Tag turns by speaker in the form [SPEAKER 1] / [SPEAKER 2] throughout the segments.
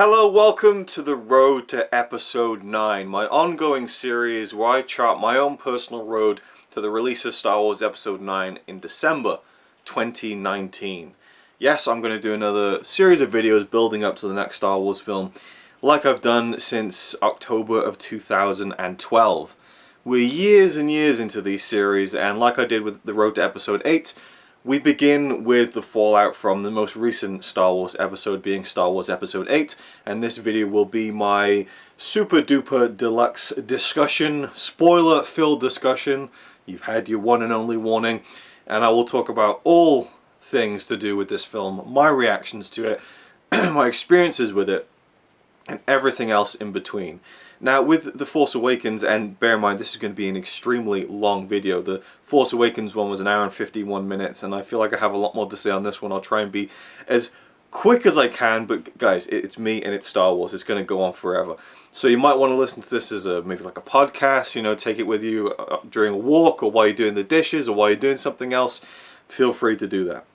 [SPEAKER 1] Hello, welcome to the road to episode 9, my ongoing series where I chart my own personal road to the release of Star Wars episode 9 in December 2019. Yes, I'm going to do another series of videos building up to the next Star Wars film, like I've done since October of 2012. We're years and years into these series, and like I did with the road to episode 8, we begin with the fallout from the most recent Star Wars episode being Star Wars Episode 8, and this video will be my super duper deluxe discussion, spoiler-filled discussion. You've had your one and only warning, and I will talk about all things to do with this film, my reactions to it, my experiences with it, and everything else in between. Now, with The Force Awakens, and bear in mind this is going to be an extremely long video, the Force Awakens one was an hour and 51 minutes, and I feel like I have a lot more to say on this one. I'll try and be as quick as I can, but guys, it's me and it's Star Wars. It's going to go on forever. So you might want to listen to this as maybe like a podcast, you know, take it with you during a walk, or while you're doing the dishes, or while you're doing something else. Feel free to do that.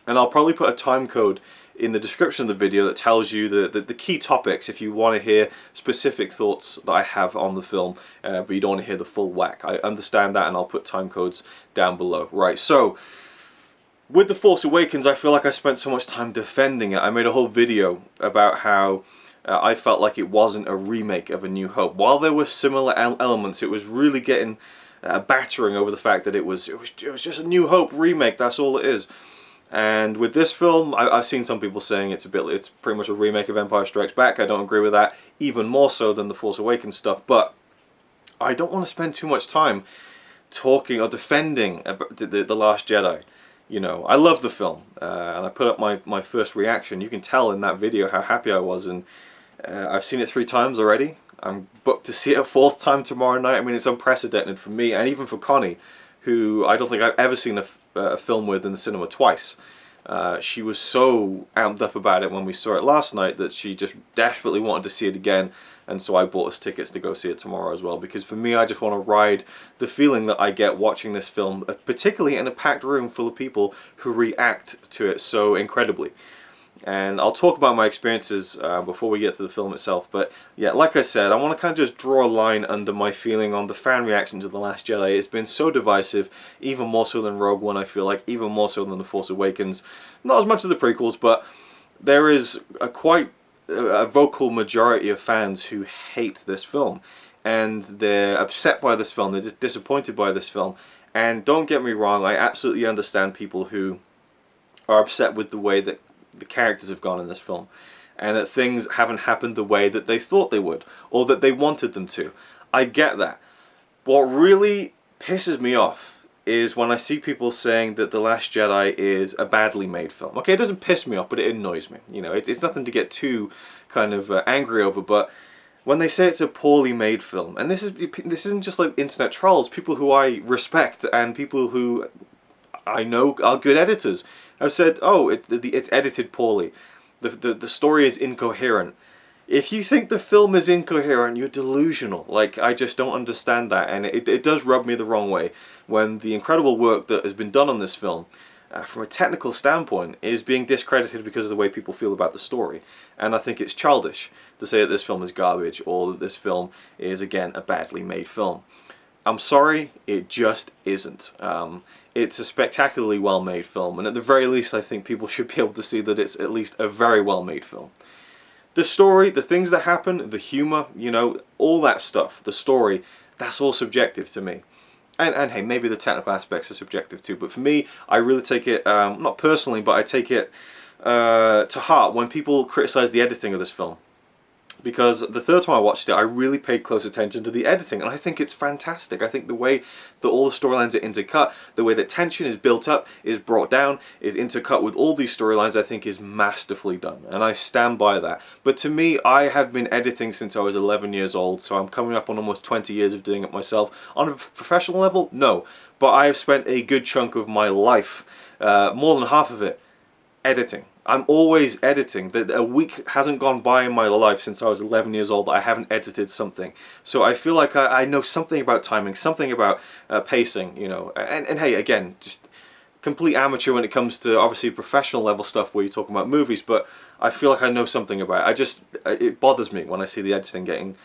[SPEAKER 1] And I'll probably put a time code in the description of the video that tells you the key topics if you want to hear specific thoughts that I have on the film, but you don't want to hear the full whack. I understand that, and I'll put time codes down below. Right, so with The Force Awakens, I feel like I spent so much time defending it. I made a whole video about how I felt like it wasn't a remake of A New Hope. While there were similar elements, it was really getting battering over the fact that it was just a New Hope remake. That's all it is. And with this film, I've seen some people saying it's pretty much a remake of Empire Strikes Back. I don't agree with that, even more so than the Force Awakens stuff. But I don't want to spend too much time talking or defending the Last Jedi. You know, I love the film, and I put up my first reaction. You can tell in that video how happy I was, and I've seen it 3 times already. I'm booked to see it a 4th time tomorrow night. I mean, it's unprecedented for me, and even for Connie, who I don't think I've ever seen a film with in the cinema twice. She was so amped up about it when we saw it last night that she just desperately wanted to see it again, and so I bought us tickets to go see it tomorrow as well, because for me, I just want to ride the feeling that I get watching this film, particularly in a packed room full of people who react to it so incredibly. And I'll talk about my experiences before we get to the film itself. But yeah, like I said, I want to kind of just draw a line under my feeling on the fan reaction to The Last Jedi. It's been so divisive, even more so than Rogue One, I feel like, even more so than The Force Awakens. Not as much as the prequels, but there is quite a vocal majority of fans who hate this film. And they're upset by this film, they're just disappointed by this film. And don't get me wrong, I absolutely understand people who are upset with the way that the characters have gone in this film, and that things haven't happened the way that they thought they would, or that they wanted them to. I get that. What really pisses me off is when I see people saying that The Last Jedi is a badly made film. Okay, it doesn't piss me off, but it annoys me. You know, it's nothing to get too kind of angry over, but when they say it's a poorly made film, and this isn't just like internet trolls, people who I respect and people who I know are good editors have said, oh, it's edited poorly. The story is incoherent. If you think the film is incoherent, you're delusional. Like, I just don't understand that, and it does rub me the wrong way when the incredible work that has been done on this film, from a technical standpoint, is being discredited because of the way people feel about the story. And I think it's childish to say that this film is garbage, or that this film is, again, a badly made film. I'm sorry, it just isn't. It's a spectacularly well-made film, and at the very least I think people should be able to see that it's at least a very well-made film. The story, the things that happen, the humour, you know, all that stuff, the story, that's all subjective to me. And hey, maybe the technical aspects are subjective too, but for me, I really take it, not personally, but I take it to heart when people criticise the editing of this film. Because the 3rd time I watched it, I really paid close attention to the editing, and I think it's fantastic. I think the way that all the storylines are intercut, the way that tension is built up, is brought down, is intercut with all these storylines, I think is masterfully done, and I stand by that. But to me, I have been editing since I was 11 years old, so I'm coming up on almost 20 years of doing it myself. On a professional level, no. But I have spent a good chunk of my life, more than half of it, editing. I'm always editing. A week hasn't gone by in my life since I was 11 years old that I haven't edited something. So I feel like I know something about timing, something about pacing, you know. And hey, again, just complete amateur when it comes to obviously professional level stuff where you're talking about movies, but I feel like I know something about it. It bothers me when I see the editing getting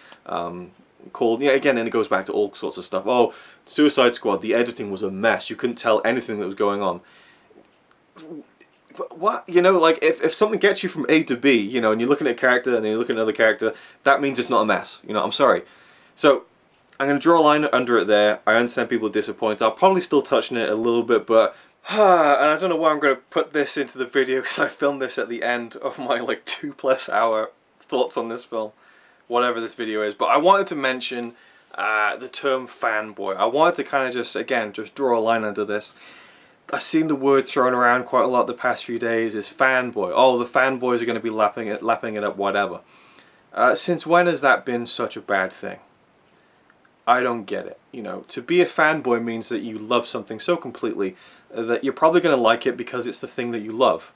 [SPEAKER 1] called, yeah, again, and it goes back to all sorts of stuff. Oh, Suicide Squad, the editing was a mess. You couldn't tell anything that was going on. But what? You know, like, if something gets you from A to B, you know, and you're looking at a character and then you're looking at another character, that means it's not a mess. You know, I'm sorry. So, I'm going to draw a line under it there. I understand people are disappointed. I'll probably still touch on it a little bit, but... and I don't know why I'm going to put this into the video, because I filmed this at the end of my, like, 2+ hour thoughts on this film. Whatever this video is. But I wanted to mention the term fanboy. I wanted to kind of just, again, just draw a line under this. I've seen the word thrown around quite a lot the past few days, is fanboy. Oh, the fanboys are going to be lapping it up, whatever. Since when has that been such a bad thing? I don't get it. You know, to be a fanboy means that you love something so completely that you're probably going to like it because it's the thing that you love.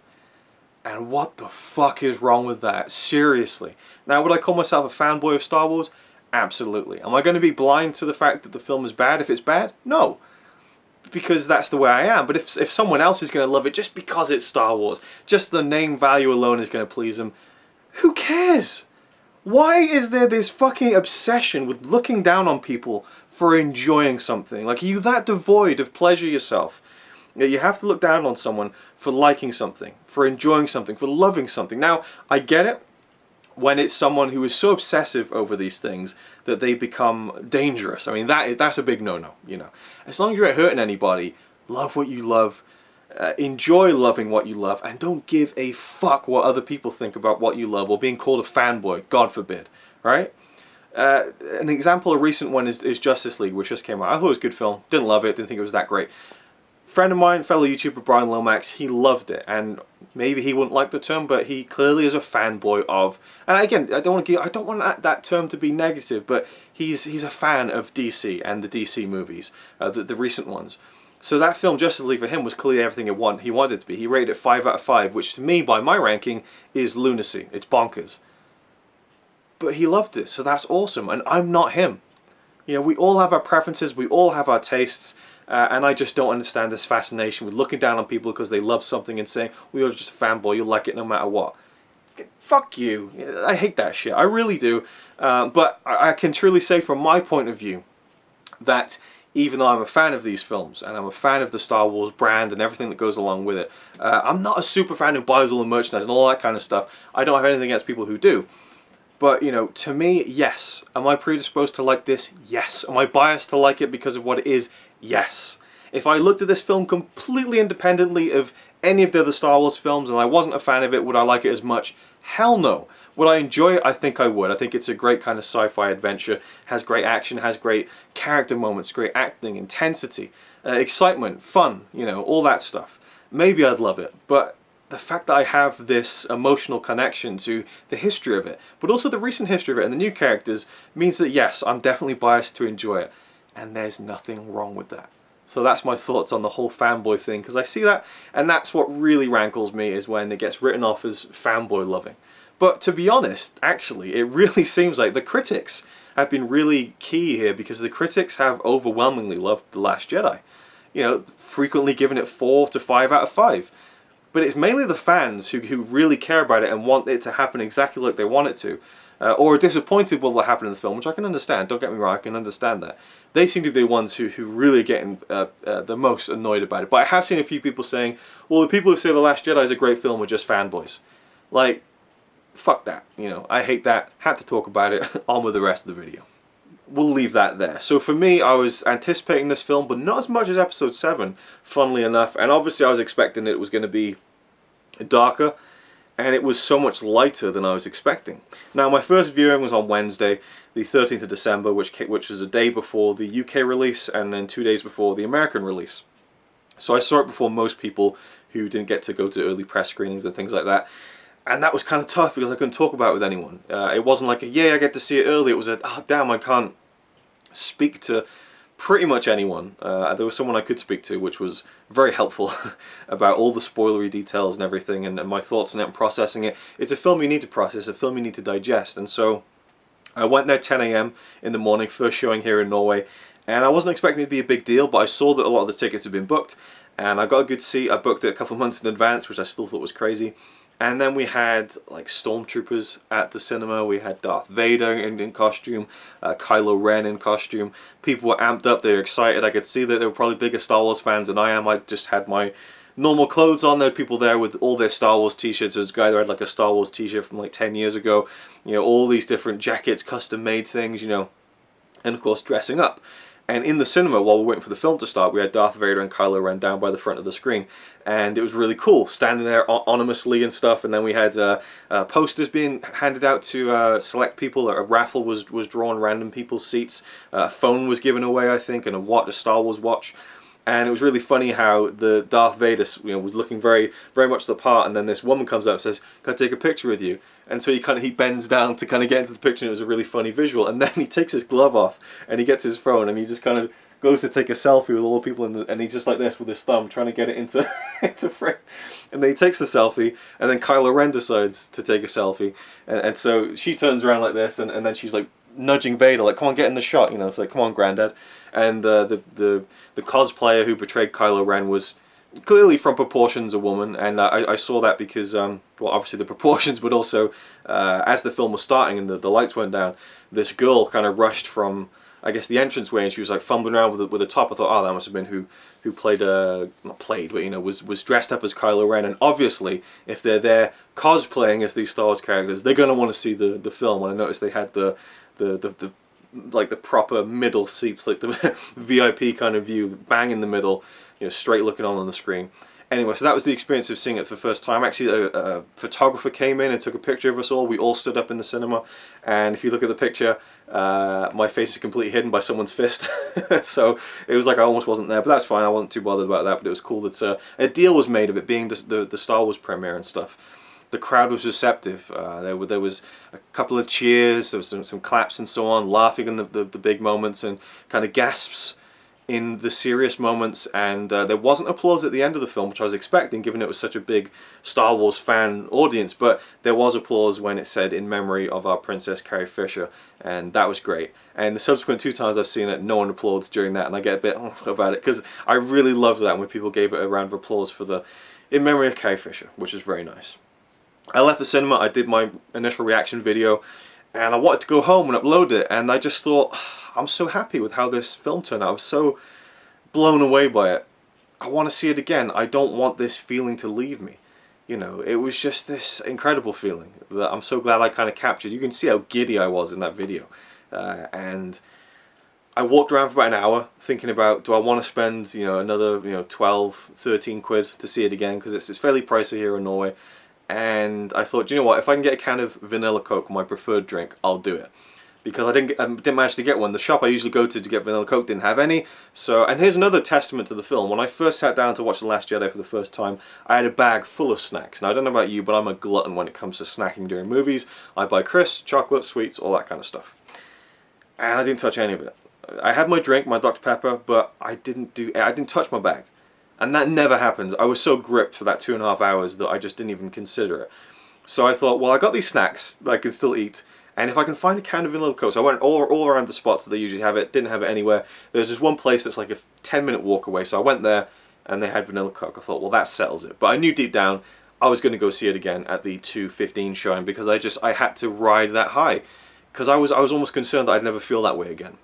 [SPEAKER 1] And what the fuck is wrong with that? Seriously. Now, would I call myself a fanboy of Star Wars? Absolutely. Am I going to be blind to the fact that the film is bad if it's bad? No. Because that's the way I am. But if someone else is going to love it just because it's Star Wars, just the name value alone is going to please them, who cares? Why is there this fucking obsession with looking down on people for enjoying something? Like, are you that devoid of pleasure yourself? You have to look down on someone for liking something, for enjoying something, for loving something. Now, I get it when it's someone who is so obsessive over these things that they become dangerous. I mean, that's a big no-no, you know. As long as you're not hurting anybody, love what you love, enjoy loving what you love, and don't give a fuck what other people think about what you love, or being called a fanboy, God forbid, right? An example, a recent one is Justice League, which just came out. I thought it was a good film, didn't love it, didn't think it was that great. Friend of mine, fellow YouTuber Brian Lomax, he loved it, and maybe he wouldn't like the term, but he clearly is a fanboy of. And again, I don't want that term to be negative, but he's a fan of DC and the DC movies, the recent ones. So that film, Justice League, for him was clearly everything he wanted it to be. He rated it 5 out of 5, which to me, by my ranking, is lunacy. It's bonkers. But he loved it, so that's awesome, and I'm not him. You know, we all have our preferences, we all have our tastes. And I just don't understand this fascination with looking down on people because they love something and saying, well, you're just a fanboy, you'll like it no matter what. Fuck you. I hate that shit. I really do. But I can truly say from my point of view that even though I'm a fan of these films and I'm a fan of the Star Wars brand and everything that goes along with it, I'm not a super fan who buys all the merchandise and all that kind of stuff. I don't have anything against people who do. But, you know, to me, yes. Am I predisposed to like this? Yes. Am I biased to like it because of what it is? Yes. If I looked at this film completely independently of any of the other Star Wars films and I wasn't a fan of it, would I like it as much? Hell no. Would I enjoy it? I think I would. I think it's a great kind of sci-fi adventure. Has great action, has great character moments, great acting, intensity, excitement, fun, you know, all that stuff. Maybe I'd love it, but the fact that I have this emotional connection to the history of it, but also the recent history of it and the new characters, means that yes, I'm definitely biased to enjoy it. And there's nothing wrong with that. So that's my thoughts on the whole fanboy thing, because I see that, and that's what really rankles me, is when it gets written off as fanboy loving. But to be honest, actually, it really seems like the critics have been really key here, because the critics have overwhelmingly loved The Last Jedi. You know, frequently giving it 4 to 5 out of 5. But it's mainly the fans who really care about it and want it to happen exactly like they want it to. Or are disappointed with what happened in the film, which I can understand, don't get me wrong, I can understand that. They seem to be the ones who really are getting the most annoyed about it. But I have seen a few people saying, well, the people who say The Last Jedi is a great film are just fanboys. Like, fuck that, you know, I hate that, had to talk about it, on with the rest of the video. We'll leave that there. So for me, I was anticipating this film, but not as much as Episode 7, funnily enough, and obviously I was expecting it was going to be darker, and it was so much lighter than I was expecting. Now, my first viewing was on Wednesday, the 13th of December, which was a day before the UK release, and then 2 days before the American release. So I saw it before most people who didn't get to go to early press screenings and things like that. And that was kind of tough because I couldn't talk about it with anyone. It wasn't like, yay, I get to see it early. It was a, oh, damn, I can't speak to pretty much anyone. There was someone I could speak to, which was very helpful about all the spoilery details and everything, and my thoughts on it and processing it. It's a film you need to process, a film you need to digest. And so I went there 10 AM in the morning, first showing here in Norway, and I wasn't expecting it to be a big deal, but I saw that a lot of the tickets had been booked, and I got a good seat. I booked it a couple months in advance, which I still thought was crazy. And then we had like stormtroopers at the cinema. We had Darth Vader in costume, Kylo Ren in costume. People were amped up. They were excited. I could see that they were probably bigger Star Wars fans than I am. I just had my normal clothes on. There were people there with all their Star Wars t-shirts. There was a guy that had like a Star Wars t-shirt from like 10 years ago. You know, all these different jackets, custom made things, you know. And of course dressing up. And in the cinema, while we were waiting for the film to start, we had Darth Vader and Kylo Ren down by the front of the screen. And it was really cool, standing there anonymously and stuff. And then we had posters being handed out to select people. A raffle was drawn, random people's seats. A phone was given away, I think, and a Star Wars watch. And it was really funny how the Darth Vader, you know, was looking very much the part, and then this woman comes up and says, "Can I take a picture with you?" And so he bends down to kind of get into the picture, and it was a really funny visual. And then he takes his glove off, and he gets his phone, and he just kind of goes to take a selfie with all the people and he's just like this with his thumb, trying to get it into into frame. And then he takes the selfie, and then Kylo Ren decides to take a selfie, and so she turns around like this, and then she's like nudging Vader, like, "Come on, get in the shot," you know. It's like, "Come on, Granddad." And the cosplayer who portrayed Kylo Ren was clearly from proportions a woman, and I saw that because, well, obviously the proportions, but also as the film was starting and the lights went down, this girl kind of rushed from, I guess, the entranceway, and she was like fumbling around with a top. I thought, oh, that must have been who played, not played, but you know, was dressed up as Kylo Ren. And obviously, if they're there cosplaying as these Star Wars characters, they're gonna want to see the film. And I noticed they had the like the proper middle seats, like the VIP kind of view, bang in the middle, you know, straight looking on the screen. Anyway, so that was the experience of seeing it for the first time. Actually, a photographer came in and took a picture of us all. We all stood up in the cinema, and if you look at the picture, my face is completely hidden by someone's fist. So it was like I almost wasn't there, but that's fine. I wasn't too bothered about that, but it was cool that a deal was made of it being the Star Wars premiere and stuff. The crowd was receptive. There was a couple of cheers, there was some claps and so on, laughing in the big moments, and kind of gasps in the serious moments. And there wasn't applause at the end of the film, which I was expecting, given it was such a big Star Wars fan audience, but there was applause when it said, "In memory of our Princess Carrie Fisher," and that was great. And the subsequent 2 times I've seen it, no one applauds during that, and I get a bit about it, because I really loved that when people gave it a round of applause for the "In memory of Carrie Fisher," which is very nice. I left the cinema, I did my initial reaction video, and I wanted to go home and upload it, and I just thought, I'm so happy with how this film turned out. I was so blown away by it. I want to see it again. I don't want this feeling to leave me. You know, it was just this incredible feeling that I'm so glad I kind of captured. You can see how giddy I was in that video. And I walked around for about an hour thinking about, do I want to spend, you know, another, you know, 12, 13 quid to see it again, because it's fairly pricey here in Norway. And I thought, you know what, if I can get a can of vanilla Coke, my preferred drink, I'll do it. Because I didn't manage to get one. The shop I usually go to get vanilla Coke didn't have any. So, and here's another testament to the film. When I first sat down to watch The Last Jedi for the first time, I had a bag full of snacks. Now, I don't know about you, but I'm a glutton when it comes to snacking during movies. I buy crisps, chocolate, sweets, all that kind of stuff. And I didn't touch any of it. I had my drink, my Dr. Pepper, but I didn't touch my bag. And that never happens. I was so gripped for that 2.5 hours that I just didn't even consider it. So I thought, well, I got these snacks that I can still eat, and if I can find a can of vanilla Coke, so I went all around the spots that they usually have it, didn't have it anywhere. There's this one place that's like a 10-minute walk away, so I went there, and they had vanilla Coke. I thought, well, that settles it. But I knew deep down I was going to go see it again at the 2:15 showing, because I had to ride that high, because I was almost concerned that I'd never feel that way again.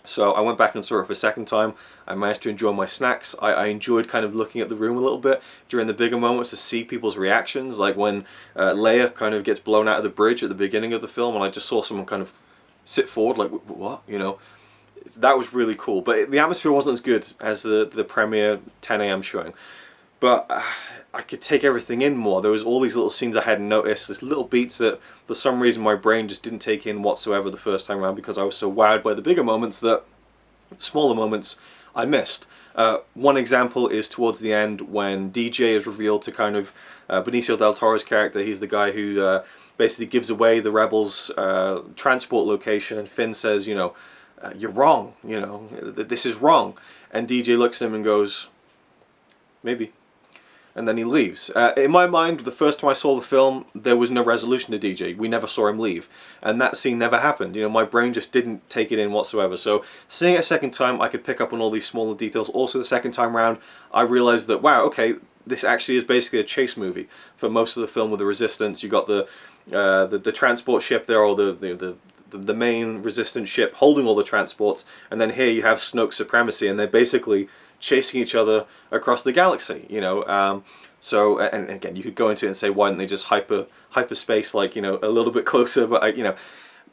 [SPEAKER 1] So I went back and saw it for a second time. I managed to enjoy my snacks. I enjoyed kind of looking at the room a little bit during the bigger moments to see people's reactions, like when Leia kind of gets blown out of the bridge at the beginning of the film, and I just saw someone kind of sit forward like, what, you know. That was really cool, but the atmosphere wasn't as good as the premiere 10 AM showing. But I could take everything in more. There was all these little scenes I hadn't noticed, these little beats that for some reason my brain just didn't take in whatsoever the first time around, because I was so wowed by the bigger moments that smaller moments I missed. One example is towards the end when DJ is revealed to kind of Benicio del Toro's character. He's the guy who basically gives away the rebels' transport location, and Finn says, you know, you're wrong, you know, this is wrong. And DJ looks at him and goes, maybe. and then he leaves. In my mind, the first time I saw the film, there was no resolution to DJ. We never saw him leave, and that scene never happened. You know, my brain just didn't take it in whatsoever. So seeing it a second time, I could pick up on all these smaller details. Also, the second time round, I realized that, wow, okay, this actually is basically a chase movie for most of the film with the Resistance. You got the transport ship there, or the main Resistance ship holding all the transports, and then here you have Snoke's Supremacy, and they're basically chasing each other across the galaxy, you know. So, and again, you could go into it and say, why didn't they just hyperspace, like, you know, a little bit closer, but, you know,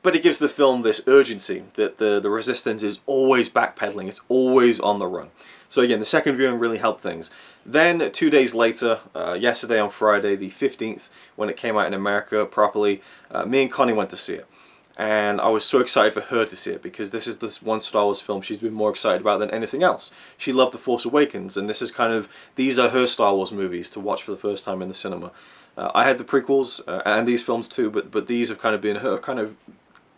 [SPEAKER 1] but it gives the film this urgency that the Resistance is always backpedaling, it's always on the run. So again, the second viewing really helped things. Then 2 days later, yesterday on Friday the 15th, when it came out in America properly, me and Connie went to see it. And I was so excited for her to see it, because this is this one Star Wars film she's been more excited about than anything else. She loved The Force Awakens, and this is kind of, these are her Star Wars movies to watch for the first time in the cinema. I had the prequels and these films too, but these have kind of been her kind of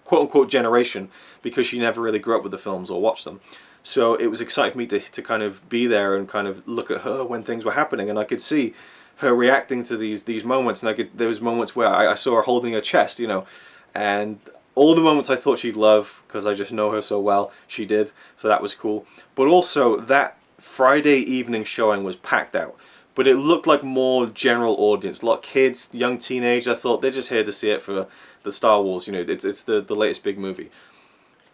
[SPEAKER 1] quote-unquote generation, because she never really grew up with the films or watched them. So it was exciting for me to kind of be there and kind of look at her when things were happening, and I could see her reacting to these moments, and there was moments where I saw her holding her chest, you know, and all the moments I thought she'd love, because I just know her so well, she did, so that was cool. But also, that Friday evening showing was packed out, but it looked like more general audience, a lot of kids, young teenagers. I thought they're just here to see it for the Star Wars, you know, it's the latest big movie.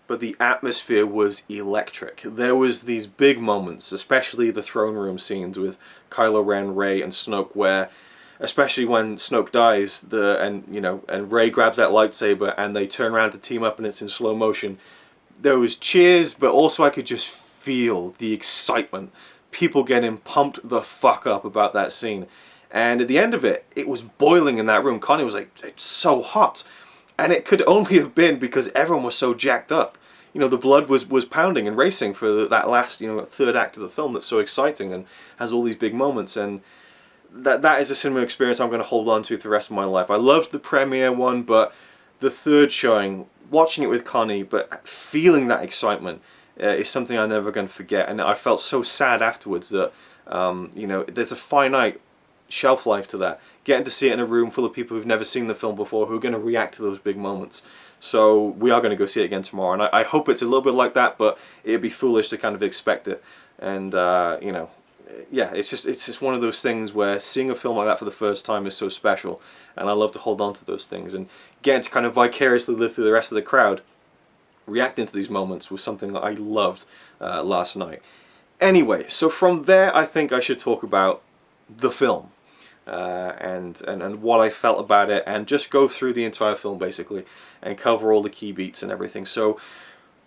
[SPEAKER 1] But the atmosphere was electric. There was these big moments, especially the throne room scenes with Kylo Ren, Rey, and Snoke, where, especially when Snoke dies, and Rey grabs that lightsaber and they turn around to team up and it's in slow motion. There was cheers, but also I could just feel the excitement. People getting pumped the fuck up about that scene. And at the end of it, it was boiling in that room. Connie was like, it's so hot. And it could only have been because everyone was so jacked up. You know, the blood was pounding and racing for that last, you know, third act of the film that's so exciting and has all these big moments. And that is a cinema experience I'm going to hold on to for the rest of my life. I loved the premiere one, but the third showing, watching it with Connie, but feeling that excitement is something I'm never going to forget. And I felt so sad afterwards that, you know, there's a finite shelf life to that. Getting to see it in a room full of people who've never seen the film before, who are going to react to those big moments. So we are going to go see it again tomorrow, and I hope it's a little bit like that, but it'd be foolish to kind of expect it. And you know, yeah, it's just one of those things where seeing a film like that for the first time is so special, and I love to hold on to those things, and getting to kind of vicariously live through the rest of the crowd reacting to these moments was something that I loved last night. Anyway, so from there I think I should talk about the film. And what I felt about it, and just go through the entire film basically and cover all the key beats and everything. So,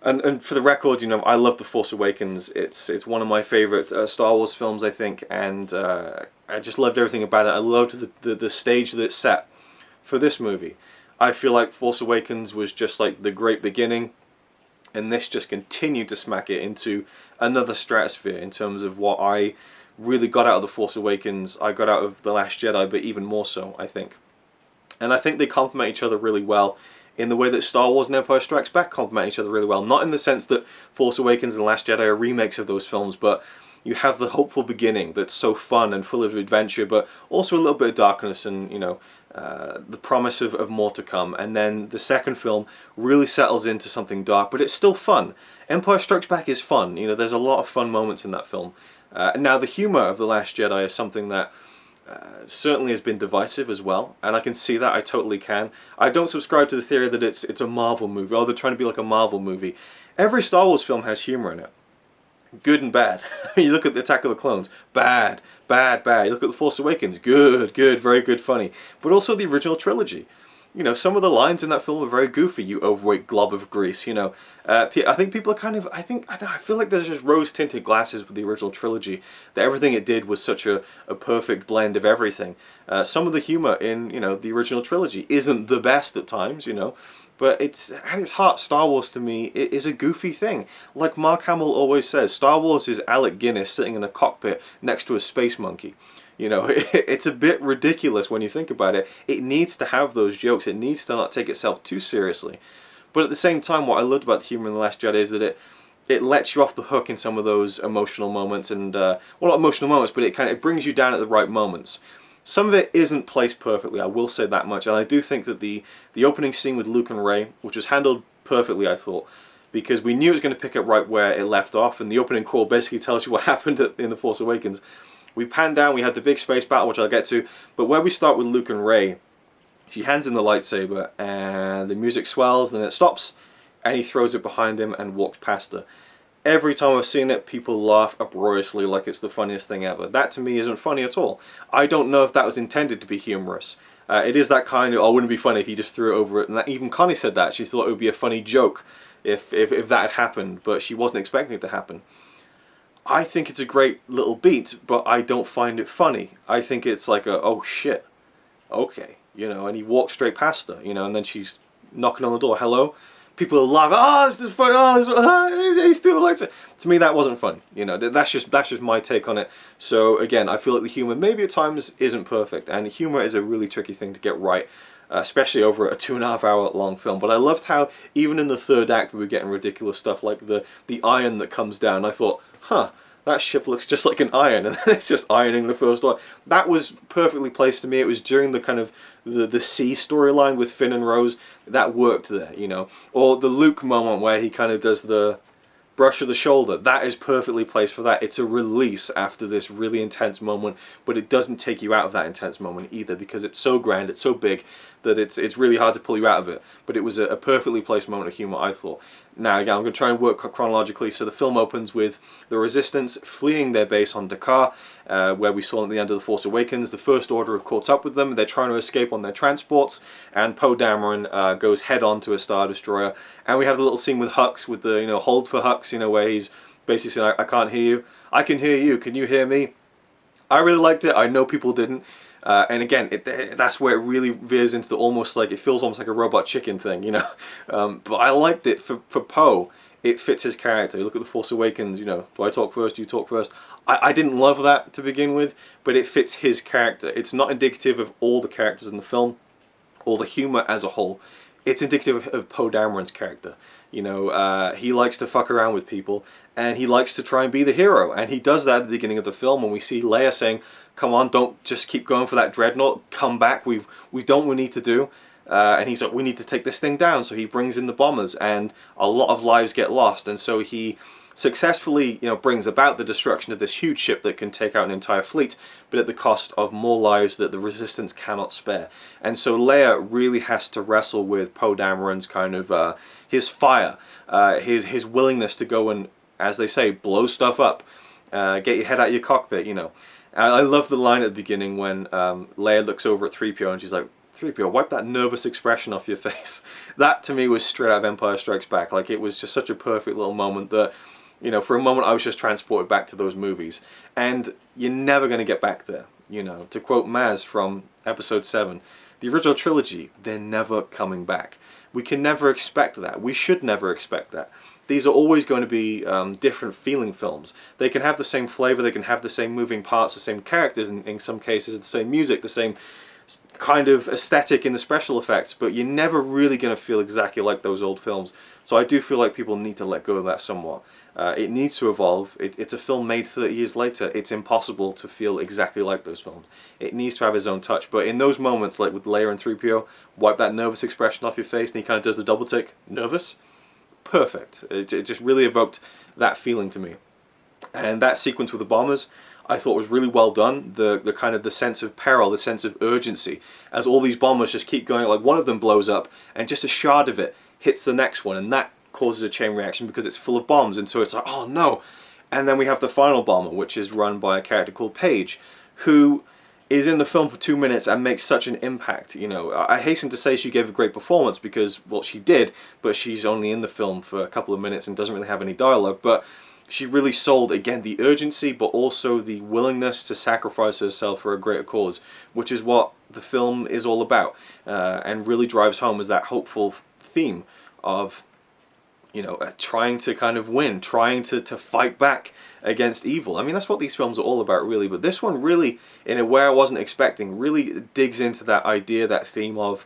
[SPEAKER 1] and for the record, you know, I love The Force Awakens. It's one of my favorite Star Wars films, I think, and I just loved everything about it. I loved the stage that it set for this movie. I feel like Force Awakens was just like the great beginning, and this just continued to smack it into another stratosphere in terms of what I really got out of The Force Awakens. I got out of The Last Jedi, but even more so, I think. And I think they complement each other really well in the way that Star Wars and Empire Strikes Back complement each other really well. Not in the sense that Force Awakens and The Last Jedi are remakes of those films, but you have the hopeful beginning that's so fun and full of adventure, but also a little bit of darkness and, you know, the promise of more to come. And then the second film really settles into something dark, but it's still fun. Empire Strikes Back is fun. You know, there's a lot of fun moments in that film. Now, the humour of The Last Jedi is something that certainly has been divisive as well, and I can see that, I totally can. I don't subscribe to the theory that it's a Marvel movie, or they're trying to be like a Marvel movie. Every Star Wars film has humour in it. Good and bad. You look at the Attack of the Clones, bad, bad, bad. You look at The Force Awakens, good, good, very good, funny. But also the original trilogy. You know, some of the lines in that film are very goofy. You overweight glob of grease, you know. I think people are kind of, I feel like there's just rose-tinted glasses with the original trilogy. That everything it did was such a perfect blend of everything. Some of the humor in, you know, the original trilogy isn't the best at times, you know. But at its heart, Star Wars to me is a goofy thing. Like Mark Hamill always says, Star Wars is Alec Guinness sitting in a cockpit next to a space monkey. You know, it's a bit ridiculous when you think about it. It needs to have those jokes. It needs to not take itself too seriously. But at the same time, what I loved about the humor in The Last Jedi is that it lets you off the hook in some of those emotional moments, and well, not emotional moments, but it brings you down at the right moments. Some of it isn't placed perfectly, I will say that much, and I do think that the opening scene with Luke and Rey, which was handled perfectly, I thought, because we knew it was going to pick up right where it left off, and the opening crawl basically tells you what happened in The Force Awakens. We pan down, we had the big space battle, which I'll get to, but where we start with Luke and Rey, she hands in the lightsaber, and the music swells, then it stops, and he throws it behind him and walks past her. Every time I've seen it, people laugh uproariously like it's the funniest thing ever. That to me isn't funny at all. I don't know if that was intended to be humorous. It is that kind of, oh, wouldn't it be funny if you just threw it over it? And that, even Connie said that. She thought it would be a funny joke if that had happened, but she wasn't expecting it to happen. I think it's a great little beat, but I don't find it funny. I think it's like a, oh shit, okay, you know, and he walks straight past her, you know, and then she's knocking on the door, hello? People are laughing, oh, this is funny, oh, he's through the lights. To me, that wasn't funny, you know, that's just my take on it. So again, I feel like the humor maybe at times isn't perfect, and humor is a really tricky thing to get right, especially over a 2.5 hour long film. But I loved how even in the third act we were getting ridiculous stuff like the iron that comes down. I thought, huh, that ship looks just like an iron, and then it's just ironing the first one. That was perfectly placed to me. It was during the kind of the sea storyline with Finn and Rose. That worked there, you know. Or the Luke moment where he kind of does the brush of the shoulder. That is perfectly placed for that. It's a release after this really intense moment, but it doesn't take you out of that intense moment either, because it's so grand, it's so big, that it's really hard to pull you out of it. But it was a perfectly placed moment of humor, I thought. Now again, I'm going to try and work chronologically. So the film opens with the Resistance fleeing their base on Dakar, where we saw at the end of The Force Awakens. The First Order have caught up with them. They're trying to escape on their transports, and Poe Dameron goes head on to a Star Destroyer. And we have the little scene with Hux, with the, you know, hold for Hux, you know, where he's basically saying, I can't hear you. I can hear you. Can you hear me? I really liked it. I know people didn't. And again, that's where it really veers into the almost like, it feels almost like a Robot Chicken thing, you know. But I liked it for Poe. It fits his character. You look at The Force Awakens, you know, do I talk first, do you talk first? I didn't love that to begin with, but it fits his character. It's not indicative of all the characters in the film, or the humor as a whole. It's indicative of Poe Dameron's character. You know, he likes to fuck around with people, and he likes to try and be the hero, and he does that at the beginning of the film when we see Leia saying, come on, don't just keep going for that dreadnought, come back, we've done what we need to do. And he's like, we need to take this thing down, so he brings in the bombers, and a lot of lives get lost, and so he successfully, you know, brings about the destruction of this huge ship that can take out an entire fleet, but at the cost of more lives that the Resistance cannot spare. And so Leia really has to wrestle with Poe Dameron's kind of his fire, his willingness to go and, as they say, blow stuff up, get your head out of your cockpit, you know. I love the line at the beginning when Leia looks over at 3PO and she's like, 3PO, wipe that nervous expression off your face. That to me was straight out of Empire Strikes Back. Like, it was just such a perfect little moment that, you know, for a moment I was just transported back to those movies. And you're never going to get back there, you know. To quote Maz from Episode 7, the original trilogy, they're never coming back. We can never expect that. We should never expect that. These are always going to be different feeling films. They can have the same flavor, they can have the same moving parts, the same characters, in some cases, the same music, the same kind of aesthetic in the special effects, but you're never really going to feel exactly like those old films. So I do feel like people need to let go of that somewhat. It needs to evolve. It's a film made 30 years later. It's impossible to feel exactly like those films. It needs to have its own touch. But in those moments, like with Leia and 3PO, wipe that nervous expression off your face, and he kind of does the double take. Nervous? Perfect. It just really evoked that feeling to me. And that sequence with the bombers, I thought was really well done. The kind of the sense of peril, the sense of urgency, as all these bombers just keep going. Like, one of them blows up, and just a shard of it hits the next one, and that causes a chain reaction because it's full of bombs, and so it's like, oh no. And then we have the final bomber, which is run by a character called Paige, who is in the film for 2 minutes and makes such an impact. You know, I hasten to say she gave a great performance because, well, she did, but she's only in the film for a couple of minutes and doesn't really have any dialogue. But she really sold, again, the urgency, but also the willingness to sacrifice herself for a greater cause, which is what the film is all about, and really drives home as that hopeful theme of trying to kind of win, trying to fight back against evil. I mean, that's what these films are all about, really. But this one really, in a way I wasn't expecting, really digs into that idea, that theme of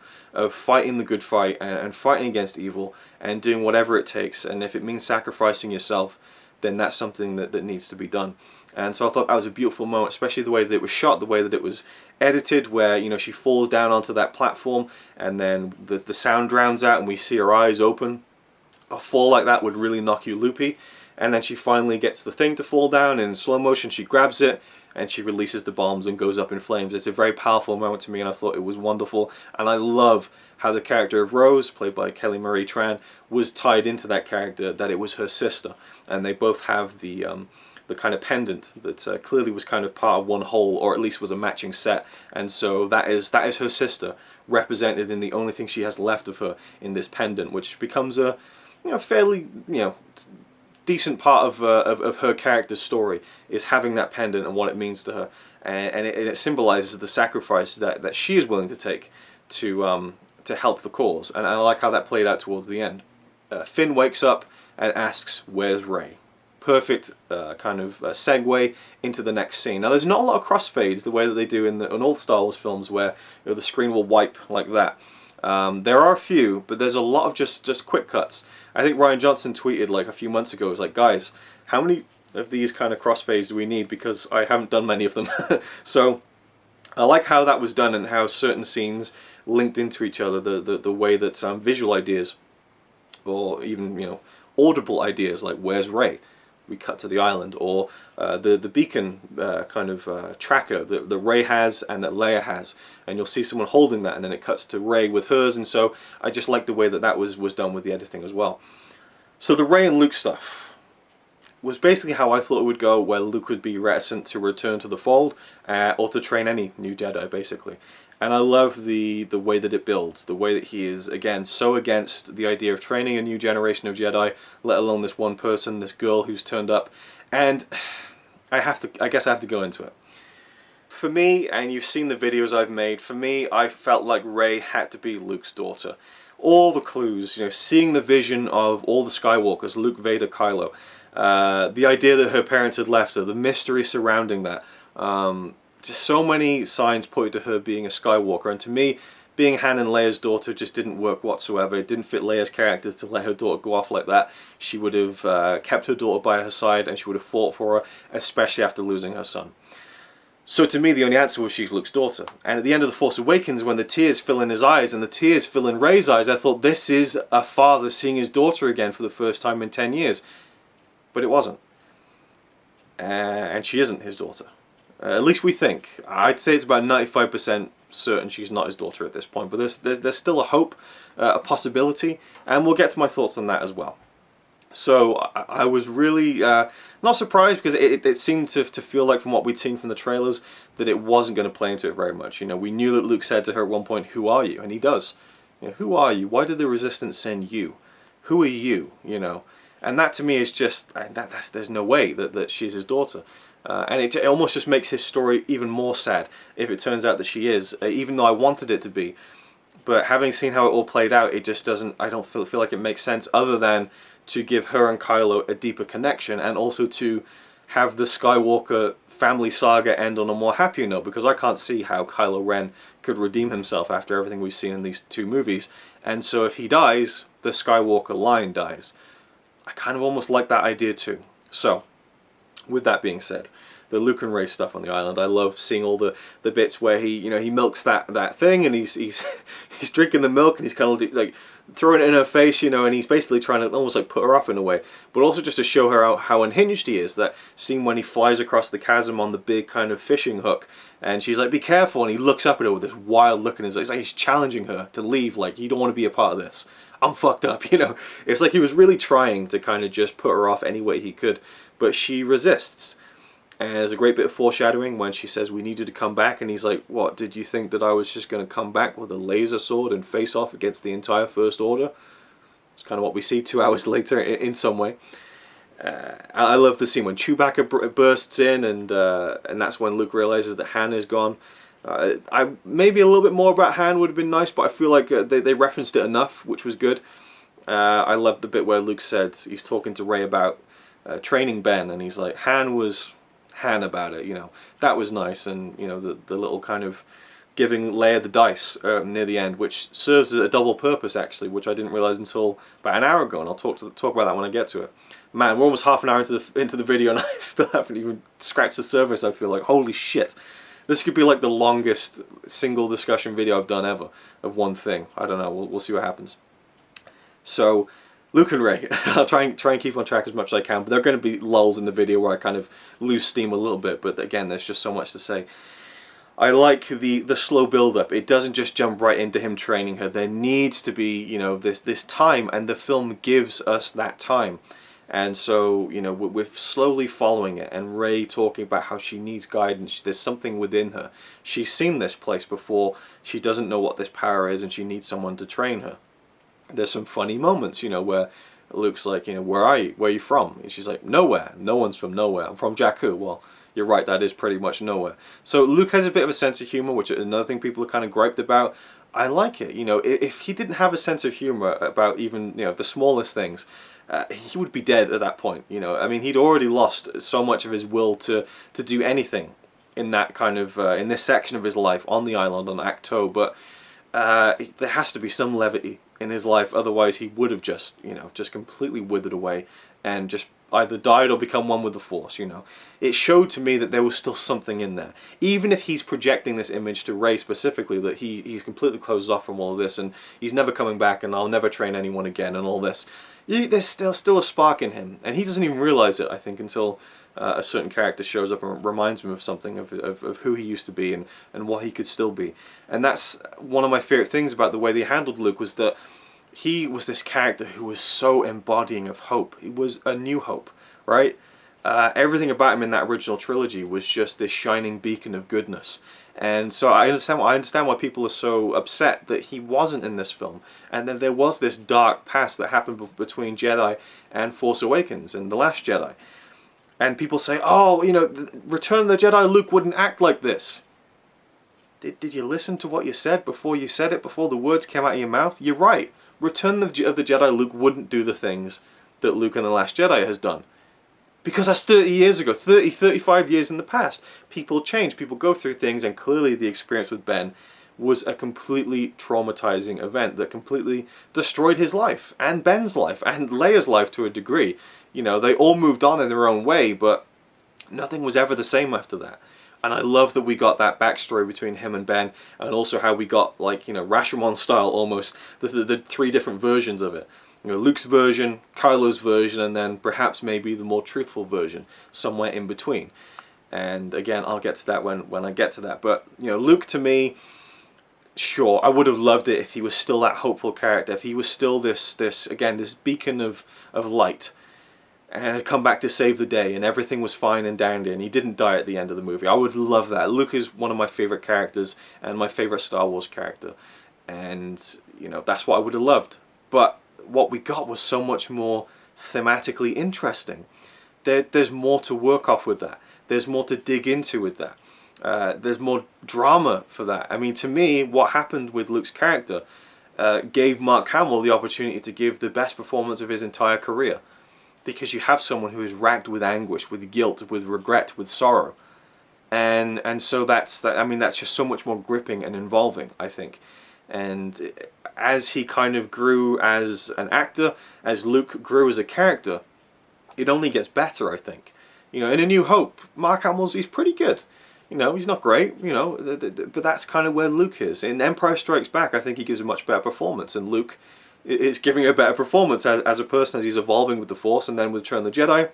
[SPEAKER 1] fighting the good fight and fighting against evil and doing whatever it takes. And if it means sacrificing yourself, then that's something that needs to be done. And so I thought that was a beautiful moment, especially the way that it was shot, the way that it was edited, where, she falls down onto that platform and then the sound drowns out and we see her eyes open. A fall like that would really knock you loopy. And then she finally gets the thing to fall down, and in slow motion she grabs it and she releases the bombs and goes up in flames. It's a very powerful moment to me, and I thought it was wonderful. And I love how the character of Rose, played by Kelly Marie Tran, was tied into that character, that it was her sister. And they both have the kind of pendant that clearly was kind of part of one whole, or at least was a matching set. And so that is her sister, represented in the only thing she has left of her in this pendant, which becomes a fairly decent part of her character's story, is having that pendant and what it means to her, and it symbolizes the sacrifice that she is willing to take to help the cause. And I like how that played out towards the end. Finn wakes up and asks, "Where's Rey?" Perfect kind of segue into the next scene. Now, there's not a lot of crossfades the way that they do in all the Star Wars films, where the screen will wipe like that. There are a few, but there's a lot of just quick cuts. I think Rian Johnson tweeted like a few months ago, it was like, guys, how many of these kind of crossfades do we need? Because I haven't done many of them. So I like how that was done and how certain scenes linked into each other, the way that visual ideas, or even audible ideas, like "Where's Rey?" we cut to the island, or the beacon kind of tracker that Rey has and that Leia has, and you'll see someone holding that, and then it cuts to Rey with hers. And so I just like the way that was done with the editing as well. So the Rey and Luke stuff was basically how I thought it would go, where Luke would be reticent to return to the fold or to train any new Jedi, basically. And I love the way that it builds, the way that he is, again, so against the idea of training a new generation of Jedi, let alone this one person, this girl who's turned up. And I guess I have to go into it. For me, and you've seen the videos I've made, for me, I felt like Rey had to be Luke's daughter. All the clues, seeing the vision of all the Skywalkers, Luke, Vader, Kylo, the idea that her parents had left her, the mystery surrounding that, just so many signs pointed to her being a Skywalker. And to me, being Han and Leia's daughter just didn't work whatsoever. It didn't fit Leia's character to let her daughter go off like that. She would have kept her daughter by her side, and she would have fought for her, especially after losing her son. So to me, the only answer was she's Luke's daughter. And at the end of The Force Awakens, when the tears fill in his eyes and the tears fill in Rey's eyes, I thought, this is a father seeing his daughter again for the first time in 10 years. But it wasn't. And she isn't his daughter. At least we think. I'd say it's about 95% certain she's not his daughter at this point. But there's still a hope, a possibility, and we'll get to my thoughts on that as well. So I was really not surprised, because it seemed to feel like, from what we'd seen from the trailers, that it wasn't going to play into it very much. We knew that Luke said to her at one point, "Who are you?" And he does. Who are you? Why did the Resistance send you? Who are you? And that to me is just, there's no way that she's his daughter. And it almost just makes his story even more sad if it turns out that she is, even though I wanted it to be. But having seen how it all played out, it just doesn't, I don't feel like it makes sense, other than to give her and Kylo a deeper connection, and also to have the Skywalker family saga end on a more happier note, because I can't see how Kylo Ren could redeem himself after everything we've seen in these two movies. And so if he dies, the Skywalker line dies. I kind of almost like that idea too. So, with that being said, the Luke and Rey stuff on the island, I love seeing all the bits where he he milks that thing, and he's he's drinking the milk, and he's kind of like throwing it in her face, and he's basically trying to almost like put her off in a way, but also just to show her how unhinged he is. That scene when he flies across the chasm on the big kind of fishing hook, and she's like, "Be careful," and he looks up at her with this wild look in his eyes. It's like he's challenging her to leave, like, "You don't want to be a part of this. I'm fucked up," It's like he was really trying to kind of just put her off any way he could, but she resists. And there's a great bit of foreshadowing when she says, "We need you to come back," and he's like, "What, did you think that I was just going to come back with a laser sword and face off against the entire First Order?" It's kind of what we see 2 hours later in some way. I love the scene when Chewbacca bursts in, and that's when Luke realizes that Han is gone. Maybe a little bit more about Han would have been nice, but I feel like they referenced it enough, which was good. I loved the bit where Luke said, he's talking to Rey about training Ben, and he's like, Han was Han about it, you know. That was nice, and, you know, the little kind of giving Leia the dice near the end, which serves as a double purpose, actually, which I didn't realise until about an hour ago, and I'll talk about that when I get to it. Man, we're almost half an hour into the video, and I still haven't even scratched the surface, I feel like. Holy shit. This could be like the longest single discussion video I've done ever of one thing. I don't know, we'll see what happens. So, Luke and Rey, I'll try and keep on track as much as I can, but there are going to be lulls in the video where I kind of lose steam a little bit, but again, there's just so much to say. I like the slow build-up. It doesn't just jump right into him training her. There needs to be, you know, this time, and the film gives us that time. And so, you know, we're slowly following it, and Rey talking about how she needs guidance. There's something within her. She's seen this place before. She doesn't know what this power is, and she needs someone to train her. There's some funny moments, you know, where Luke's like, you know, where are you? Where are you from? And she's like, nowhere. No one's from nowhere. I'm from Jakku. Well, you're right, that is pretty much nowhere. So Luke has a bit of a sense of humor, which is another thing people are kind of griped about. I like it. You know, if he didn't have a sense of humor about even, you know, the smallest things, he would be dead at that point. You know, I mean, he'd already lost so much of his will to do anything in that kind of in this section of his life on the island on Acto. But there has to be some levity in his life, otherwise he would have just, you know, just completely withered away and just either died or become one with the Force, you know. It showed to me that there was still something in there. Even if he's projecting this image to Rey specifically, that he's completely closed off from all of this, and he's never coming back, and I'll never train anyone again, and all this. There's still a spark in him, and he doesn't even realize it, I think, until a certain character shows up and reminds him of something, of who he used to be and what he could still be. And that's one of my favorite things about the way they handled Luke, was that he was this character who was so embodying of hope. He was a new hope, right? Everything about him in that original trilogy was just this shining beacon of goodness. And so I understand why people are so upset that he wasn't in this film. And then there was this dark past that happened between Jedi and Force Awakens and The Last Jedi. And people say, oh, you know, Return of the Jedi, Luke wouldn't act like this. Did you listen to what you said before you said it, before the words came out of your mouth? You're right. Return of the Jedi, Luke wouldn't do the things that Luke in The Last Jedi has done. Because that's 30 years ago, 30, 35 years in the past. People change, people go through things, and clearly the experience with Ben was a completely traumatizing event that completely destroyed his life, and Ben's life, and Leia's life to a degree. You know, they all moved on in their own way, but nothing was ever the same after that. And I love that we got that backstory between him and Ben, and also how we got, like, you know, Rashomon style almost, the three different versions of it. You know, Luke's version, Kylo's version, and then perhaps maybe the more truthful version, somewhere in between. And again, I'll get to that when I get to that. But, you know, Luke to me, sure, I would have loved it if he was still that hopeful character, if he was still this beacon of light, and had come back to save the day, and everything was fine and dandy, and he didn't die at the end of the movie. I would love that. Luke is one of my favorite characters, and my favorite Star Wars character. And, you know, that's what I would have loved. But what we got was so much more thematically interesting. There's more to work off with that. There's more to dig into with that. There's more drama for that. I mean, to me, what happened with Luke's character gave Mark Hamill the opportunity to give the best performance of his entire career. Because you have someone who is racked with anguish, with guilt, with regret, with sorrow. And so that's just so much more gripping and involving, I think. And as he kind of grew as an actor, as Luke grew as a character, it only gets better, I think. You know, in A New Hope, Mark Hamill's, he's pretty good. You know, he's not great, you know, but that's kind of where Luke is. In Empire Strikes Back, I think he gives a much better performance, and Luke is giving a better performance as a person, as he's evolving with the Force, and then with Return of the Jedi,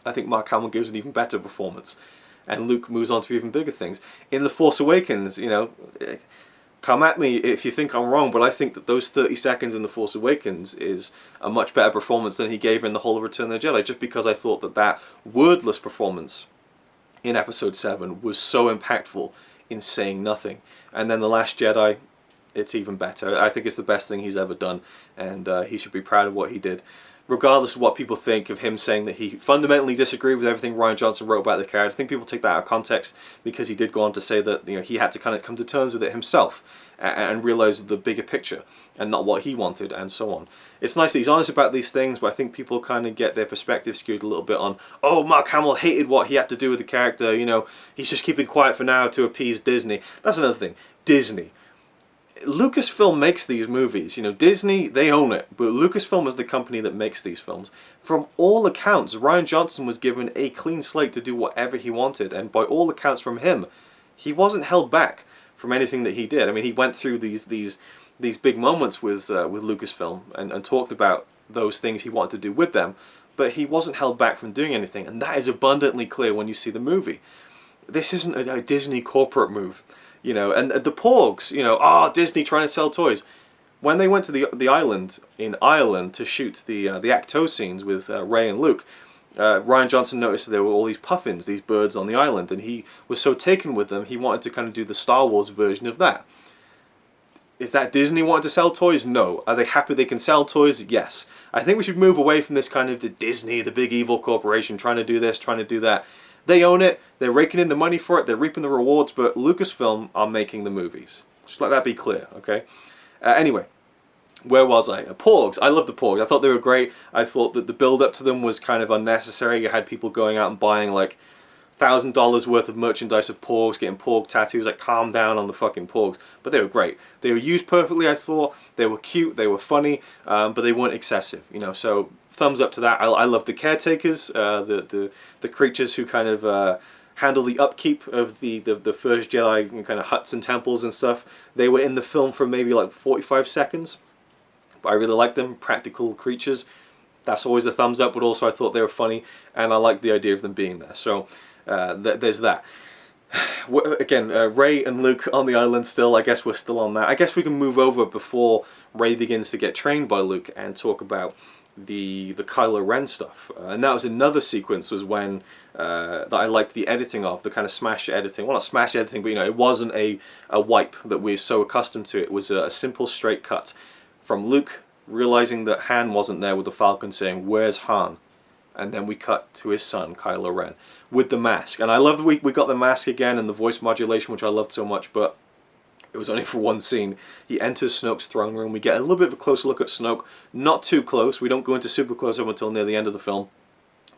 [SPEAKER 1] I think Mark Hamill gives an even better performance. And Luke moves on to even bigger things. In The Force Awakens, you know, come at me if you think I'm wrong, but I think that those 30 seconds in The Force Awakens is a much better performance than he gave in the whole of Return of the Jedi, just because I thought that wordless performance in Episode 7 was so impactful in saying nothing. And then The Last Jedi, it's even better. I think it's the best thing he's ever done, and he should be proud of what he did. Regardless of what people think of him saying that he fundamentally disagreed with everything Rian Johnson wrote about the character, I think people take that out of context, because he did go on to say that, you know, he had to kind of come to terms with it himself and realize the bigger picture and not what he wanted, and so on. It's nice that he's honest about these things, but I think people kind of get their perspective skewed a little bit on, oh, Mark Hamill hated what he had to do with the character, you know, he's just keeping quiet for now to appease Disney. That's another thing. Disney. Lucasfilm makes these movies. You know, Disney, they own it, but Lucasfilm is the company that makes these films. From all accounts, Rian Johnson was given a clean slate to do whatever he wanted, and by all accounts from him, he wasn't held back from anything that he did. I mean, he went through these big moments with Lucasfilm and talked about those things he wanted to do with them, but he wasn't held back from doing anything, and that is abundantly clear when you see the movie. This isn't a Disney corporate move. You know, and the Porgs, you know, Disney trying to sell toys. When they went to the island in Ireland to shoot the Acto scenes with Rey and Luke, Rian Johnson noticed that there were all these puffins, these birds on the island, and he was so taken with them, he wanted to kind of do the Star Wars version of that. Is that Disney wanting to sell toys? No. Are they happy they can sell toys? Yes. I think we should move away from this kind of the Disney, the big evil corporation, trying to do this, trying to do that. They own it, they're raking in the money for it, they're reaping the rewards, but Lucasfilm are making the movies. Just let that be clear, okay? Anyway, where was I? Porgs. I love the Porgs. I thought they were great. I thought that the build-up to them was kind of unnecessary. You had people going out and buying like $1,000 worth of merchandise of Porgs, getting Porg tattoos. Like, calm down on the fucking Porgs. But they were great. They were used perfectly, I thought. They were cute, they were funny, but they weren't excessive, you know, so thumbs up to that. I love the caretakers, the creatures who kind of handle the upkeep of the first Jedi kind of huts and temples and stuff. They were in the film for maybe like 45 seconds, but I really liked them. Practical creatures, that's always a thumbs up, but also I thought they were funny, and I liked the idea of them being there. So there's that. Again, Rey and Luke on the island still. I guess we're still on that. I guess we can move over before Rey begins to get trained by Luke and talk about the Kylo Ren stuff. And that was another sequence, was when that I liked the editing of, the kind of smash editing. Well, not smash editing, but you know, it wasn't a wipe that we're so accustomed to. It was a simple straight cut from Luke realizing that Han wasn't there with the Falcon, saying, "Where's Han?" And then we cut to his son, Kylo Ren, with the mask. And I love that we got the mask again and the voice modulation, which I loved so much, but it was only for one scene. He enters Snoke's throne room. We get a little bit of a closer look at Snoke. Not too close. We don't go into super close up until near the end of the film,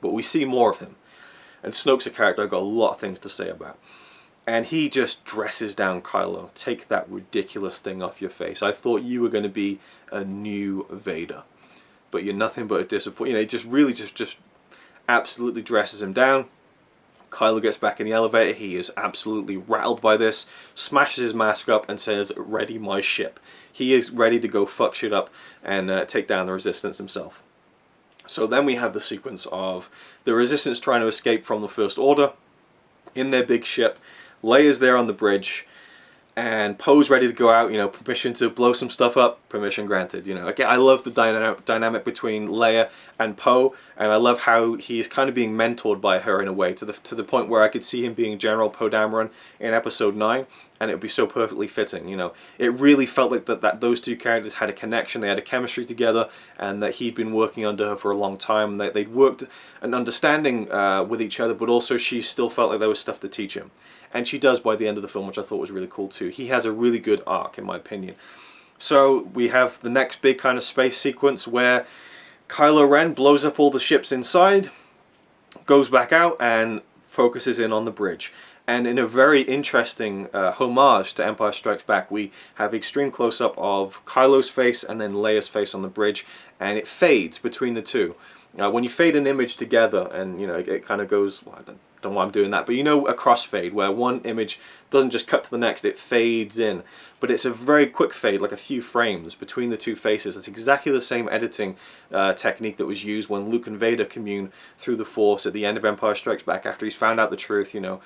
[SPEAKER 1] but we see more of him. And Snoke's a character I've got a lot of things to say about. And he just dresses down Kylo. Take that ridiculous thing off your face. I thought you were going to be a new Vader, but you're nothing but a disappointment. You know, he just really just absolutely dresses him down. Kylo gets back in the elevator. He is absolutely rattled by this, smashes his mask up and says, "Ready my ship." He is ready to go fuck shit up and take down the Resistance himself. So then we have the sequence of the Resistance trying to escape from the First Order in their big ship. Leia's there on the bridge, and Poe's ready to go out, you know, permission to blow some stuff up, permission granted, you know. Again, I love the dynamic between Leia and Poe, and I love how he's kind of being mentored by her in a way, to the point where I could see him being General Poe Dameron in Episode 9, and it would be so perfectly fitting, you know. It really felt like that those two characters had a connection, they had a chemistry together, and that he'd been working under her for a long time, that they'd worked an understanding with each other, but also she still felt like there was stuff to teach him. And she does by the end of the film, which I thought was really cool too. He has a really good arc, in my opinion. So we have the next big kind of space sequence where Kylo Ren blows up all the ships inside, goes back out, and focuses in on the bridge. And in a very interesting homage to Empire Strikes Back, we have extreme close-up of Kylo's face and then Leia's face on the bridge, and it fades between the two. When you fade an image together, and you know, it kind of goes, well, I don't know why I'm doing that, but you know, a crossfade where one image doesn't just cut to the next, it fades in. But it's a very quick fade, like a few frames between the two faces. It's exactly the same editing technique that was used when Luke and Vader commune through the Force at the end of Empire Strikes Back after he's found out the truth. You know,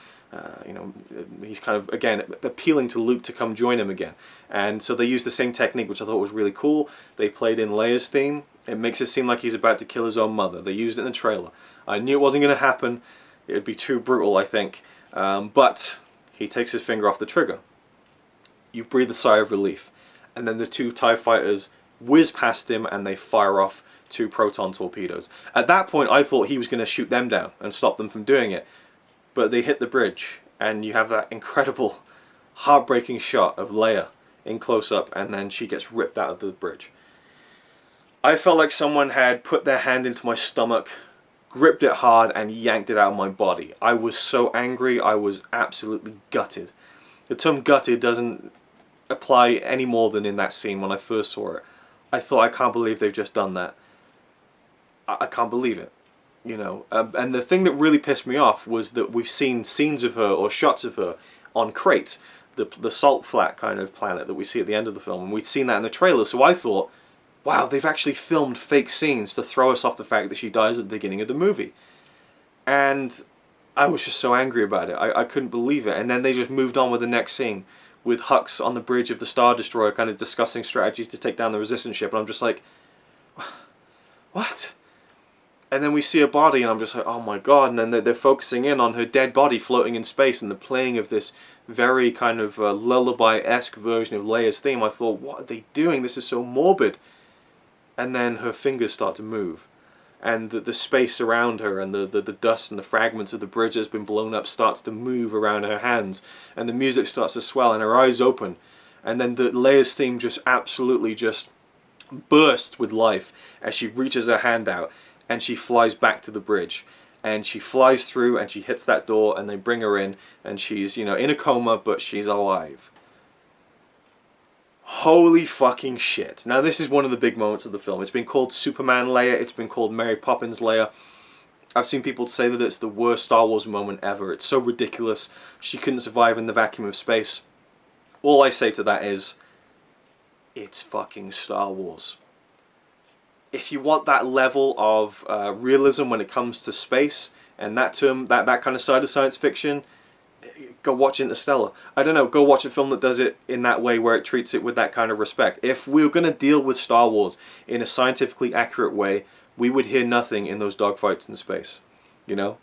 [SPEAKER 1] he's kind of, again, appealing to Luke to come join him again. And so they used the same technique, which I thought was really cool. They played in Leia's theme. It makes it seem like he's about to kill his own mother. They used it in the trailer. I knew it wasn't going to happen. It would be too brutal, I think. But he takes his finger off the trigger. You breathe a sigh of relief. and then the two TIE fighters whiz past him and they fire off two proton torpedoes. At that point, I thought he was going to shoot them down and stop them from doing it. But they hit the bridge, and you have that incredible, heartbreaking shot of Leia in close-up, and then she gets ripped out of the bridge. I felt like someone had put their hand into my stomach, gripped it hard, and yanked it out of my body. I was so angry, I was absolutely gutted. The term gutted doesn't apply any more than in that scene when I first saw it. I thought, I can't believe they've just done that. I can't believe it. You know, and the thing that really pissed me off was that we've seen scenes of her or shots of her on Crait, the salt flat kind of planet that we see at the end of the film, and we'd seen that in the trailer, so I thought, wow, they've actually filmed fake scenes to throw us off the fact that she dies at the beginning of the movie. And I was just so angry about it. I couldn't believe it. And then they just moved on with the next scene, with Hux on the bridge of the Star Destroyer kind of discussing strategies to take down the Resistance ship, and I'm just like, what? And then we see her body, and I'm just like, oh my god. And then they're focusing in on her dead body floating in space, and the playing of this very kind of lullaby-esque version of Leia's theme. I thought, what are they doing? This is so morbid. And then her fingers start to move. And the space around her, and the dust and the fragments of the bridge that's been blown up starts to move around her hands. And the music starts to swell, and her eyes open. And then the Leia's theme just absolutely just bursts with life as she reaches her hand out. And she flies back to the bridge, and she flies through, and she hits that door, and they bring her in, and she's, you know, in a coma, but she's alive. Holy fucking shit. Now, this is one of the big moments of the film. It's been called Superman Leia, it's been called Mary Poppins Leia. I've seen people say that it's the worst Star Wars moment ever. It's so ridiculous. She couldn't survive in the vacuum of space. All I say to that is, it's fucking Star Wars. If you want that level of realism when it comes to space and that term, that kind of side of science fiction, go watch Interstellar. I don't know, go watch a film that does it in that way, where it treats it with that kind of respect. If we were going to deal with Star Wars in a scientifically accurate way, we would hear nothing in those dogfights in space. You know?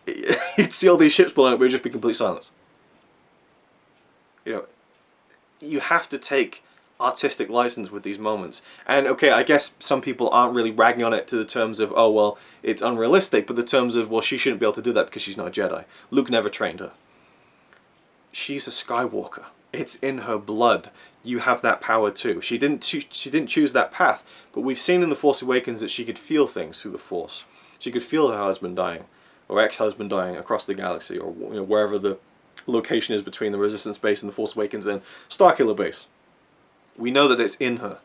[SPEAKER 1] You'd see all these ships blowing up, but it would just be complete silence. You know, you have to take artistic license with these moments. And okay, I guess some people aren't really ragging on it to the terms of, oh well, it's unrealistic, but the terms of, well, she shouldn't be able to do that because she's not a Jedi. Luke never trained her. She's a Skywalker. It's in her blood. You have that power too. She didn't choose that path, but we've seen in The Force Awakens that she could feel things through the Force. She could feel her husband dying, or ex-husband dying across the galaxy, or you know, wherever the location is between the Resistance base and the Force Awakens and Starkiller base. We know that it's in her,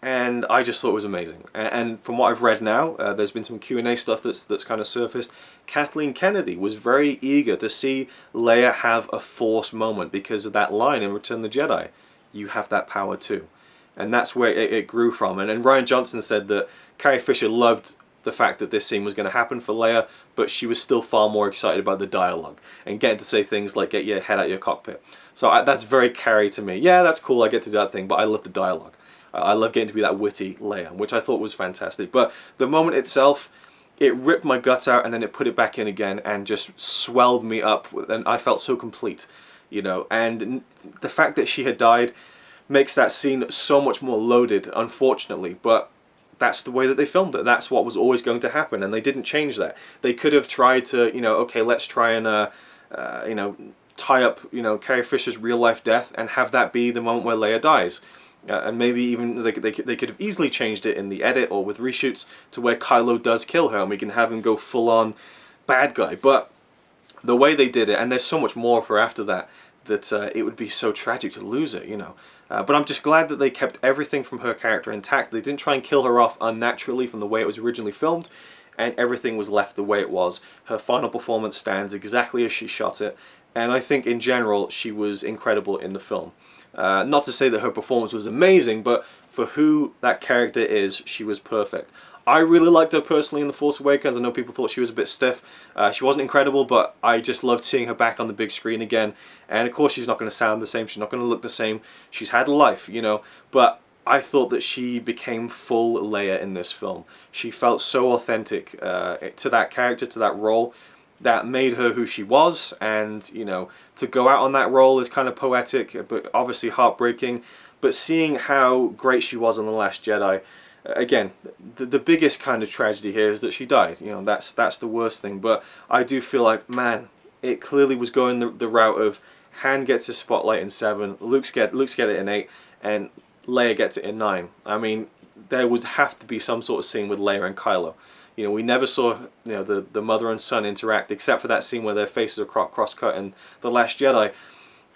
[SPEAKER 1] and I just thought it was amazing. And from what I've read now, there's been some Q&A stuff that's kind of surfaced. Kathleen Kennedy was very eager to see Leia have a Force moment because of that line in Return of the Jedi. You have that power too. And that's where it grew from. And Rian Johnson said that Carrie Fisher loved the fact that this scene was going to happen for Leia, but she was still far more excited about the dialogue and getting to say things like, get your head out of your cockpit. So that's very Carrie to me. Yeah, that's cool, I get to do that thing, but I love the dialogue. I love getting to be that witty Leia, which I thought was fantastic. But the moment itself, it ripped my guts out and then it put it back in again and just swelled me up, and I felt so complete, you know. And the fact that she had died makes that scene so much more loaded, unfortunately, but that's the way that they filmed it. That's what was always going to happen, and they didn't change that. They could have tried to, you know, okay, let's try and, you know, tie up, you know, Carrie Fisher's real-life death and have that be the moment where Leia dies. And maybe even they could have easily changed it in the edit or with reshoots to where Kylo does kill her and we can have him go full-on bad guy. But the way they did it, and there's so much more for after that, that it would be so tragic to lose it, you know. But I'm just glad that they kept everything from her character intact. They didn't try and kill her off unnaturally from the way it was originally filmed, and everything was left the way it was. Her final performance stands exactly as she shot it, and I think in general she was incredible in the film. Not to say that her performance was amazing, but for who that character is, she was perfect. I really liked her personally in The Force Awakens. I know people thought she was a bit stiff. She wasn't incredible, but I just loved seeing her back on the big screen again. And of course she's not going to sound the same, she's not going to look the same. She's had a life, you know, but I thought that she became full Leia in this film. She felt so authentic to that character, to that role, that made her who she was. And, you know, to go out on that role is kind of poetic, but obviously heartbreaking. But seeing how great she was in The Last Jedi, again, the biggest kind of tragedy here is that she died. You know, that's the worst thing. But I do feel like, man, it clearly was going the route of Han gets his spotlight in 7, Luke's get it in 8, and Leia gets it in 9. I mean, there would have to be some sort of scene with Leia and Kylo. You know, we never saw, you know, the mother and son interact, except for that scene where their faces are cross-cut in The Last Jedi.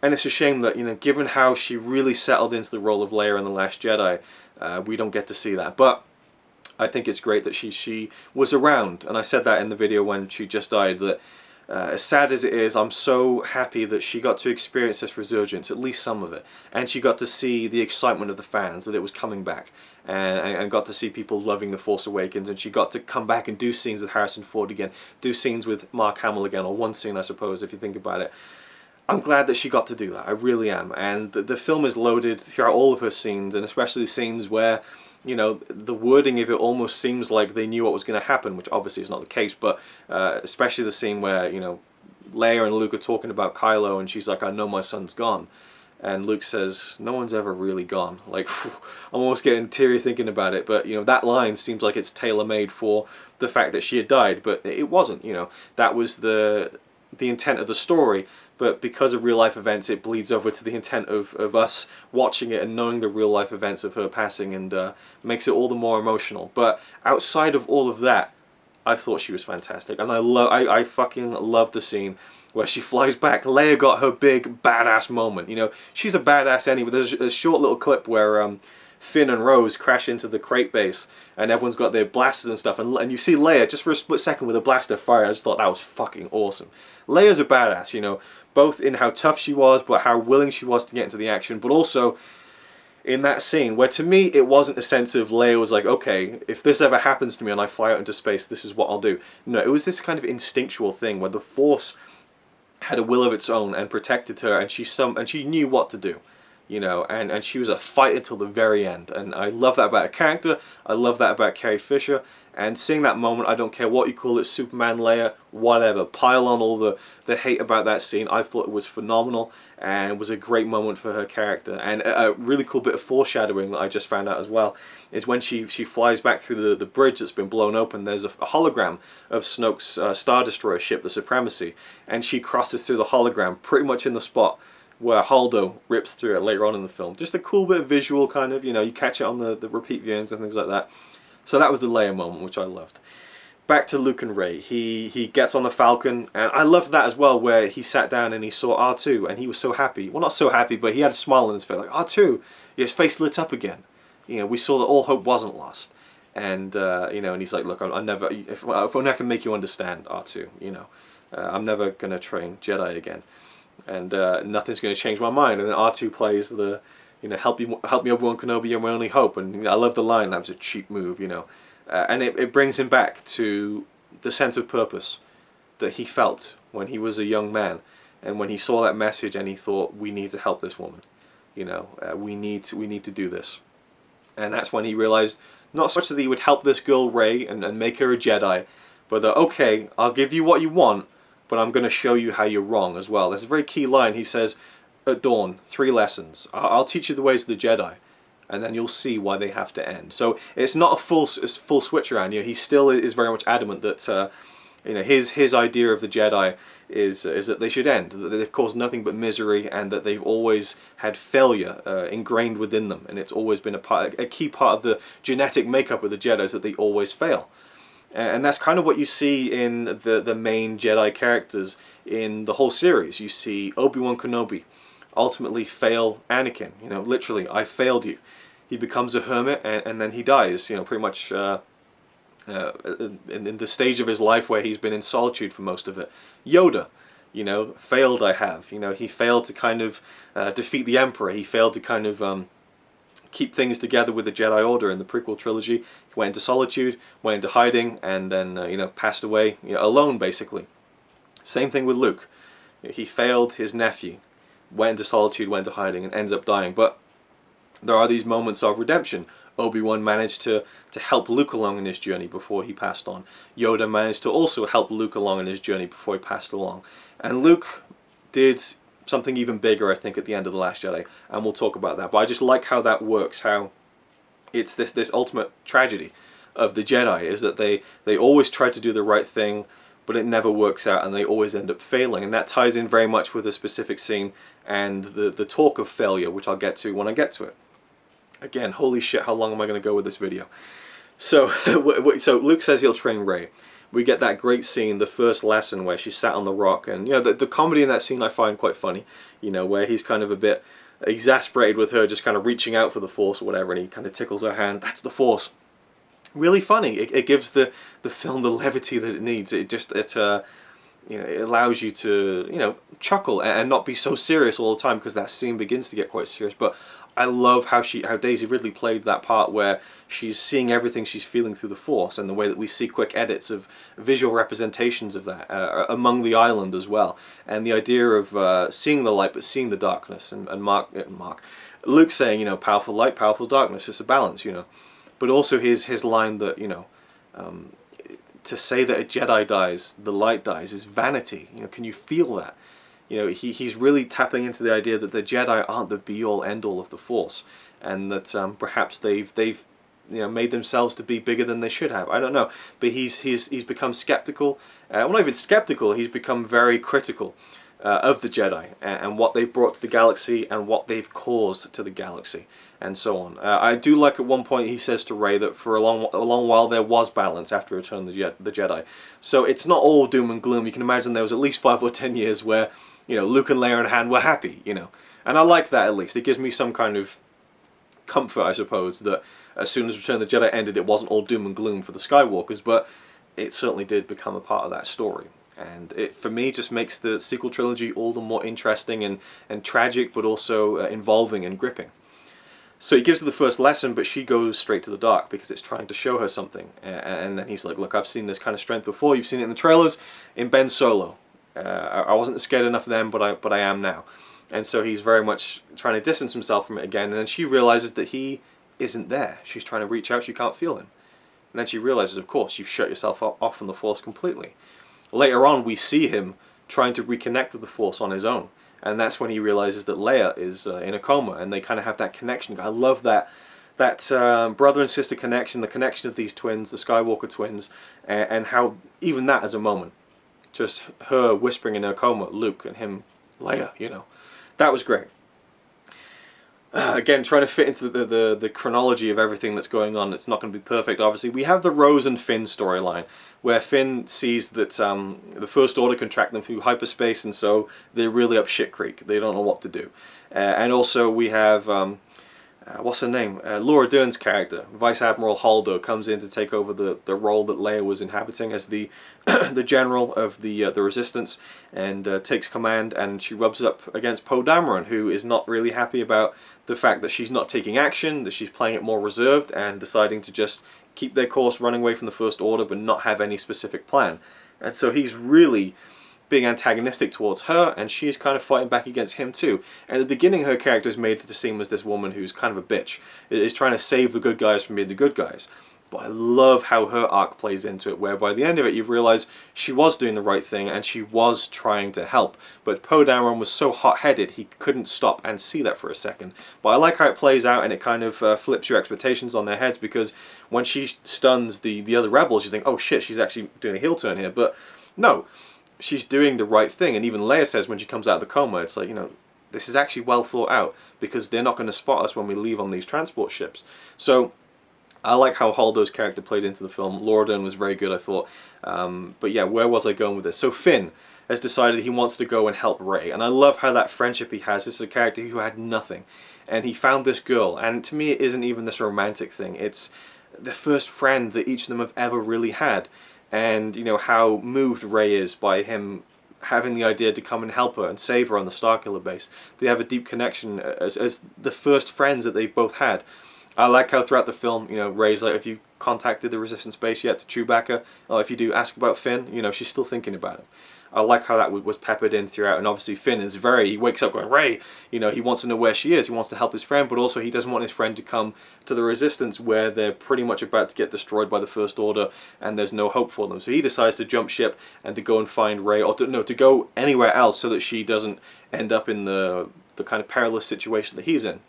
[SPEAKER 1] And it's a shame that, you know, given how she really settled into the role of Leia in The Last Jedi, we don't get to see that. But I think it's great that she was around, and I said that in the video when she just died, that as sad as it is, I'm so happy that she got to experience this resurgence, at least some of it, and she got to see the excitement of the fans, that it was coming back, and got to see people loving The Force Awakens, and she got to come back and do scenes with Harrison Ford again, do scenes with Mark Hamill again, or one scene I suppose if you think about it. I'm glad that she got to do that, I really am, and the film is loaded throughout all of her scenes, and especially scenes where, you know, the wording of it almost seems like they knew what was going to happen, which obviously is not the case, but especially the scene where, you know, Leia and Luke are talking about Kylo, and she's like, I know my son's gone. And Luke says, no one's ever really gone. Like, I'm almost getting teary thinking about it, but, you know, that line seems like it's tailor-made for the fact that she had died, but it wasn't, you know. That was the intent of the story, but because of real life events it bleeds over to the intent of us watching it and knowing the real life events of her passing, and makes it all the more emotional. But outside of all of that, I thought she was fantastic, and I fucking love the scene where she flies back. Leia got her big badass moment. You know, she's a badass anyway. There's a short little clip where Finn and Rose crash into the Crait base, and everyone's got their blasters and stuff, and you see Leia just for a split second with a blaster fire. I just thought that was fucking awesome. Leia's a badass, you know, both in how tough she was, but how willing she was to get into the action, but also in that scene where, to me, it wasn't a sense of Leia was like, okay, if this ever happens to me and I fly out into space, this is what I'll do. No, it was this kind of instinctual thing where the Force had a will of its own and protected her, and she knew what to do. You know, and she was a fighter till the very end, and I love that about her character. I love that about Carrie Fisher, and seeing that moment, I don't care what you call it, Superman, Leia, whatever, pile on all the hate about that scene. I thought it was phenomenal, and it was a great moment for her character. And a really cool bit of foreshadowing that I just found out as well is when she flies back through the bridge that's been blown open, there's a hologram of Snoke's Star Destroyer ship, the Supremacy, and she crosses through the hologram pretty much in the spot where Holdo rips through it later on in the film. Just a cool bit of visual kind of, you know, you catch it on the repeat viewings and things like that. So that was the Leia moment, which I loved. Back to Luke and Rey. He gets on the Falcon, and I loved that as well, where he sat down and he saw R2, and he was so happy. Well, not so happy, but he had a smile on his face, like, R2, his face lit up again. You know, we saw that all hope wasn't lost. And, you know, and he's like, look, I never, if only I can make you understand, R2, you know. I'm never going to train Jedi again. And nothing's going to change my mind. And then R2 plays the, you know, help me Obi-Wan Kenobi, you're my only hope. And you know, I love the line, that was a cheap move, you know. And it brings him back to the sense of purpose that he felt when he was a young man, and when he saw that message and he thought, we need to help this woman, you know, we need to do this. And that's when he realized, not so much that he would help this girl Rey and make her a Jedi, but that, okay, I'll give you what you want, but I'm going to show you how you're wrong as well. That's a very key line. He says, at dawn, 3 lessons. I'll teach you the ways of the Jedi, and then you'll see why they have to end. So it's not a full switch around. You know, he still is very much adamant that you know, his idea of the Jedi is that they should end, that they've caused nothing but misery, and that they've always had failure ingrained within them, and it's always been a key part of the genetic makeup of the Jedi, is that they always fail. And that's kind of what you see in the main Jedi characters in the whole series. You see Obi-Wan Kenobi ultimately fail Anakin. You know, literally, I failed you. He becomes a hermit, and then he dies. You know, pretty much in the stage of his life where he's been in solitude for most of it. Yoda, you know, failed I have. You know, he failed to kind of defeat the Emperor. He failed to kind of keep things together with the Jedi Order in the prequel trilogy. He went into solitude, went into hiding, and then you know, passed away, you know, alone basically. Same thing with Luke. He failed his nephew, went into solitude, went into hiding, and ends up dying. But there are these moments of redemption. Obi-Wan managed to help Luke along in his journey before he passed on. Yoda managed to also help Luke along in his journey before he passed along. And Luke did something even bigger, I think, at the end of The Last Jedi, and we'll talk about that. But I just like how that works, how it's this ultimate tragedy of the Jedi, is that they always try to do the right thing, but it never works out, and they always end up failing. And that ties in very much with a specific scene and the talk of failure, which I'll get to when I get to it. Again, holy shit, how long am I going to go with this video? So, so Luke says he'll train Rey. We get that great scene, the first lesson, where she's sat on the rock, and you know, the comedy in that scene I find quite funny. You know, where he's kind of a bit exasperated with her just kind of reaching out for the Force or whatever, and he kind of tickles her hand. That's the Force. Really funny. It gives the film the levity that it needs. It you know, it allows you to, you know, chuckle and not be so serious all the time, because that scene begins to get quite serious. But I love how Daisy Ridley played that part where she's seeing everything she's feeling through the Force, and the way that we see quick edits of visual representations of that among the island as well, and the idea of seeing the light but seeing the darkness, and Luke saying, you know, powerful light, powerful darkness, just a balance, you know. But also his line that, you know, to say that a Jedi dies, the light dies, is vanity. You know, can you feel that? You know, he's really tapping into the idea that the Jedi aren't the be-all, end-all of the Force, and that perhaps they've you know, made themselves to be bigger than they should have. I don't know, but he's become skeptical. Well, not even skeptical. He's become very critical of the Jedi and what they've brought to the galaxy and what they've caused to the galaxy, and so on. I do like at one point he says to Rey that for a long while there was balance after Return of the Jedi. So it's not all doom and gloom. You can imagine there was at least 5 or 10 years where, you know, Luke and Leia and Han were happy, you know. And I like that, at least. It gives me some kind of comfort, I suppose, that as soon as Return of the Jedi ended, it wasn't all doom and gloom for the Skywalkers, but it certainly did become a part of that story. And it, for me, just makes the sequel trilogy all the more interesting and tragic, but also involving and gripping. So he gives her the first lesson, but she goes straight to the dark because it's trying to show her something. And then he's like, look, I've seen this kind of strength before. You've seen it in the trailers, in Ben Solo. I wasn't scared enough then, but I am now. And so he's very much trying to distance himself from it again. And then she realizes that he isn't there. She's trying to reach out, she can't feel him. And then she realizes, of course, you've shut yourself off from the Force completely. Later on, we see him trying to reconnect with the Force on his own. And that's when he realizes that Leia is in a coma, and they kind of have that connection. I love that brother and sister connection, the connection of these twins, the Skywalker twins, and how even that as a moment, just her whispering in her coma, Luke, and him, Leia, you know. That was great. Again, trying to fit into the chronology of everything that's going on. It's not going to be perfect, obviously. We have the Rose and Finn storyline, where Finn sees that the First Order can track them through hyperspace, and so they're really up shit creek. They don't know what to do. And also we have, what's her name? Laura Dern's character, Vice Admiral Holdo, comes in to take over the role that Leia was inhabiting as the the general of the Resistance, and takes command, and she rubs up against Poe Dameron, who is not really happy about the fact that she's not taking action, that she's playing it more reserved and deciding to just keep their course running away from the First Order but not have any specific plan. And so he's really being antagonistic towards her, and she's kind of fighting back against him too. And at the beginning, her character is made to seem as this woman who's kind of a bitch, is trying to save the good guys from being the good guys. But I love how her arc plays into it, where by the end of it you realise she was doing the right thing and she was trying to help. But Poe Dameron was so hot-headed he couldn't stop and see that for a second. But I like how it plays out, and it kind of flips your expectations on their heads, because when she stuns the other rebels, you think, oh shit, she's actually doing a heel turn here. But no, she's doing the right thing. And even Leia says when she comes out of the coma, it's like, you know, this is actually well thought out, because they're not going to spot us when we leave on these transport ships. So I like how Holdo's character played into the film. Laura Dern was very good, I thought. But yeah, where was I going with this? So Finn has decided he wants to go and help Rey. And I love how that friendship he has. This is a character who had nothing. And he found this girl. And to me, it isn't even this romantic thing. It's the first friend that each of them have ever really had. And, you know, how moved Rey is by him having the idea to come and help her and save her on the Starkiller base. They have a deep connection as the first friends that they've both had. I like how throughout the film, you know, Rey's like, have you contacted the Resistance base yet to Chewbacca? Or if you do, ask about Finn. You know, she's still thinking about him. I like how that was peppered in throughout. And obviously Finn is he wakes up going, Rey, you know, he wants to know where she is, he wants to help his friend, but also he doesn't want his friend to come to the Resistance where they're pretty much about to get destroyed by the First Order and there's no hope for them. So he decides to jump ship and to go and find Rey, or to go anywhere else so that she doesn't end up in the kind of perilous situation that he's in.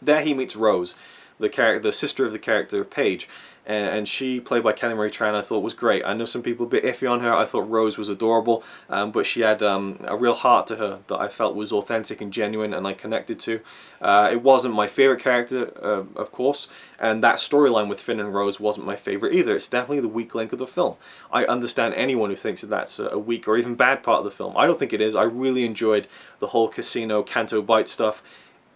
[SPEAKER 1] There he meets Rose, the sister of the character of Paige, and she, played by Kelly Marie Tran, I thought was great. I know some people a bit iffy on her. I thought Rose was adorable, but she had a real heart to her that I felt was authentic and genuine, and I connected to. It wasn't my favorite character, of course, and that storyline with Finn and Rose wasn't my favorite either. It's definitely the weak link of the film. I understand anyone who thinks that that's a weak or even bad part of the film. I don't think it is. I really enjoyed the whole casino Canto Bight stuff.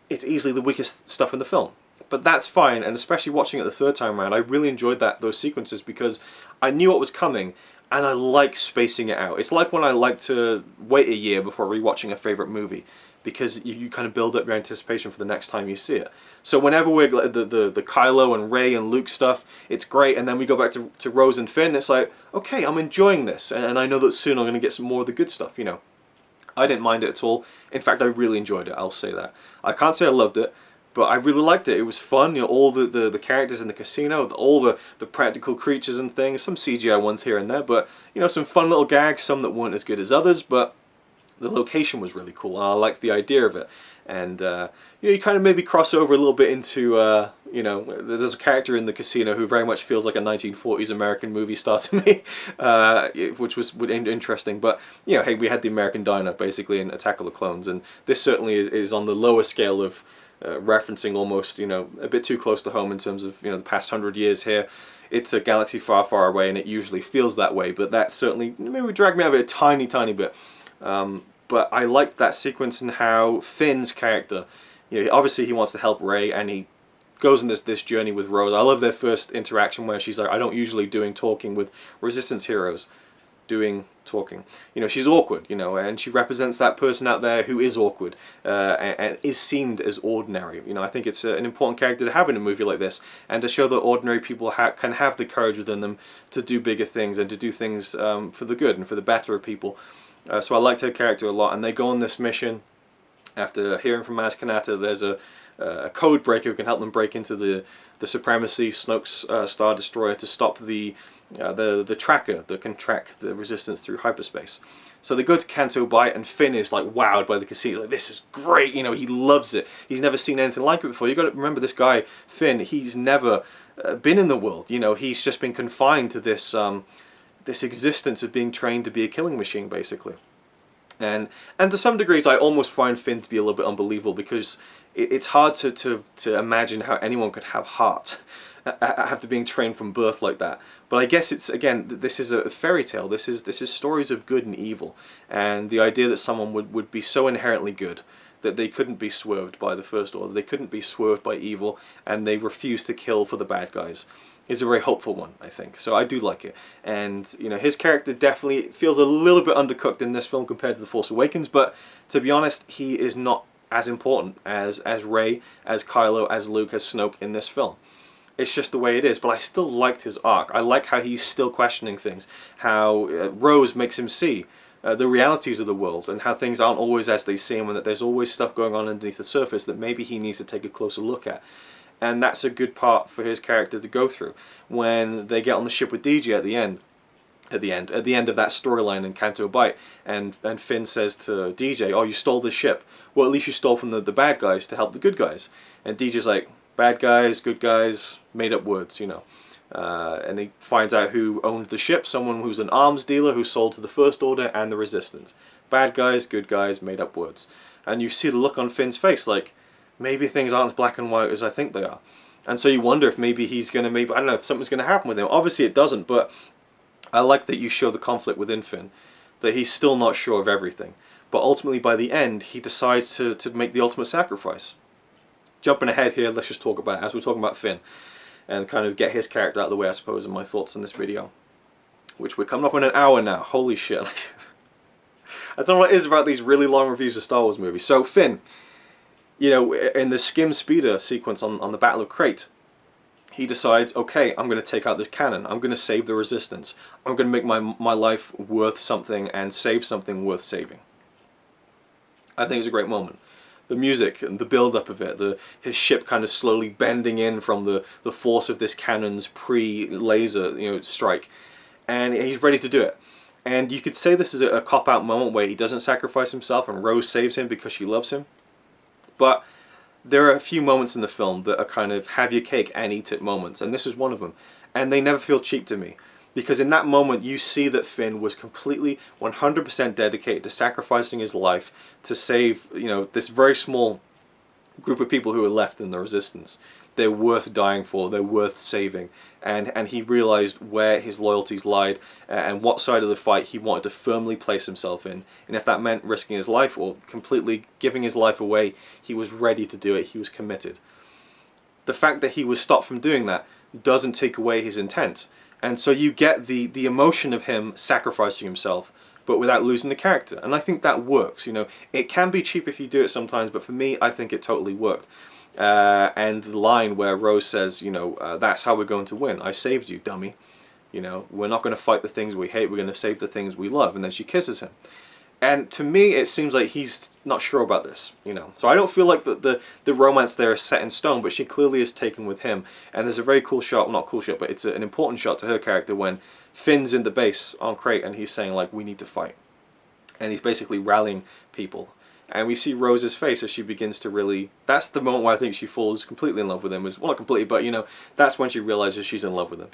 [SPEAKER 1] It's easily the weakest stuff in the film. But that's fine, and especially watching it the third time around, I really enjoyed those sequences because I knew what was coming, and I like spacing it out. It's like when I like to wait a year before rewatching a favourite movie, because you kind of build up your anticipation for the next time you see it. So whenever we're the Kylo and Rey and Luke stuff, it's great, and then we go back to Rose and Finn, it's like, okay, I'm enjoying this, and I know that soon I'm going to get some more of the good stuff, you know. I didn't mind it at all. In fact, I really enjoyed it, I'll say that. I can't say I loved it, but I really liked it. It was fun, you know, all the characters in the casino, all the practical creatures and things, some CGI ones here and there, but, you know, some fun little gags, some that weren't as good as others, but the location was really cool, and I liked the idea of it. And, you know, you kind of maybe cross over a little bit into, you know, there's a character in the casino who very much feels like a 1940s American movie star to me, which was interesting. But, you know, hey, we had the American Diner, basically, in Attack of the Clones, and this certainly is on the lower scale of referencing almost, you know, a bit too close to home in terms of, you know, the past 100 years here. It's a galaxy far, far away, and it usually feels that way, but that certainly maybe dragged me out of it a tiny, tiny bit. But I liked that sequence and how Finn's character, you know, obviously he wants to help Rey, and he goes on this journey with Rose. I love their first interaction where she's like, I don't usually talking with Resistance heroes. Talking. You know, she's awkward, you know, and she represents that person out there who is awkward and is seen as ordinary. You know, I think it's an important character to have in a movie like this, and to show that ordinary people can have the courage within them to do bigger things and to do things for the good and for the better of people. So I liked her character a lot, and they go on this mission after hearing from Maz Kanata. There's a code breaker who can help them break into the Supremacy, Snoke's Star Destroyer, to stop the tracker that can track the Resistance through hyperspace. So they go to Canto Bight, and Finn is like wowed by the casino. He's like, this is great, you know, he loves it. He's never seen anything like it before. You got to remember, this guy Finn, he's never been in the world. You know, he's just been confined to this this existence of being trained to be a killing machine, basically. And to some degrees, I almost find Finn to be a little bit unbelievable, because it's hard to imagine how anyone could have heart after being trained from birth like that. But I guess it's, again, this is a fairy tale. This is stories of good and evil, and the idea that someone would be so inherently good that they couldn't be swerved by the First Order, they couldn't be swerved by evil, and they refuse to kill for the bad guys, is a very hopeful one, I think. So I do like it. And, you know, his character definitely feels a little bit undercooked in this film compared to The Force Awakens, but to be honest, he is not as important as Rey, as Kylo, as Luke, as Snoke in this film. It's just the way it is, but I still liked his arc. I like how he's still questioning things, how Rose makes him see the realities of the world, and how things aren't always as they seem, and that there's always stuff going on underneath the surface that maybe he needs to take a closer look at. And that's a good part for his character to go through. When they get on the ship with DJ at the end of that storyline in Canto Bight, and Finn says to DJ, oh, you stole the ship. Well, at least you stole from the bad guys to help the good guys. And DJ's like, bad guys, good guys, made up words, you know. And he finds out who owned the ship, someone who's an arms dealer who sold to the First Order and the Resistance. Bad guys, good guys, made up words. And you see the look on Finn's face, like, maybe things aren't as black and white as I think they are. And so you wonder if maybe he's going to, I don't know, if something's going to happen with him. Obviously it doesn't, but I like that you show the conflict within Finn, that he's still not sure of everything. But ultimately, by the end, he decides to make the ultimate sacrifice. Jumping ahead here, let's just talk about it, as we're talking about Finn, and kind of get his character out of the way, I suppose, and my thoughts on this video. Which we're coming up on an hour now. Holy shit. I don't know what it is about these really long reviews of Star Wars movies. So, Finn, you know, in the skim speeder sequence on the Battle of Crait, he decides, okay, I'm going to take out this cannon. I'm going to save the Resistance. I'm going to make my life worth something and save something worth saving. I think it's a great moment. The music and the build-up of it, his ship kind of slowly bending in from the force of this cannon's pre-laser strike, and he's ready to do it. And you could say this is a cop-out moment where he doesn't sacrifice himself and Rose saves him because she loves him. But there are a few moments in the film that are kind of have your cake and eat it moments, and this is one of them. And they never feel cheap to me, because in that moment you see that Finn was completely 100% dedicated to sacrificing his life to save, this very small group of people who are left in the Resistance. They're worth dying for, they're worth saving. And he realized where his loyalties lied and what side of the fight he wanted to firmly place himself in. And if that meant risking his life or completely giving his life away, he was ready to do it, he was committed. The fact that he was stopped from doing that doesn't take away his intent. And so you get the emotion of him sacrificing himself, but without losing the character. And I think that works. It can be cheap if you do it sometimes, but for me, I think it totally worked. And the line where Rose says, that's how we're going to win. I saved you, dummy. We're not going to fight the things we hate. We're going to save the things we love. And then she kisses him. And to me, it seems like he's not sure about this, So I don't feel like the romance there is set in stone, but she clearly is taken with him. And there's a very cool shot, well, not cool shot, but it's an important shot to her character when Finn's in the base on Crait and he's saying, like, we need to fight. And he's basically rallying people. And we see Rose's face as she begins to really... That's the moment where I think she falls completely in love with him. Well, not completely, but, that's when she realizes she's in love with him.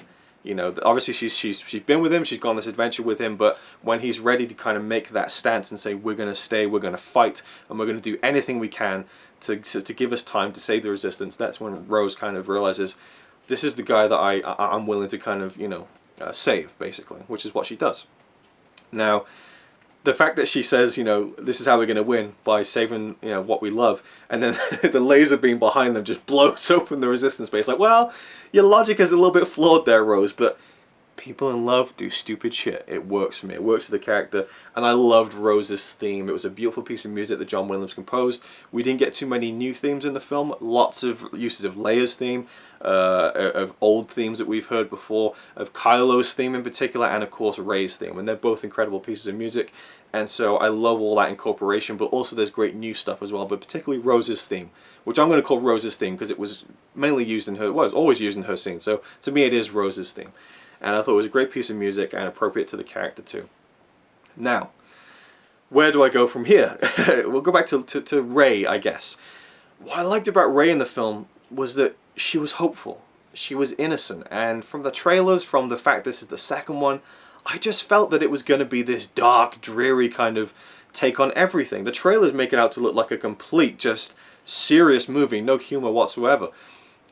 [SPEAKER 1] Obviously she's been with him, she's gone on this adventure with him, but when he's ready to kind of make that stance and say, we're going to stay, we're going to fight, and we're going to do anything we can to give us time to save the Resistance, that's when Rose kind of realizes, this is the guy that I'm willing to kind of, save, basically, which is what she does. Now, the fact that she says, this is how we're going to win, by saving, what we love, and then the laser beam behind them just blows open the Resistance base. Like, well, your logic is a little bit flawed there, Rose, but people in love do stupid shit. It works for me. It works for the character, and I loved Rose's theme. It was a beautiful piece of music that John Williams composed. We didn't get too many new themes in the film. Lots of uses of Leia's theme, of old themes that we've heard before, of Kylo's theme in particular, and of course Rey's theme, and they're both incredible pieces of music. And so I love all that incorporation, but also there's great new stuff as well, but particularly Rose's theme, which I'm going to call Rose's theme because it was mainly used in her, well, it was always used in her scene, so to me it is Rose's theme. And I thought it was a great piece of music and appropriate to the character too. Now, where do I go from here? We'll go back to Rey, I guess. What I liked about Rey in the film was that she was hopeful. She was innocent, and from the trailers, from the fact this is the second one, I just felt that it was going to be this dark, dreary kind of take on everything. The trailers make it out to look like a complete, just serious movie, no humor whatsoever.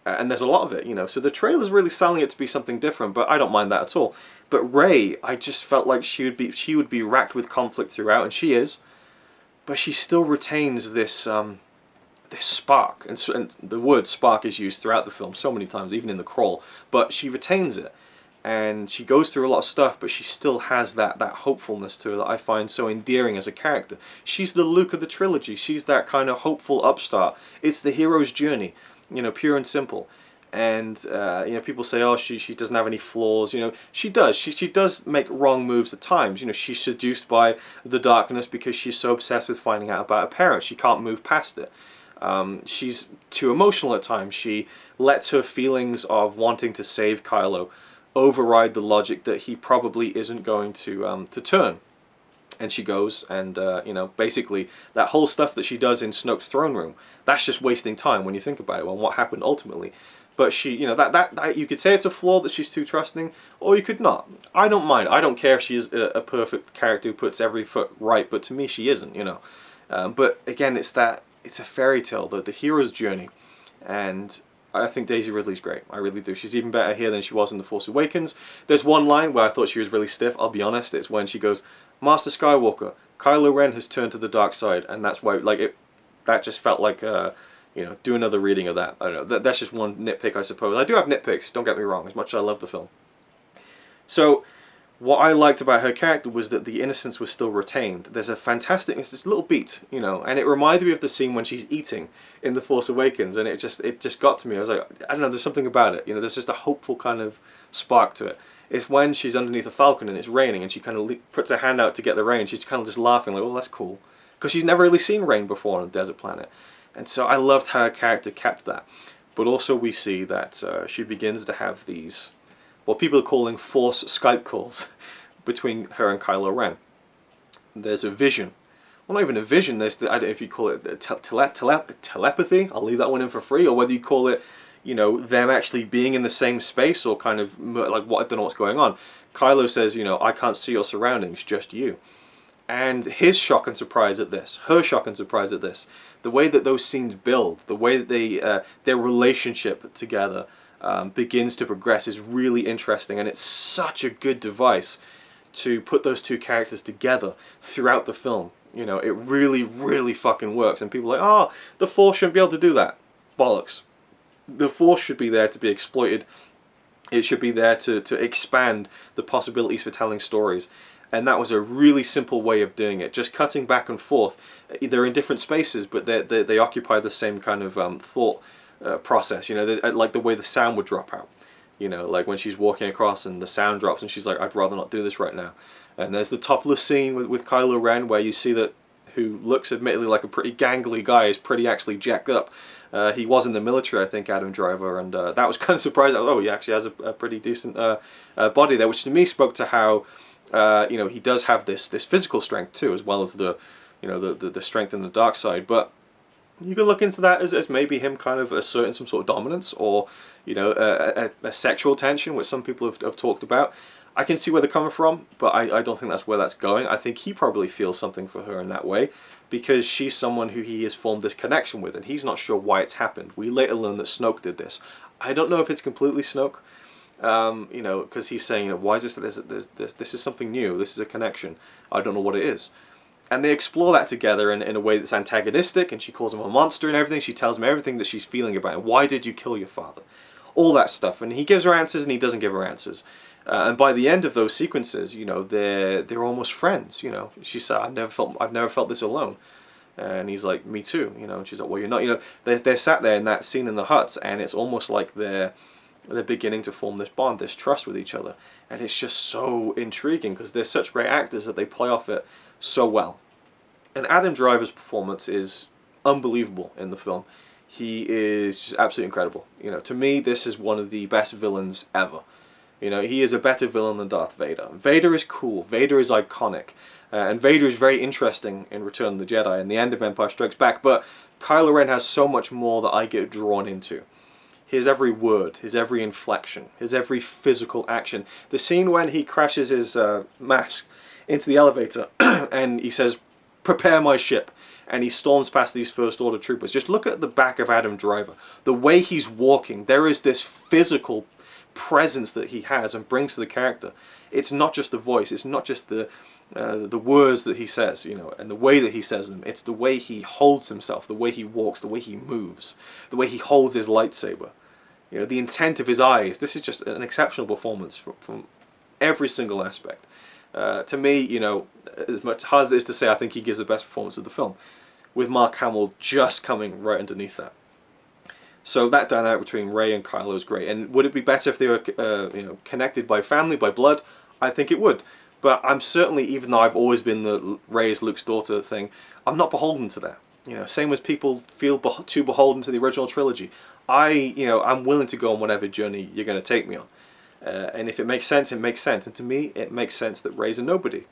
[SPEAKER 1] And there's a lot of it, so the trailer's really selling it to be something different, but I don't mind that at all. But Rey, I just felt like she would be racked with conflict throughout, and she is, but she still retains this this spark, and the word spark is used throughout the film so many times, even in the crawl, but she retains it. And she goes through a lot of stuff, but she still has that hopefulness to her that I find so endearing as a character. She's the Luke of the trilogy. She's that kind of hopeful upstart. It's the hero's journey, pure and simple. And people say, oh, she doesn't have any flaws. She does. She does make wrong moves at times. She's seduced by the darkness because she's so obsessed with finding out about her parents. She can't move past it. She's too emotional at times. She lets her feelings of wanting to save Kylo override the logic that he probably isn't going to turn. And she goes and, basically that whole stuff that she does in Snoke's throne room, that's just wasting time when you think about it, on what happened ultimately. But she, that you could say it's a flaw that she's too trusting, or you could not. I don't mind. I don't care if she's a perfect character who puts every foot right, but to me she isn't, But again, it's a fairy tale, the hero's journey. And I think Daisy Ridley's great. I really do. She's even better here than she was in The Force Awakens. There's one line where I thought she was really stiff, I'll be honest. It's when she goes, Master Skywalker, Kylo Ren has turned to the dark side, and that's why, that just felt like, do another reading of that. I don't know. That's just one nitpick, I suppose. I do have nitpicks, don't get me wrong, as much as I love the film. So, what I liked about her character was that the innocence was still retained. There's a fantastic, it's this little beat, you know, and it reminded me of the scene when she's eating in The Force Awakens, and it just got to me. I was like, I don't know, there's something about it, you know, there's just a hopeful kind of spark to it. It's when she's underneath a falcon and it's raining, and she kind of puts her hand out to get the rain. She's kind of just laughing, like, oh, that's cool, because she's never really seen rain before on a desert planet, and so I loved how her character kept that. But also we see that she begins to have these, what people are calling Force Skype calls between her and Kylo Ren. There's a vision. Well, not even a vision, there's the, I don't know if you call it telepathy, I'll leave that one in for free, or whether you call it, you know, them actually being in the same space, or kind of, like, what, I don't know what's going on. Kylo says, you know, I can't see your surroundings, just you. And his shock and surprise at this, her shock and surprise at this, the way that those scenes build, the way that they, their relationship together begins to progress is really interesting, and it's such a good device to put those two characters together throughout the film. You know, it really, really fucking works, and people are like, oh, the Force shouldn't be able to do that. Bollocks. The Force should be there to be exploited. It should be there to expand the possibilities for telling stories. And that was a really simple way of doing it. Just cutting back and forth. They're in different spaces, but they occupy the same kind of thought process. You know, like the way the sound would drop out. You know, like when she's walking across and the sound drops and she's like, I'd rather not do this right now. And there's the topless scene with Kylo Ren, where you see that, who looks admittedly like a pretty gangly guy, is pretty actually jacked up. He was in the military, I think, Adam Driver, and that was kind of surprising. Oh, he actually has a pretty decent body there, which to me spoke to how, you know, he does have this physical strength too, as well as the, you know, the strength in the dark side. But you can look into that as maybe him kind of asserting some sort of dominance, or, you know, a sexual tension, which some people have talked about. I can see where they're coming from, but I don't think that's where that's going. I think he probably feels something for her in that way, because she's someone who he has formed this connection with, and he's not sure why it's happened. We later learn that Snoke did this. I don't know if it's completely Snoke, you know, because he's saying, you know, why is this is something new, this is a connection. I don't know what it is. And they explore that together in a way that's antagonistic, and she calls him a monster and everything. She tells him everything that she's feeling about him. Why did you kill your father? All that stuff. And he gives her answers and he doesn't give her answers. And by the end of those sequences, you know, they're almost friends. You know, she said, I've never felt this alone. And he's like, me too. You know, and she's like, well, you're not. You know, they're sat there in that scene in the hut, and it's almost like they're beginning to form this bond, this trust with each other. And it's just so intriguing, because they're such great actors that they play off it so well. And Adam Driver's performance is unbelievable in the film. He is just absolutely incredible. You know, to me, this is one of the best villains ever. You know, he is a better villain than Darth Vader. Vader is cool. Vader is iconic. And Vader is very interesting in Return of the Jedi and the end of Empire Strikes Back. But Kylo Ren has so much more that I get drawn into. His every word, his every inflection, his every physical action. The scene when he crashes his mask into the elevator and he says, prepare my ship, and he storms past these First Order troopers. Just look at the back of Adam Driver. The way he's walking, there is this physical presence that he has and brings to the character. It's not just the voice, it's not just the words that he says, you know, and the way that he says them. It's the way he holds himself, the way he walks, the way he moves, the way he holds his lightsaber. You know, the intent of his eyes. This is just an exceptional performance from every single aspect. To me, you know, as much hard as it is to say, I think he gives the best performance of the film, with Mark Hamill just coming right underneath that. So that dynamic between Rey and Kylo is great. And would it be better if they were, you know, connected by family, by blood? I think it would. But I'm certainly, even though I've always been the Rey is Luke's daughter thing, I'm not beholden to that. You know, same as people feel too beholden to the original trilogy. You know, I'm willing to go on whatever journey you're going to take me on. And if it makes sense, it makes sense. And to me, it makes sense that Rey's a nobody.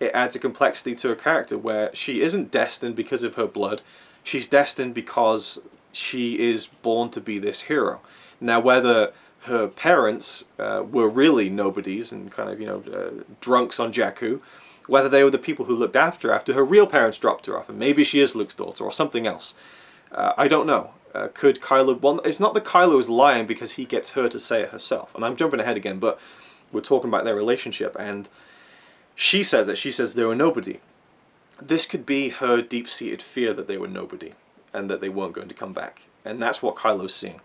[SPEAKER 1] It adds a complexity to her character where she isn't destined because of her blood. She's destined because she is born to be this hero. Now, whether her parents were really nobodies and kind of, you know, drunks on Jakku, whether they were the people who looked after her real parents dropped her off, and maybe she is Luke's daughter or something else. I don't know. Could Kylo... Well, it's not that Kylo is lying because he gets her to say it herself. And I'm jumping ahead again, but we're talking about their relationship, and she says it. She says they were nobody. This could be her deep-seated fear that they were nobody and that they weren't going to come back. And that's what Kylo's seeing.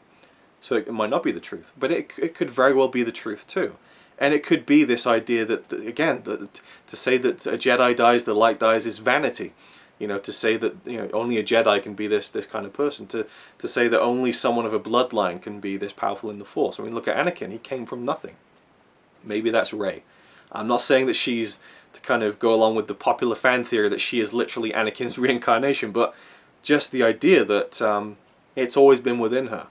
[SPEAKER 1] So it might not be the truth, but it could very well be the truth too. And it could be this idea that again, to say that a Jedi dies, the light dies, is vanity. You know, to say that, you know, only a Jedi can be this kind of person. To say that only someone of a bloodline can be this powerful in the Force. I mean, look at Anakin. He came from nothing. Maybe that's Rey. I'm not saying that she's, to kind of go along with the popular fan theory, that she is literally Anakin's reincarnation, but just the idea that it's always been within her,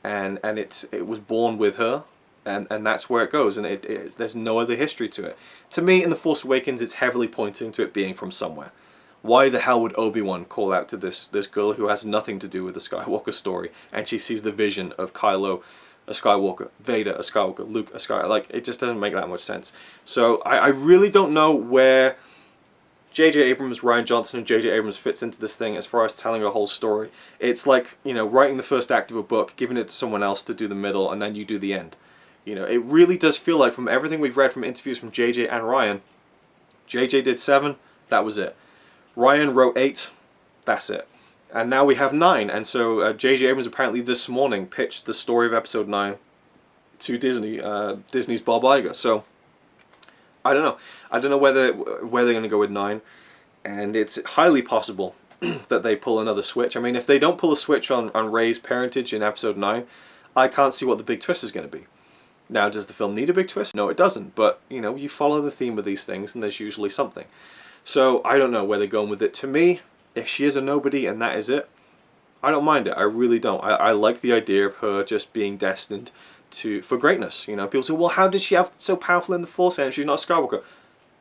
[SPEAKER 1] and it was born with her, and that's where it goes, and there's no other history to it. To me, in The Force Awakens, it's heavily pointing to it being from somewhere. Why the hell would Obi-Wan call out to this girl who has nothing to do with the Skywalker story, and she sees the vision of Kylo, a Skywalker, Vader, a Skywalker, Luke, a Skywalker? Like, it just doesn't make that much sense. So I really don't know where J.J. Abrams, Rian Johnson, and J.J. Abrams fits into this thing as far as telling a whole story. It's like, you know, writing the first act of a book, giving it to someone else to do the middle, and then you do the end. You know, it really does feel like, from everything we've read from interviews from J.J. and Rian, J.J. did 7, that was it. Rian wrote 8, that's it. And now we have 9, and so J.J. Abrams apparently this morning pitched the story of Episode 9 to Disney, Disney's Bob Iger. So, I don't know. I don't know where they're going to go with 9, and it's highly possible that they pull another switch. I mean, if they don't pull a switch on Rey's parentage in Episode 9, I can't see what the big twist is going to be. Now, does the film need a big twist? No, it doesn't. But, you know, you follow the theme of these things, and there's usually something. So, I don't know where they're going with it. To me, if she is a nobody and that is it, I don't mind it. I really don't. I like the idea of her just being destined for greatness. You know, people say, well, how did she have so powerful in the Force and she's not a Skywalker?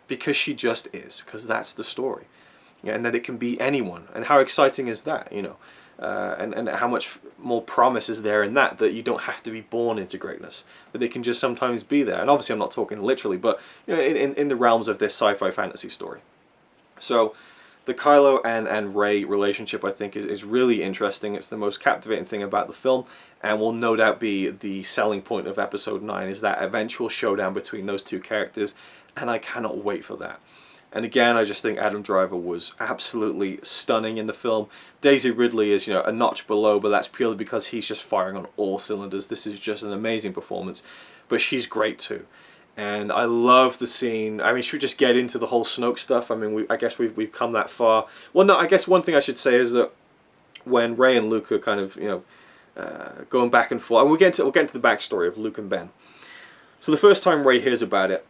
[SPEAKER 1] Because she just is. Because that's the story. Yeah, and that it can be anyone. And how exciting is that, you know? And how much more promise is there in that you don't have to be born into greatness, that it can just sometimes be there. And obviously I'm not talking literally, but, you know, in the realms of this sci-fi fantasy story. So the Kylo and Rey relationship, I think, is really interesting. It's the most captivating thing about the film, and will no doubt be the selling point of Episode 9, is that eventual showdown between those two characters, and I cannot wait for that. And again, I just think Adam Driver was absolutely stunning in the film. Daisy Ridley is, you know, a notch below, but that's purely because he's just firing on all cylinders. This is just an amazing performance, but she's great too. And I love the scene. I mean, should we just get into the whole Snoke stuff? I mean, I guess we've come that far. Well, no, I guess one thing I should say is that when Rey and Luke are kind of, you know, going back and forth, and we'll get into the backstory of Luke and Ben. So the first time Rey hears about it,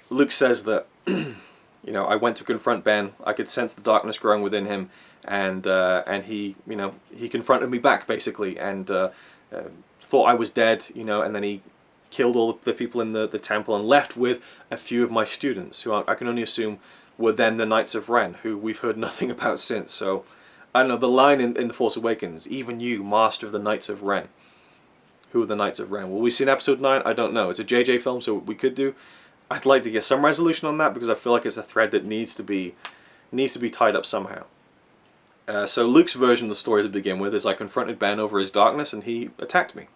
[SPEAKER 1] Luke says that, you know, I went to confront Ben. I could sense the darkness growing within him, and he, you know, he confronted me back basically, and thought I was dead, you know, and then he killed all the people in the temple and left with a few of my students, who I can only assume were then the Knights of Ren, who we've heard nothing about since. So, I don't know, the line in The Force Awakens, even you, master of the Knights of Ren. Who are the Knights of Ren? Will we see in Episode 9? I don't know. It's a JJ film, so we could do. I'd like to get some resolution on that, because I feel like it's a thread that needs to be tied up somehow. So Luke's version of the story to begin with is, I confronted Ben over his darkness and he attacked me.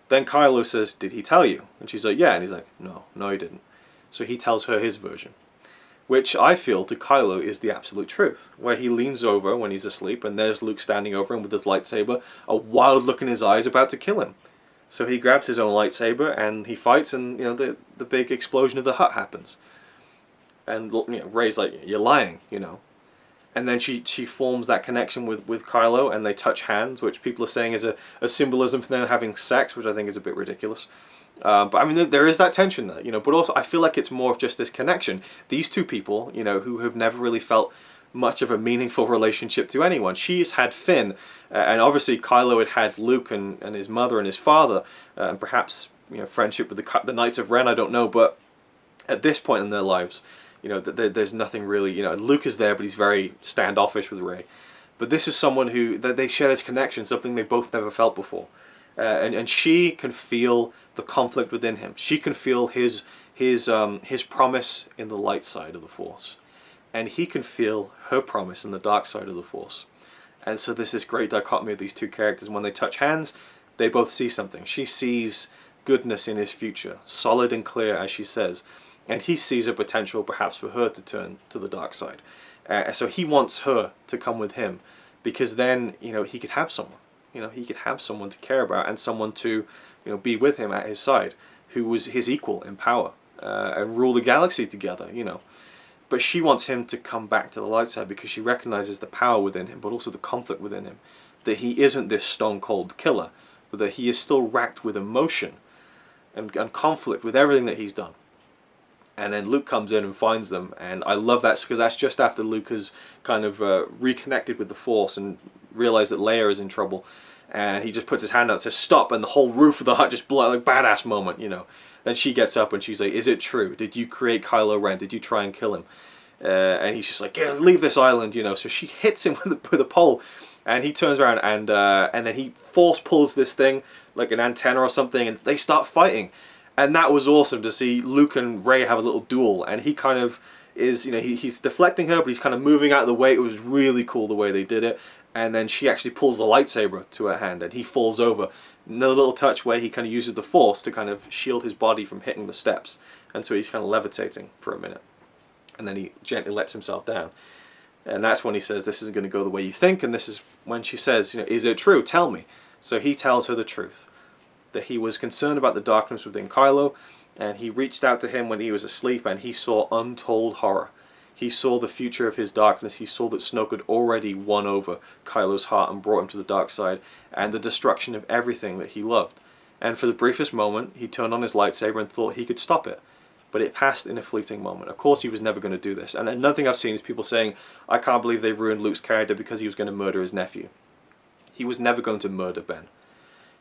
[SPEAKER 1] Then Kylo says, did he tell you? And she's like, yeah. And he's like, no he didn't. So he tells her his version, which I feel to Kylo is the absolute truth, where he leans over when he's asleep and there's Luke standing over him with his lightsaber, a wild look in his eyes, about to kill him. So he grabs his own lightsaber and he fights, and, you know, the big explosion of the hut happens. And, you know, Rey's like, you're lying, you know. And then she forms that connection with Kylo, and they touch hands, which people are saying is a symbolism for them having sex, which I think is a bit ridiculous. But I mean, there is that tension there, you know. But also, I feel like it's more of just this connection. These two people, you know, who have never really felt much of a meaningful relationship to anyone. She's had Finn, and obviously Kylo had Luke and his mother and his father, and perhaps, you know, friendship with the Knights of Ren. I don't know, but at this point in their lives, you know, there's nothing really, you know, Luke is there, but he's very standoffish with Rey. But this is someone who, they share this connection, something they both never felt before. And she can feel the conflict within him. She can feel his promise in the light side of the Force. And he can feel her promise in the dark side of the Force. And so there's this great dichotomy of these two characters. When they touch hands, they both see something. She sees goodness in his future, solid and clear, as she says. And he sees a potential perhaps for her to turn to the dark side. So he wants her to come with him, because then, you know, he could have someone. You know, he could have someone to care about, and someone to, you know, be with him at his side, who was his equal in power. and rule the galaxy together, you know. But she wants him to come back to the light side because she recognizes the power within him, but also the conflict within him. That he isn't this stone-cold killer, but that he is still racked with emotion and conflict with everything that he's done. And then Luke comes in and finds them, and I love that because that's just after Luke has kind of reconnected with the Force and realized that Leia is in trouble. And he just puts his hand out and says, "Stop," and the whole roof of the hut just blows, like badass moment, you know. Then she gets up and she's like, "Is it true? Did you create Kylo Ren? Did you try and kill him?" And he's just like, "Yeah, leave this island," you know. So she hits him with a pole, and he turns around and then he force pulls this thing like an antenna or something, and they start fighting. And that was awesome to see Luke and Rey have a little duel, and he kind of is, you know, he's deflecting her, but he's kind of moving out of the way. It was really cool the way they did it. And then she actually pulls the lightsaber to her hand, and he falls over. Another little touch where he kind of uses the Force to kind of shield his body from hitting the steps. And so he's kind of levitating for a minute. And then he gently lets himself down. And that's when he says, "This isn't going to go the way you think." And this is when she says, you know, "Is it true? Tell me." So he tells her the truth. That he was concerned about the darkness within Kylo. And he reached out to him when he was asleep, and he saw untold horror. He saw the future of his darkness. He saw that Snoke had already won over Kylo's heart and brought him to the dark side, and the destruction of everything that he loved. And for the briefest moment, he turned on his lightsaber and thought he could stop it. But it passed in a fleeting moment. Of course, he was never going to do this. And another thing I've seen is people saying, "I can't believe they ruined Luke's character because he was going to murder his nephew." He was never going to murder Ben.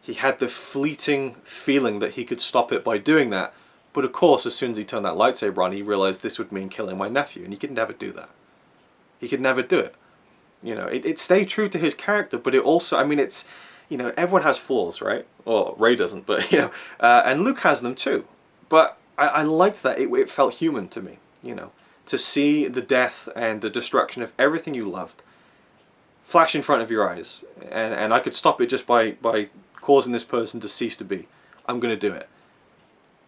[SPEAKER 1] He had the fleeting feeling that he could stop it by doing that. But of course, as soon as he turned that lightsaber on, he realized this would mean killing my nephew, and he could never do that. He could never do it. You know, it stayed true to his character, but it also, I mean, it's, you know, everyone has flaws, right? Or Rey doesn't, but, you know, and Luke has them too. But I liked that. It felt human to me, you know, to see the death and the destruction of everything you loved flash in front of your eyes. And I could stop it just by causing this person to cease to be. I'm going to do it.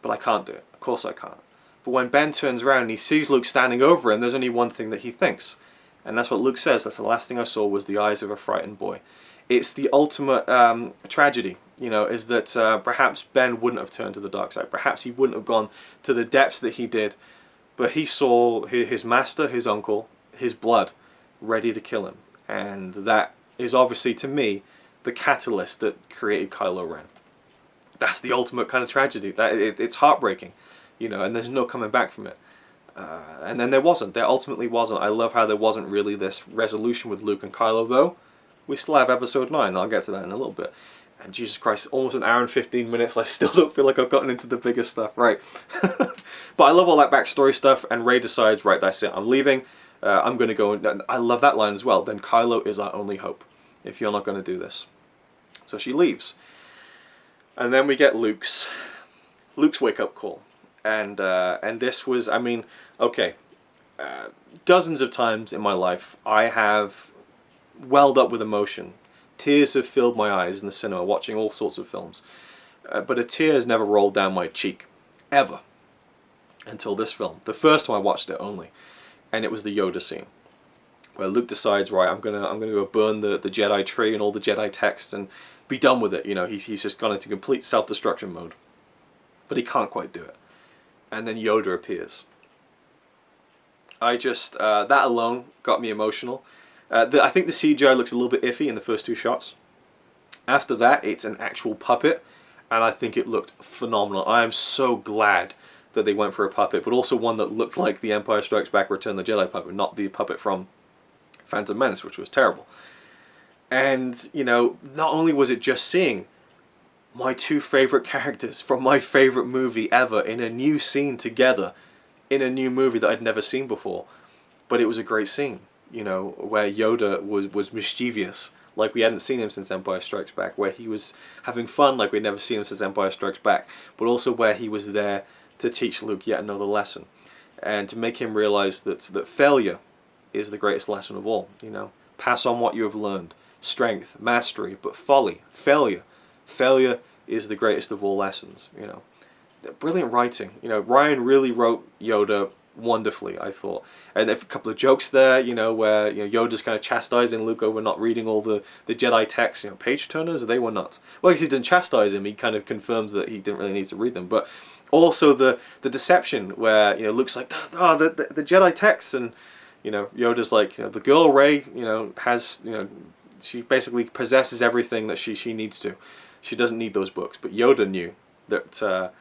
[SPEAKER 1] But I can't do it. Of course I can't. But when Ben turns around and he sees Luke standing over him, there's only one thing that he thinks. And that's what Luke says. That's the last thing I saw was the eyes of a frightened boy. It's the ultimate tragedy, you know, is that perhaps Ben wouldn't have turned to the dark side. Perhaps he wouldn't have gone to the depths that he did. But he saw his master, his uncle, his blood, ready to kill him. And that is obviously, to me, the catalyst that created Kylo Ren. That's the ultimate kind of tragedy. It's heartbreaking, you know, and there's no coming back from it. And then there ultimately wasn't. I love how there wasn't really this resolution with Luke and Kylo, though. We still have episode 9, I'll get to that in a little bit. And Jesus Christ, almost an hour and 15 minutes, I still don't feel like I've gotten into the biggest stuff, right? But I love all that backstory stuff, and Rey decides, right, that's it, I'm leaving, I'm going to go, and I love that line as well, then Kylo is our only hope, if you're not going to do this. So she leaves. And then we get Luke's wake-up call. And this was, I mean, okay, dozens of times in my life I have welled up with emotion. Tears have filled my eyes in the cinema watching all sorts of films. But a tear has never rolled down my cheek, ever, until this film. The first time I watched it only. And it was the Yoda scene, where Luke decides, right, I'm gonna go burn the Jedi tree and all the Jedi texts and be done with it. You know, he's just gone into complete self-destruction mode. But he can't quite do it. And then Yoda appears. I just, that alone got me emotional. I think the CGI looks a little bit iffy in the first 2 shots. After that, it's an actual puppet, and I think it looked phenomenal. I am so glad that they went for a puppet, but also one that looked like the Empire Strikes Back Return of the Jedi puppet, not the puppet from Phantom Menace, which was terrible. And, you know, not only was it just seeing my 2 favorite characters from my favorite movie ever in a new scene together, in a new movie that I'd never seen before, but it was a great scene, you know, where Yoda was mischievous, like we hadn't seen him since Empire Strikes Back, where he was having fun like we'd never seen him since Empire Strikes Back, but also where he was there to teach Luke yet another lesson, and to make him realize that failure is the greatest lesson of all, you know. Pass on what you have learned. Strength, mastery, but folly, failure. Failure is the greatest of all lessons, you know. Brilliant writing. You know, Ryan really wrote Yoda wonderfully, I thought. And there's a couple of jokes there, you know, where, you know, Yoda's kind of chastising Luke over not reading all the Jedi texts, you know, page turners, they were not. Well, I guess he didn't chastise him, he kind of confirms that he didn't really need to read them. But Also the deception where, you know, Luke's like, oh, the Jedi texts, and, you know, Yoda's like, you know, the girl Rey, you know, has, you know, she basically possesses everything that she needs to. She doesn't need those books. But Yoda knew that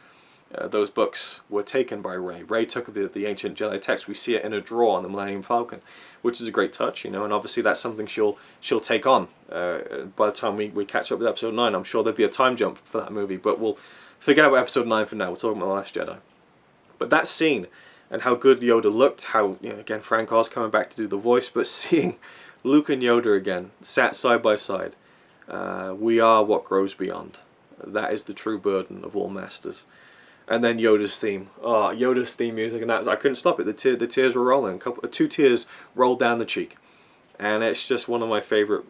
[SPEAKER 1] those books were taken by Rey. Rey took the ancient Jedi text. We see it in a drawer on the Millennium Falcon, which is a great touch, you know, and obviously that's something she'll take on by the time we catch up with Episode 9. I'm sure there'll be a time jump for that movie, but we'll forget about Episode 9 for now. We're talking about The Last Jedi. But that scene and how good Yoda looked, how, you know, again, Frank Oz coming back to do the voice, but seeing Luke and Yoda again, sat side by side, we are what grows beyond. That is the true burden of all masters. And then Yoda's theme. Oh, Yoda's theme music, and that was, I couldn't stop it. The tears were rolling. Two tears rolled down the cheek. And it's just one of my favourite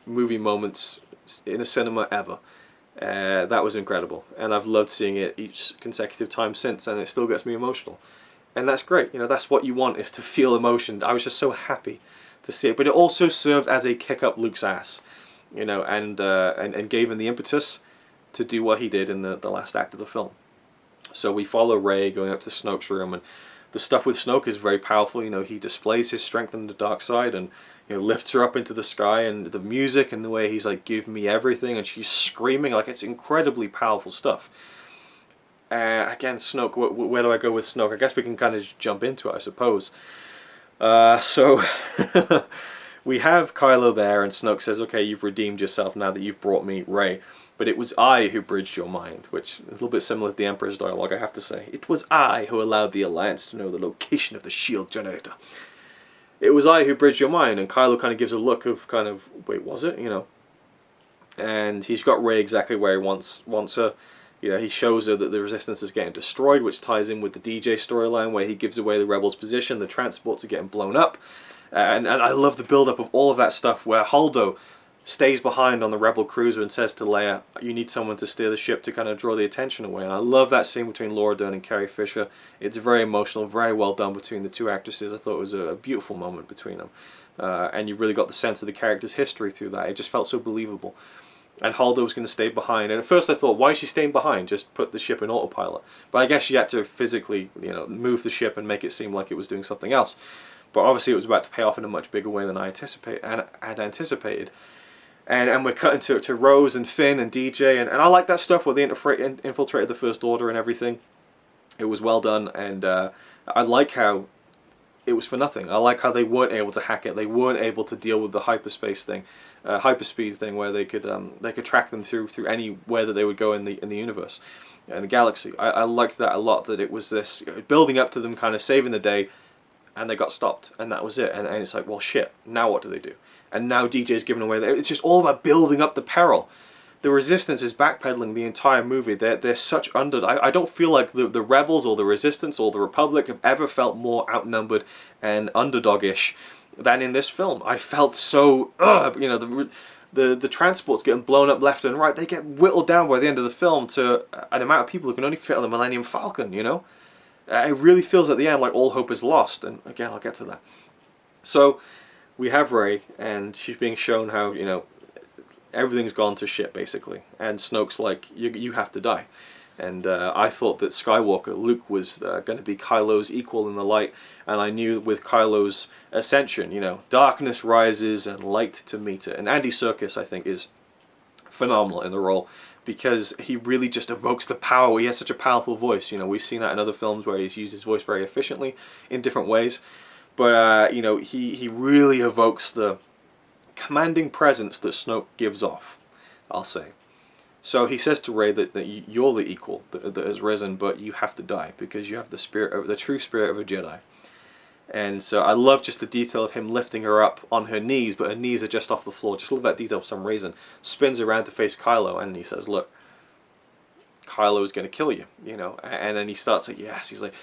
[SPEAKER 1] movie moments in a cinema ever. That was incredible. And I've loved seeing it each consecutive time since, and it still gets me emotional. And that's great. You know, that's what you want, is to feel emotion. I was just so happy to see it. But it also served as a kick up Luke's ass, you know, and gave him the impetus to do what he did in the last act of the film. So we follow Rey going up to Snoke's room, and the stuff with Snoke is very powerful. You know, he displays his strength on the dark side, and, you know, lifts her up into the sky, and the music and the way he's like, give me everything, and she's screaming, like, it's incredibly powerful stuff. Again, Snoke, where do I go with Snoke? I guess we can kind of just jump into it, I suppose. So we have Kylo there, and Snoke says, okay, you've redeemed yourself now that you've brought me Rey. But it was I who bridged your mind, which is a little bit similar to the Emperor's dialogue, I have to say. It was I who allowed the Alliance to know the location of the shield generator. It was I who bridged your mind, and Kylo kind of gives a look of kind of, wait, was it? You know. And he's got Rey exactly where he wants her. You know, he shows her that the Resistance is getting destroyed, which ties in with the DJ storyline where he gives away the Rebels' position, the transports are getting blown up. And I love the build-up of all of that stuff where Holdo stays behind on the Rebel cruiser and says to Leia, you need someone to steer the ship to kind of draw the attention away. And I love that scene between Laura Dern and Carrie Fisher. It's very emotional, very well done between the two actresses. I thought it was a beautiful moment between them. And you really got the sense of the character's history through that. It just felt so believable. And Holdo was going to stay behind. And at first I thought, why is she staying behind? Just put the ship in autopilot. But I guess she had to physically, you know, move the ship and make it seem like it was doing something else. But obviously it was about to pay off in a much bigger way than I had anticipated. And we're cutting to Rose and Finn and DJ, and I like that stuff where they infiltrated the First Order and everything. It was well done, and I like how it was for nothing. I like how they weren't able to hack it. They weren't able to deal with the hyperspace thing, hyperspeed thing, where they could track them through anywhere that they would go in the universe, and the galaxy. I liked that a lot. That it was this building up to them kind of saving the day, and they got stopped, and that was it. And it's like, well, shit. Now what do they do? And now DJ's giving away. It's just all about building up the peril. The Resistance is backpedaling the entire movie. They're such under. I don't feel like the Rebels or the Resistance or the Republic have ever felt more outnumbered and underdog-ish than in this film. I felt so, you know, the transports getting blown up left and right. They get whittled down by the end of the film to an amount of people who can only fit on the Millennium Falcon. You know, it really feels at the end like all hope is lost. And again, I'll get to that. So we have Rey, and she's being shown how, you know, everything's gone to shit, basically. And Snoke's like, you have to die. And I thought that Skywalker, Luke, was going to be Kylo's equal in the light. And I knew with Kylo's ascension, you know, darkness rises and light to meet it. And Andy Serkis, I think, is phenomenal in the role, because he really just evokes the power. He has such a powerful voice. You know, we've seen that in other films where he's used his voice very efficiently in different ways. But, you know, he really evokes the commanding presence that Snoke gives off, I'll say. So he says to Rey that you're the equal that has risen, but you have to die because you have the true spirit of a Jedi. And so I love just the detail of him lifting her up on her knees, but her knees are just off the floor. Just love that detail for some reason. Spins around to face Kylo, and he says, look, Kylo is going to kill you, you know. And then he starts like, yes, he's like,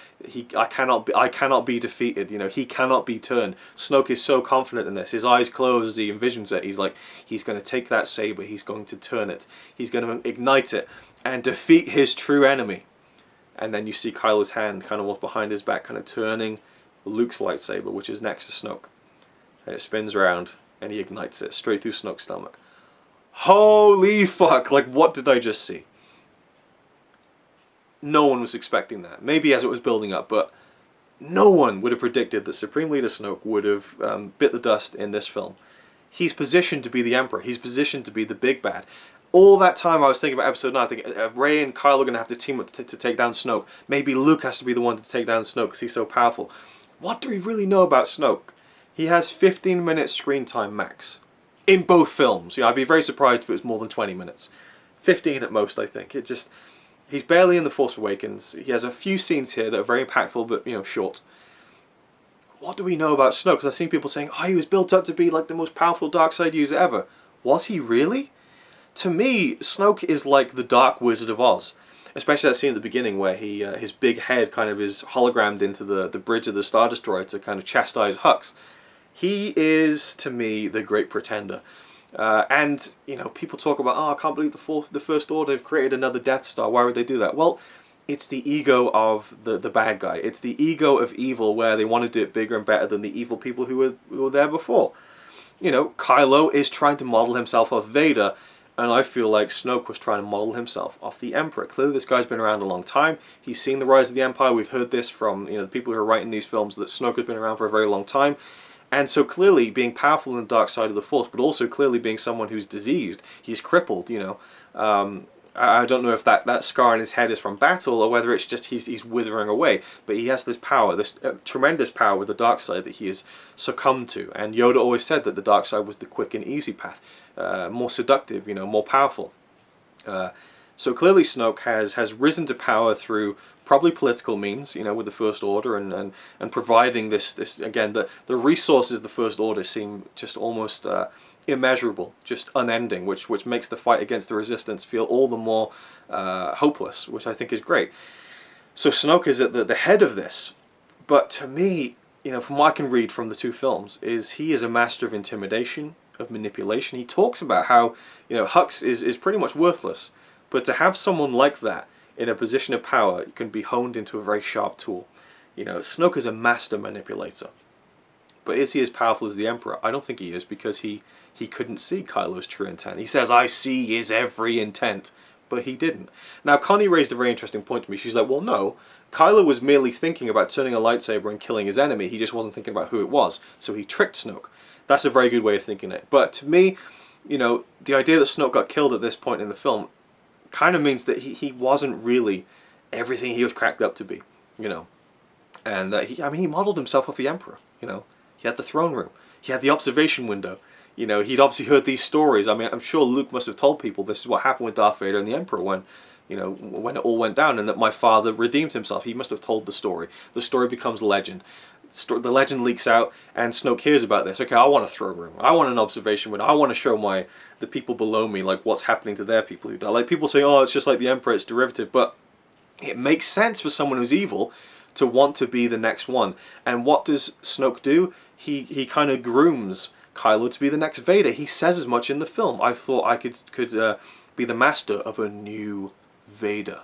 [SPEAKER 1] I cannot be defeated, you know, he cannot be turned. Snoke is so confident in this. His eyes close as he envisions it. He's like, he's going to take that saber, he's going to turn it, he's going to ignite it and defeat his true enemy. And then you see Kylo's hand kind of off behind his back, kind of turning Luke's lightsaber, which is next to Snoke, and it spins around and he ignites it straight through Snoke's stomach. Holy fuck, like, what did I just see? no one was expecting that. Maybe as it was building up, but no one would have predicted that Supreme Leader Snoke would have bit the dust in this film. He's positioned to be the Emperor. He's positioned to be the big bad. All that time I was thinking about Episode 9, I think Rey and Kylo are going to have to team up to take down Snoke. Maybe Luke has to be the one to take down Snoke because he's so powerful. What do we really know about Snoke? He has 15 minutes screen time max. In both films. I'd be very surprised if it was more than 20 minutes. 15 at most, I think. He's barely in The Force Awakens. He has a few scenes here that are very impactful, but, short. What do we know about Snoke? Because I've seen people saying, oh, he was built up to be like the most powerful dark side user ever. Was he really? To me, Snoke is like the Dark Wizard of Oz. Especially that scene at the beginning where his big head kind of is hologrammed into the bridge of the Star Destroyer to kind of chastise Hux. He is, to me, the Great Pretender. And, people talk about, oh, I can't believe the First Order have created another Death Star. Why would they do that? Well, it's the ego of the bad guy. It's the ego of evil where they want to do it bigger and better than the evil people who were there before. Kylo is trying to model himself off Vader, and I feel like Snoke was trying to model himself off the Emperor. Clearly this guy's been around a long time. He's seen the rise of the Empire. We've heard this from the people who are writing these films, that Snoke has been around for a very long time. And so clearly being powerful in the dark side of the Force, but also clearly being someone who's diseased, he's crippled, I don't know if that scar on his head is from battle or whether it's just he's withering away. But he has this power, this tremendous power with the dark side that he has succumbed to. And Yoda always said that the dark side was the quick and easy path, more seductive, more powerful. So clearly Snoke has risen to power through probably political means, with the First Order and providing this again, the resources of the First Order seem just almost immeasurable, just unending, which makes the fight against the Resistance feel all the more hopeless, which I think is great. So Snoke is at the head of this, but to me, from what I can read from the two films, he is a master of intimidation, of manipulation. He talks about how Hux is pretty much worthless, but to have someone like that in a position of power can be honed into a very sharp tool. Snoke is a master manipulator. But is he as powerful as the Emperor? I don't think he is, because he couldn't see Kylo's true intent. He says, I see his every intent, but he didn't. Now, Connie raised a very interesting point to me. She's like, well, no, Kylo was merely thinking about turning a lightsaber and killing his enemy. He just wasn't thinking about who it was, so he tricked Snoke. That's a very good way of thinking it. But to me, the idea that Snoke got killed at this point in the film kind of means that he wasn't really everything he was cracked up to be, And he modeled himself off the Emperor, He had the throne room. He had the observation window. He'd obviously heard these stories. I mean, I'm sure Luke must have told people this is what happened with Darth Vader and the Emperor when it all went down, and that my father redeemed himself. He must have told the story. The story becomes legend. The legend leaks out, and Snoke hears about this. Okay, I want a throne room. I want an observation window. I want to show the people below me, like, what's happening to their people who die. Like, people say, oh, it's just like the Emperor, it's derivative. But it makes sense for someone who's evil to want to be the next one. And what does Snoke do? He kind of grooms Kylo to be the next Vader. He says as much in the film. I thought I could be the master of a new Vader.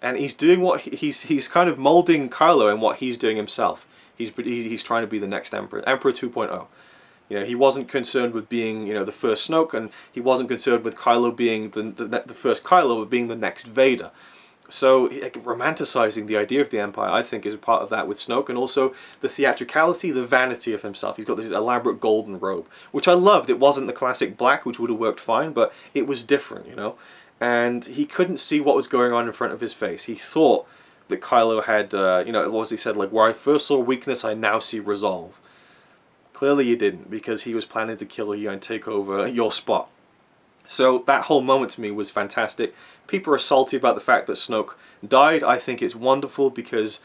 [SPEAKER 1] And he's doing what he's kind of molding Kylo in what he's doing himself. He's trying to be the next Emperor 2.0. He wasn't concerned with being the first Snoke, and he wasn't concerned with Kylo being the first Kylo, but being the next Vader. So romanticizing the idea of the Empire, I think, is a part of that with Snoke, and also the theatricality, the vanity of himself. He's got this elaborate golden robe, which I loved. It wasn't the classic black, which would have worked fine, but it was different, And he couldn't see what was going on in front of his face. He thought that Kylo had, what was he said, like, where I first saw weakness, I now see resolve. Clearly you didn't, because he was planning to kill you and take over your spot. So that whole moment to me was fantastic. People are salty about the fact that Snoke died. I think it's wonderful, because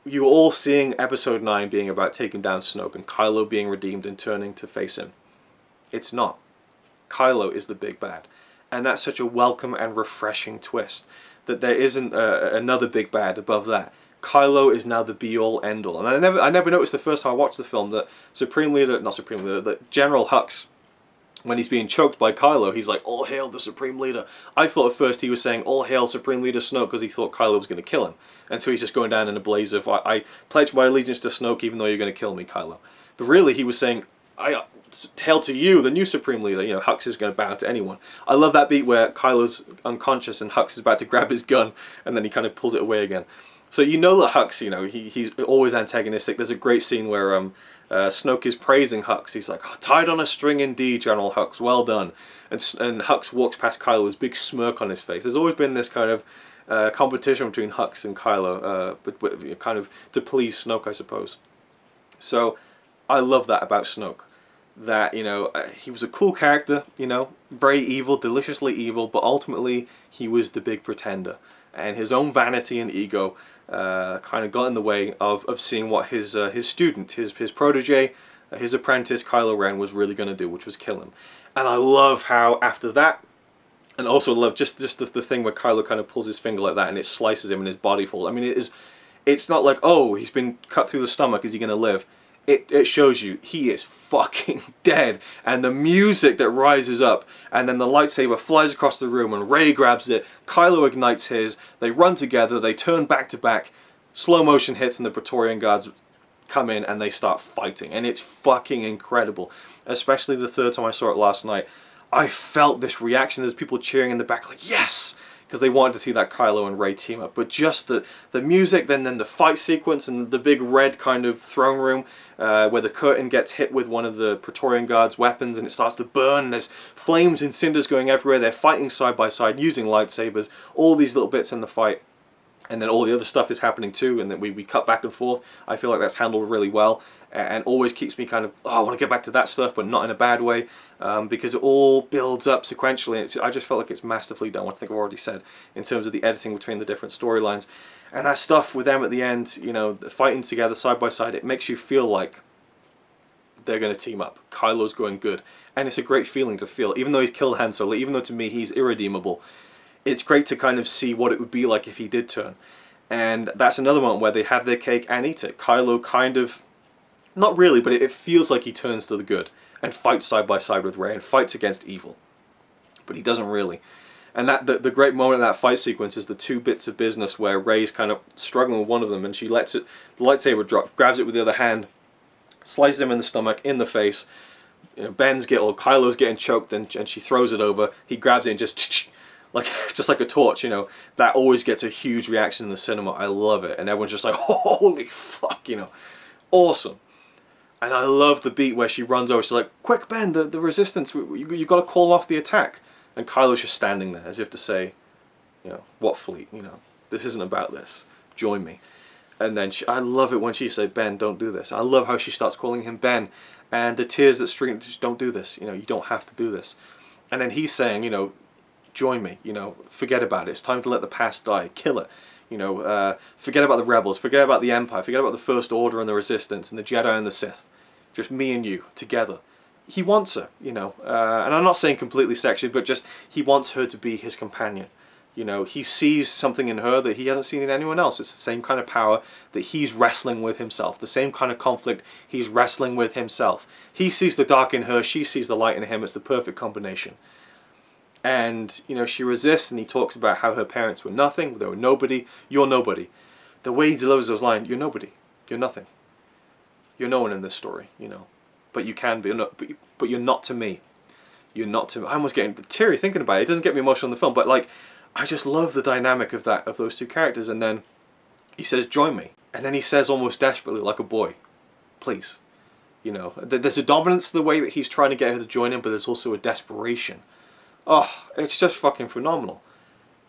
[SPEAKER 1] you're all seeing Episode 9 being about taking down Snoke and Kylo being redeemed and turning to face him. It's not. Kylo is the big bad. And that's such a welcome and refreshing twist, that there isn't another big bad above that. Kylo is now the be-all, end-all. And I never noticed the first time I watched the film that that General Hux, when he's being choked by Kylo, he's like, all hail the Supreme Leader. I thought at first he was saying, all hail Supreme Leader Snoke, because he thought Kylo was going to kill him. And so he's just going down in a blaze of, I pledge my allegiance to Snoke even though you're going to kill me, Kylo. But really he was saying, hail to you, the new Supreme Leader. You know, Hux is going to bow to anyone. I love that beat where Kylo's unconscious and Hux is about to grab his gun, and then he kind of pulls it away again. So you know that Hux, you know, he's always antagonistic. There's a great scene where Snoke is praising Hux. He's like, oh, tied on a string indeed, General Hux, well done. And Hux walks past Kylo with a big smirk on his face. There's always been this kind of competition between Hux and Kylo, but kind of to please Snoke, I suppose. So I love that about Snoke. That, you know, he was a cool character, you know, very evil, deliciously evil, but ultimately he was the big pretender. And his own vanity and ego kind of got in the way of seeing what his student, his protege, his apprentice, Kylo Ren, was really going to do, which was kill him. And I love how after that, and also love just the thing where Kylo kind of pulls his finger like that and it slices him and his body falls. I mean, it's not like, oh, he's been cut through the stomach, is he going to live? It shows you he is fucking dead, and the music that rises up, and then the lightsaber flies across the room, and Rey grabs it, Kylo ignites his, they run together, they turn back to back, slow motion hits, and the Praetorian Guards come in and they start fighting, and it's fucking incredible. Especially the third time I saw it last night, I felt this reaction. There's people cheering in the back like, yes! Because they wanted to see that Kylo and Rey team up. But just the music, then the fight sequence, and the big red kind of throne room where the curtain gets hit with one of the Praetorian Guards' weapons and it starts to burn, and there's flames and cinders going everywhere. They're fighting side by side using lightsabers, all these little bits in the fight. And then all the other stuff is happening too, and then we cut back and forth. I feel like that's handled really well, and always keeps me kind of, oh, I want to get back to that stuff, but not in a bad way, because it all builds up sequentially. I just felt like it's masterfully done, what I think I've already said, in terms of the editing between the different storylines. And that stuff with them at the end, you know, fighting together side by side, it makes you feel like they're going to team up. Kylo's going good, and it's a great feeling to feel, even though he's killed Han Solo, even though to me he's irredeemable. It's great to kind of see what it would be like if he did turn. And that's another one where they have their cake and eat it. Kylo kind of, not really, but it feels like he turns to the good and fights side by side with Rey and fights against evil. But he doesn't really. And the great moment in that fight sequence is the two bits of business where Rey's kind of struggling with one of them and she lets it, the lightsaber drop, grabs it with the other hand, slices him in the stomach, in the face. You know, Kylo's getting choked and she throws it over. He grabs it and just like a torch, you know. That always gets a huge reaction in the cinema. I love it, and everyone's just like, holy fuck, you know, awesome. And I love the beat where she runs over. She's like, quick, Ben, the resistance, you got to call off the attack. And Kylo's just standing there as if to say, you know, what fleet, you know, this isn't about this. Join me. And then I love it when she said, Ben, don't do this. I love how she starts calling him Ben, and the tears that stream, just don't do this. You know, you don't have to do this. And then he's saying, you know, join me, you know, forget about it. It's time to let the past die. Kill it. You know, forget about the rebels, forget about the Empire, forget about the First Order and the Resistance and the Jedi and the Sith. Just me and you, together. He wants her, you know, and I'm not saying completely sexually, but just he wants her to be his companion. You know, he sees something in her that he hasn't seen in anyone else. It's the same kind of power that he's wrestling with himself. The same kind of conflict he's wrestling with himself. He sees the dark in her, she sees the light in him. It's the perfect combination. And, you know, she resists, and he talks about how her parents were nothing, they were nobody, you're nobody. The way he delivers those lines, you're nobody, you're nothing. You're no one in this story, you know. But you can be, but you're not to me. You're not to me. I'm almost getting teary thinking about it. It doesn't get me emotional in the film, but like, I just love the dynamic of those two characters. And then he says, join me. And then he says almost desperately, like a boy, please. You know, there's a dominance to the way that he's trying to get her to join him, but there's also a desperation. Oh, it's just fucking phenomenal.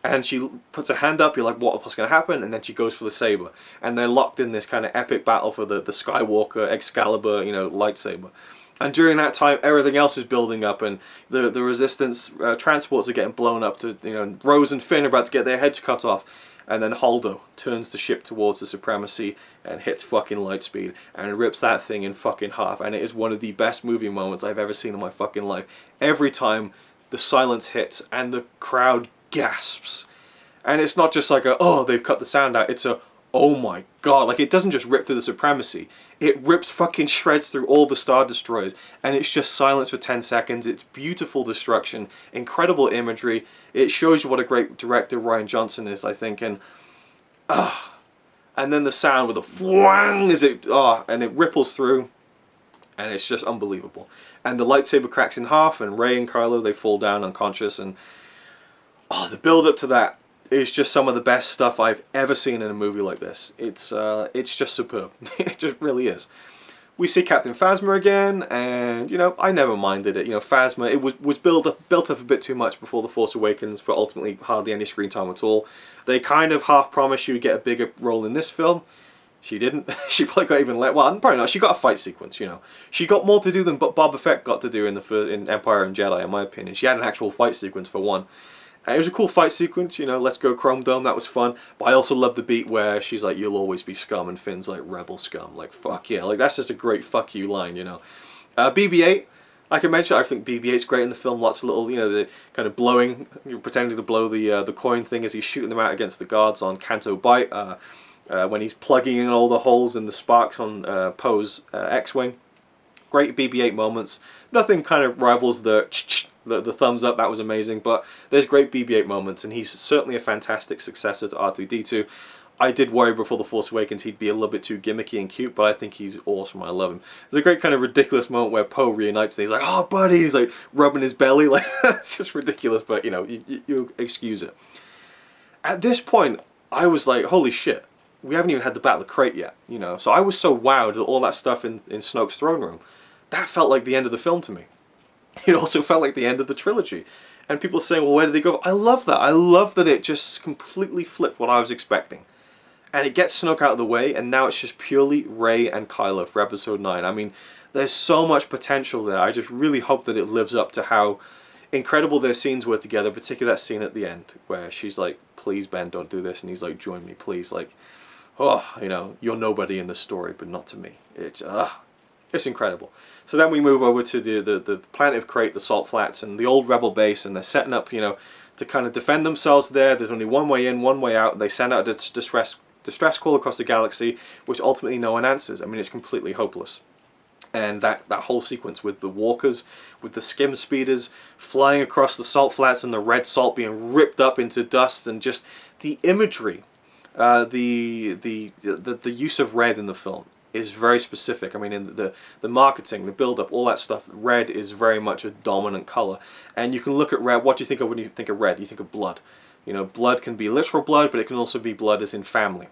[SPEAKER 1] And she puts her hand up, you're like, what's going to happen? And then she goes for the saber. And they're locked in this kind of epic battle for the Skywalker, Excalibur, you know, lightsaber. And during that time, everything else is building up, and the Resistance transports are getting blown up to, you know, Rose and Finn are about to get their heads cut off. And then Holdo turns the ship towards the Supremacy and hits fucking lightspeed and rips that thing in fucking half. And it is one of the best movie moments I've ever seen in my fucking life. Every time the silence hits and the crowd gasps. And it's not just like a, oh, they've cut the sound out. It's a, oh my god. Like, it doesn't just rip through the Supremacy. It rips fucking shreds through all the Star Destroyers. And it's just silence for 10 seconds. It's beautiful destruction. Incredible imagery. It shows you what a great director Rian Johnson is, I think. And, and then the sound with a whang as it, and it ripples through. And it's just unbelievable. And the lightsaber cracks in half, and Rey and Kylo, they fall down unconscious, and the build up to that is just some of the best stuff I've ever seen in a movie like this. It's just superb. It just really is. We see Captain Phasma again, and I never minded it. Phasma, it was built up a bit too much before The Force Awakens, but ultimately hardly any screen time at all. They kind of half promised she would get a bigger role in this film. She didn't. She probably got even let. Well, probably not. She got a fight sequence. She got more to do than Boba Fett got to do in Empire and Jedi, in my opinion. She had an actual fight sequence for one. And it was a cool fight sequence. Let's go Chrome Dome. That was fun. But I also love the beat where she's like, "You'll always be scum," and Finn's like, "Rebel scum." Like, fuck yeah. Like, that's just a great fuck you line. BB-8. Like I mentioned, I think BB-8's great in the film. Lots of little, the kind of blowing, pretending to blow the coin thing as he's shooting them out against the guards on Canto Bight. When he's plugging in all the holes in the sparks on Poe's X-Wing. Great BB-8 moments. Nothing kind of rivals the thumbs up, that was amazing, but there's great BB-8 moments, and he's certainly a fantastic successor to R2-D2. I did worry before The Force Awakens he'd be a little bit too gimmicky and cute, but I think he's awesome. I love him. There's a great kind of ridiculous moment where Poe reunites and he's like, "Oh, buddy," he's like rubbing his belly, like it's just ridiculous, but you excuse it. At this point, I was like, holy shit. We haven't even had the Battle of Crait yet, So I was so wowed at all that stuff in Snoke's throne room. That felt like the end of the film to me. It also felt like the end of the trilogy. And people are saying, well, where did they go? I love that. I love that it just completely flipped what I was expecting. And it gets Snoke out of the way, and now it's just purely Rey and Kylo for Episode 9. I mean, there's so much potential there. I just really hope that it lives up to how incredible their scenes were together, particularly that scene at the end, where she's like, "Please, Ben, don't do this." And he's like, "Join me, please." Like, you're nobody in the story, but not to me. It's incredible. So then we move over to the planet of Crait, the Salt Flats, and the old Rebel base, and they're setting up, to kind of defend themselves there. There's only one way in, one way out. They send out a distress call across the galaxy, which ultimately no one answers. I mean, it's completely hopeless. And that whole sequence with the walkers, with the skim speeders flying across the salt flats and the red salt being ripped up into dust, and just the imagery, the use of red in the film is very specific. I mean, in the marketing, the build-up, all that stuff, red is very much a dominant color. And you can look at red. What do you think of when you think of red? You think of blood. Blood can be literal blood, but it can also be blood as in family.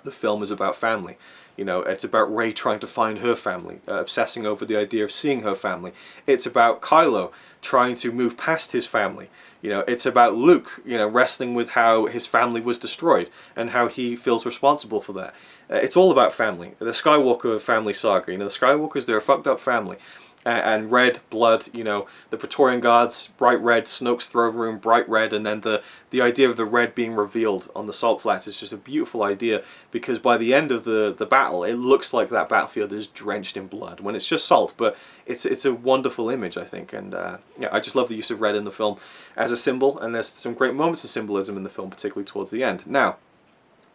[SPEAKER 1] The film is about family. It's about Rey trying to find her family, obsessing over the idea of seeing her family. It's about Kylo trying to move past his family. It's about Luke, wrestling with how his family was destroyed and how he feels responsible for that. It's all about family. The Skywalker family saga. The Skywalkers, they're a fucked up family. And red, blood, the Praetorian Guards, bright red, Snoke's throne room, bright red, and then the idea of the red being revealed on the Salt Flats is just a beautiful idea, because by the end of the battle, it looks like that battlefield is drenched in blood, when it's just salt, but it's a wonderful image, I think, and I just love the use of red in the film as a symbol, and there's some great moments of symbolism in the film, particularly towards the end. Now,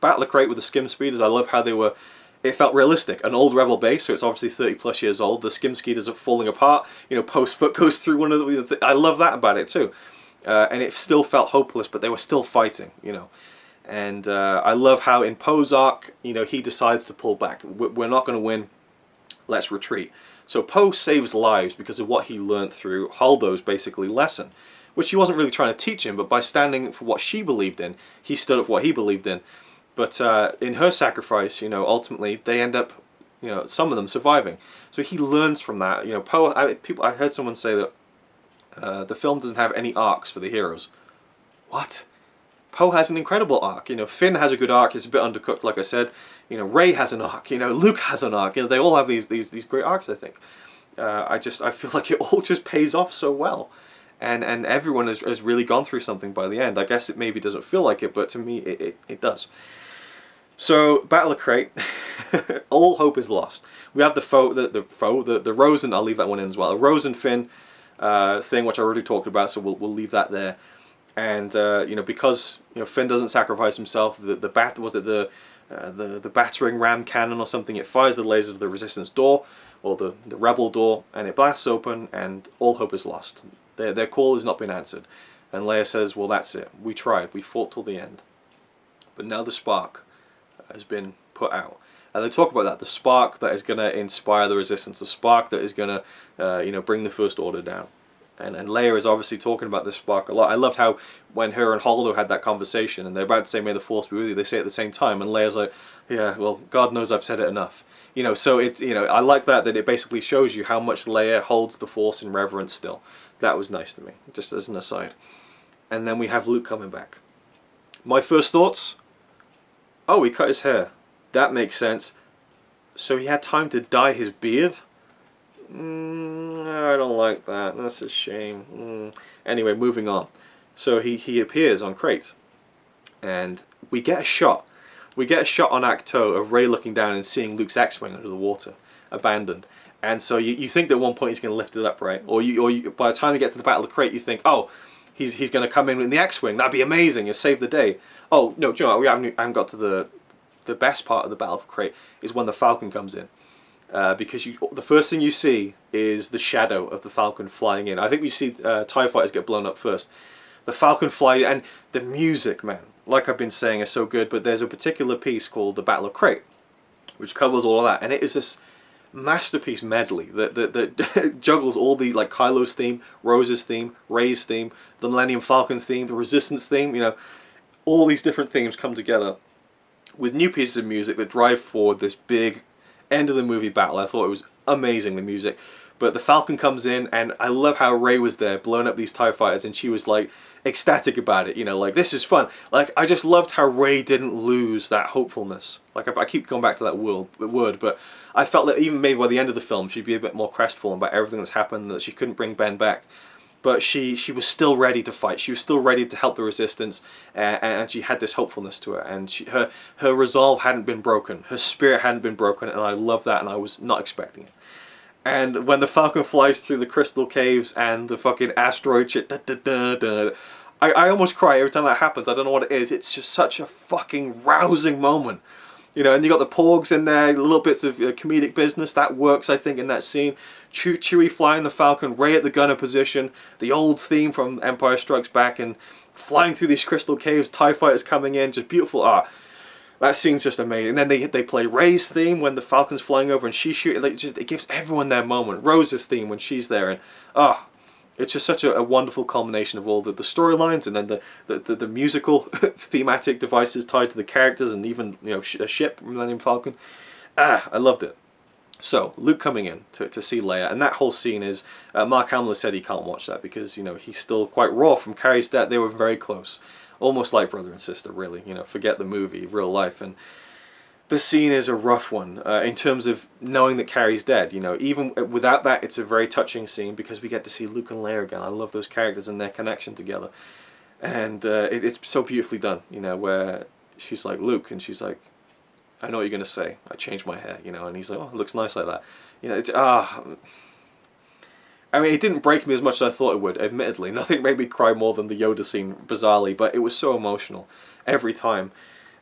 [SPEAKER 1] Battle of Crait with the skim speeders, I love how they were. It felt realistic. An old Rebel base, so it's obviously 30 plus years old. The skim speeders are falling apart. Poe's foot goes through one of the. I love that about it too, and it still felt hopeless, but they were still fighting. And I love how in Poe's arc, he decides to pull back. We're not going to win. Let's retreat. So Poe saves lives because of what he learned through Holdo's basically lesson, which he wasn't really trying to teach him, but by standing for what she believed in, he stood up for what he believed in. But in her sacrifice, ultimately they end up, some of them surviving. So he learns from that. Poe. I heard someone say that the film doesn't have any arcs for the heroes. What? Poe has an incredible arc. Finn has a good arc. It's a bit undercooked, like I said. Rey has an arc. Luke has an arc. They all have these great arcs. I think. I feel like it all just pays off so well. And everyone has really gone through something by the end. I guess it maybe doesn't feel like it, but to me it does. So, Battle of Crait, all hope is lost. We have the Rose, I'll leave that one in as well. A Rose and Finn thing, which I already talked about, so we'll leave that there. And because Finn doesn't sacrifice himself, the battering ram cannon or something, it fires the laser to the Resistance door or the Rebel door, and it blasts open, and all hope is lost. Their call has not been answered, and Leia says, "Well, that's it. We tried. We fought till the end, but now the spark has been put out." And they talk about that, the spark that is going to inspire the Resistance, the spark that is going to, bring the First Order down. And Leia is obviously talking about this spark a lot. I loved how when her and Holdo had that conversation, and they're about to say, "May the Force be with you," they say it at the same time, and Leia's like, "Yeah, well, God knows I've said it enough." So it's, I like that it basically shows you how much Leia holds the Force in reverence still. That was nice to me, just as an aside. And then we have Luke coming back. My first thoughts, oh, he cut his hair. That makes sense. So he had time to dye his beard? I don't like that. That's a shame. Anyway, moving on. So he appears on Crait. And we get a shot. We get a shot on Acto of Rey looking down and seeing Luke's X-Wing under the water, abandoned. And so you think that at one point he's going to lift it up, right? Or by the time you get to the Battle of Crait, you think, oh, he's going to come in the X-Wing. That'd be amazing. You'll save the day. Oh, no, do you know what? I haven't got to the best part of the Battle of Crait is when the Falcon comes in. Because the first thing you see is the shadow of the Falcon flying in. I think we see TIE fighters get blown up first. The Falcon fly, and the music, man, like I've been saying, is so good. But there's a particular piece called the Battle of Crait, which covers all of that, and it is this masterpiece medley that juggles all the, like, Kylo's theme, Rose's theme, Rey's theme, the Millennium Falcon theme, the Resistance theme. All these different themes come together with new pieces of music that drive forward this big end of the movie battle. I thought it was amazing, the music. But the Falcon comes in, and I love how Rey was there blowing up these TIE fighters, and she was like ecstatic about it, like, this is fun. Like, I just loved how Rey didn't lose that hopefulness. Like, I keep going back to that word, but I felt that even maybe by the end of the film she'd be a bit more crestfallen about everything that's happened, that she couldn't bring Ben back. But she was still ready to fight. She was still ready to help the Resistance, and she had this hopefulness to her. And her resolve hadn't been broken. Her spirit hadn't been broken, and I love that, and I was not expecting it. And when the Falcon flies through the crystal caves and the fucking asteroid shit, I almost cry every time that happens. I don't know what it is. It's just such a fucking rousing moment. And you got the Porgs in there, little bits of comedic business. That works, I think, in that scene. Chewie flying the Falcon, Rey at the gunner position, the old theme from Empire Strikes Back, and flying through these crystal caves, TIE fighters coming in, just beautiful. That scene's just amazing. And then they play Rey's theme when the Falcon's flying over and she's shooting. It gives everyone their moment. Rose's theme when she's there, and it's just such a wonderful culmination of all the storylines, and then the musical thematic devices tied to the characters, and even a ship, Millennium Falcon. I loved it. So Luke coming in to see Leia, and that whole scene is Mark Hamill said he can't watch that because he's still quite raw from Carrie's death. They were very close, almost like brother and sister, really. Forget the movie, real life, and the scene is a rough one in terms of knowing that Carrie's dead. Even without that, it's a very touching scene because we get to see Luke and Leia again. I love those characters and their connection together, and it's so beautifully done. Where she's like, Luke, and she's like, I know what you're gonna say. I changed my hair. And he's like, oh, it looks nice like that. I mean, it didn't break me as much as I thought it would. Admittedly, nothing made me cry more than the Yoda scene, bizarrely, but it was so emotional every time.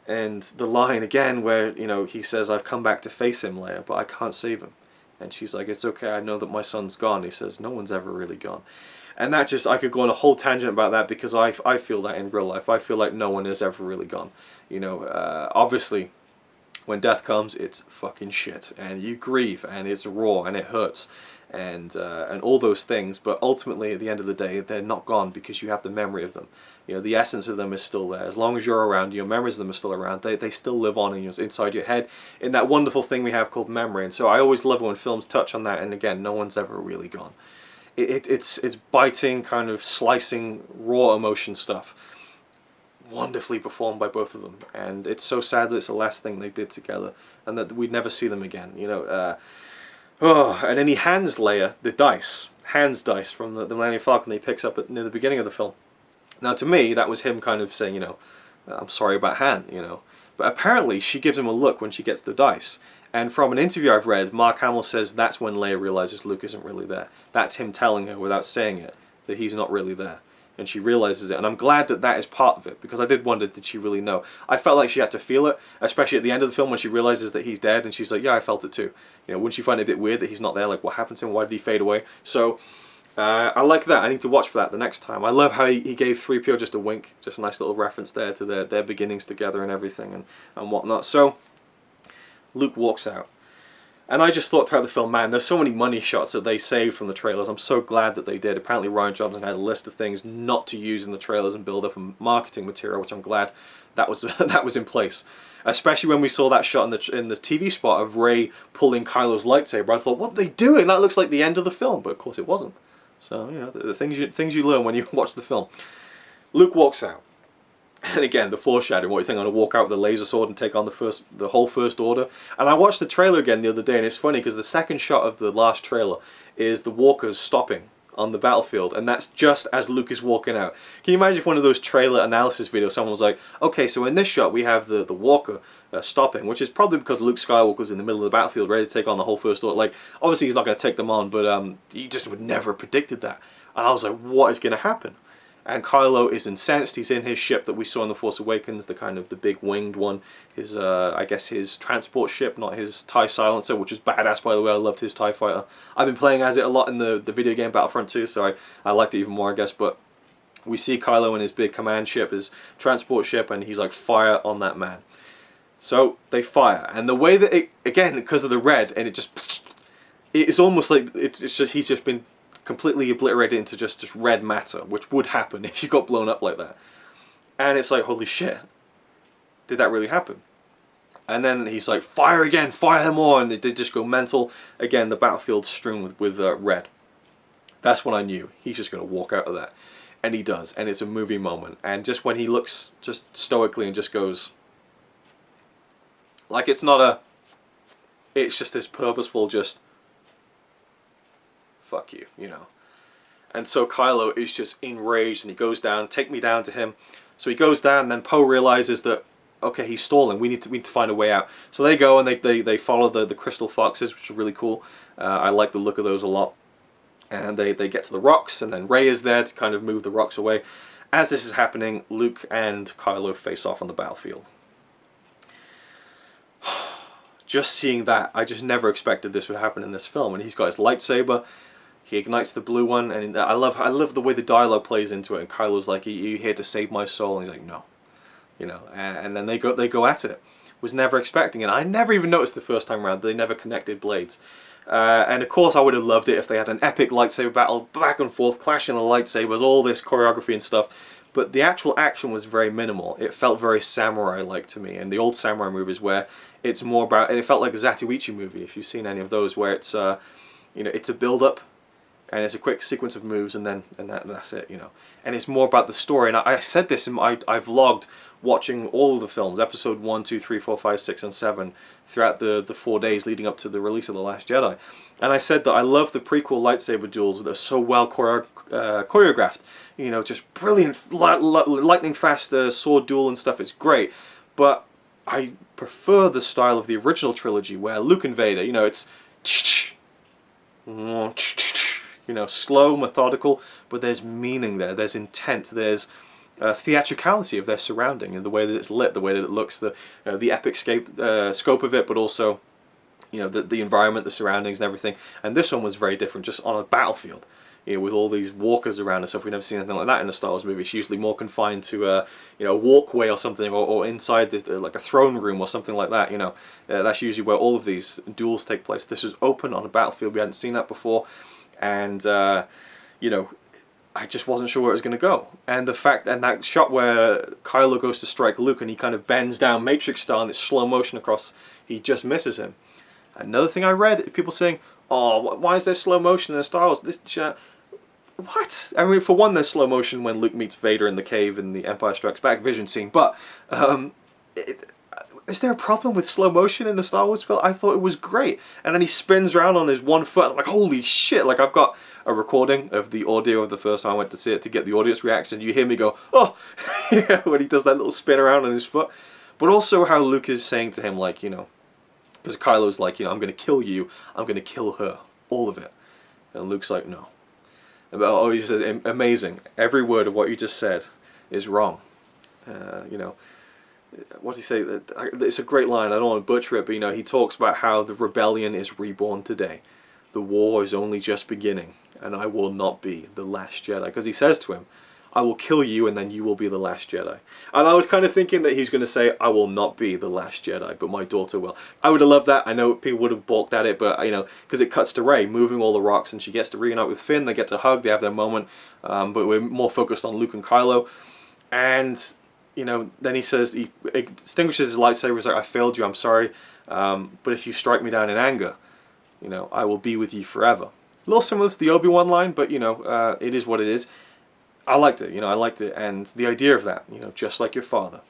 [SPEAKER 1] And the line again where, he says, I've come back to face him, Leia, but I can't save him. And she's like, it's okay, I know that my son's gone. He says, no one's ever really gone. And that just, I could go on a whole tangent about that because I feel that in real life. I feel like no one is ever really gone. Obviously, when death comes, it's fucking shit. And you grieve, and it's raw, and it hurts. And all those things, but ultimately at the end of the day, they're not gone because you have the memory of them. The essence of them is still there. As long as you're around, your memories of them are still around. They still live on inside your head in that wonderful thing we have called memory. And so I always love when films touch on that. And again, no one's ever really gone. It's biting, kind of slicing, raw emotion stuff. Wonderfully performed by both of them. And it's so sad that it's the last thing they did together, and that we'd never see them again. And then he hands Leia the dice. Hands dice from the Millennium Falcon that he picks up near the beginning of the film. Now, to me, that was him kind of saying, I'm sorry about Han, But apparently, she gives him a look when she gets the dice. And from an interview I've read, Mark Hamill says that's when Leia realizes Luke isn't really there. That's him telling her, without saying it, that he's not really there. And she realizes it. And I'm glad that that is part of it, because I did wonder, did she really know? I felt like she had to feel it, especially at the end of the film when she realizes that he's dead, and she's like, yeah, I felt it too. Wouldn't she find it a bit weird that he's not there? Like, what happened to him? Why did he fade away? So, I like that. I need to watch for that the next time. I love how he gave 3PO just a wink, just a nice little reference there to their beginnings together and everything and whatnot. So, Luke walks out. And I just thought throughout the film, man, there's so many money shots that they saved from the trailers. I'm so glad that they did. Apparently Rian Johnson had a list of things not to use in the trailers and build up and marketing material, which I'm glad that was that was in place. Especially when we saw that shot in the TV spot of Rey pulling Kylo's lightsaber. I thought, what are they doing? That looks like the end of the film, but of course it wasn't. So, you know, the things you learn when you watch the film. Luke walks out. And again, the foreshadowing, what you think, I'm going to walk out with a laser sword and take on the whole First Order. And I watched the trailer again the other day, and it's funny because the second shot of the last trailer is the walkers stopping on the battlefield, and that's just as Luke is walking out. Can you imagine if one of those trailer analysis videos, someone was like, okay, so in this shot we have the walker stopping, which is probably because Luke Skywalker's in the middle of the battlefield ready to take on the whole First Order. Like, obviously he's not going to take them on, but you just would never have predicted that. And I was like, what is going to happen? And Kylo is incensed. He's in his ship that we saw in The Force Awakens, the kind of the big winged one. His, I guess his transport ship, not his TIE Silencer, which is badass, by the way. I loved his TIE Fighter. I've been playing as it a lot in the video game Battlefront 2, so I liked it even more, I guess. But we see Kylo in his big command ship, his transport ship, and he's like, fire on that man. So they fire. And the way that it, again, because of the red, and it just, it's almost like it's just, he's just been completely obliterated into just red matter, which would happen if you got blown up like that. And it's like, holy shit, did that really happen? And then he's like, fire again, fire more, and they did just go mental. Again, the battlefield's strewn with red. That's when I knew he's just going to walk out of that. And he does, and it's a movie moment. And just when he looks just stoically and just goes, like it's not a, it's just this purposeful just, fuck you, you know. And so Kylo is just enraged and he goes down, take me down to him. So he goes down, and then Poe realizes that, okay, he's stalling, we need to find a way out. So they go and they follow the crystal foxes, which are really cool. I like the look of those a lot. And they get to the rocks, and then Rey is there to kind of move the rocks away. As this is happening, Luke and Kylo face off on the battlefield. Just seeing that, I just never expected this would happen in this film. And he's got his lightsaber. He ignites the blue one, and I love the way the dialogue plays into it. And Kylo's like, "Are you here to save my soul?" And he's like, "No," you know. And then they go at it. Was never expecting it. I never even noticed the first time around. They never connected blades. And of course, I would have loved it if they had an epic lightsaber battle, back and forth, clashing the lightsabers, all this choreography and stuff. But the actual action was very minimal. It felt very samurai-like to me. And the old samurai movies where it's more about, and it felt like a Zatoichi movie, if you've seen any of those, where it's you know, it's a build-up. And it's a quick sequence of moves, and that's it, you know. And it's more about the story. And I said this in I vlogged watching all of the films, episode 1, 2, 3, 4, 5, 6, and 7, throughout the 4 days leading up to the release of The Last Jedi. And I said that I love the prequel lightsaber duels that are so well choreographed. You know, just brilliant, lightning fast sword duel and stuff. It's great. But I prefer the style of the original trilogy where Luke and Vader, you know, it's you know, slow, methodical, but there's meaning there, there's intent, there's theatricality of their surrounding, and the way that it's lit, the way that it looks, the epic scope of it, but also, you know, the environment, the surroundings and everything. And this one was very different, just on a battlefield, you know, with all these walkers around and stuff. We've never seen anything like that in a Star Wars movie. It's usually more confined to you know, a walkway or something, or inside this, like a throne room or something like that, you know. That's usually where all of these duels take place. This was open on a battlefield. We hadn't seen that before. And, you know, I just wasn't sure where it was going to go. And the fact, and that shot where Kylo goes to strike Luke and he kind of bends down Matrix style and it's slow motion across, he just misses him. Another thing I read, people saying, oh, why is there slow motion in Star Wars? What? I mean, for one, there's slow motion when Luke meets Vader in the cave in the Empire Strikes Back vision scene, but is there a problem with slow motion in the Star Wars film? I thought it was great. And then he spins around on his one foot. I'm like, holy shit. Like, I've got a recording of the audio of the first time I went to see it to get the audience reaction. You hear me go, oh, yeah, when he does that little spin around on his foot. But also how Luke is saying to him, like, you know, because Kylo's like, you know, I'm going to kill you. I'm going to kill her. All of it. And Luke's like, no. Oh, he says, amazing. Every word of what you just said is wrong. You know. What does he say? It's a great line. I don't want to butcher it, but you know, he talks about how the rebellion is reborn today. The war is only just beginning, and I will not be the last Jedi. Because he says to him, I will kill you and then you will be the Last Jedi. And I was kind of thinking that he's going to say, I will not be the Last Jedi, but my daughter will. I would have loved that. I know people would have balked at it, but, you know, because it cuts to Rey moving all the rocks and she gets to reunite with Finn. They get to hug, they have their moment, but we're more focused on Luke and Kylo. And, you know, then he says, he extinguishes his lightsaber, he's like, I failed you, I'm sorry, but if you strike me down in anger, you know, I will be with you forever. A little similar to the Obi-Wan line, but, you know, it is what it is. I liked it, you know, I liked it, and the idea of that, you know, just like your father.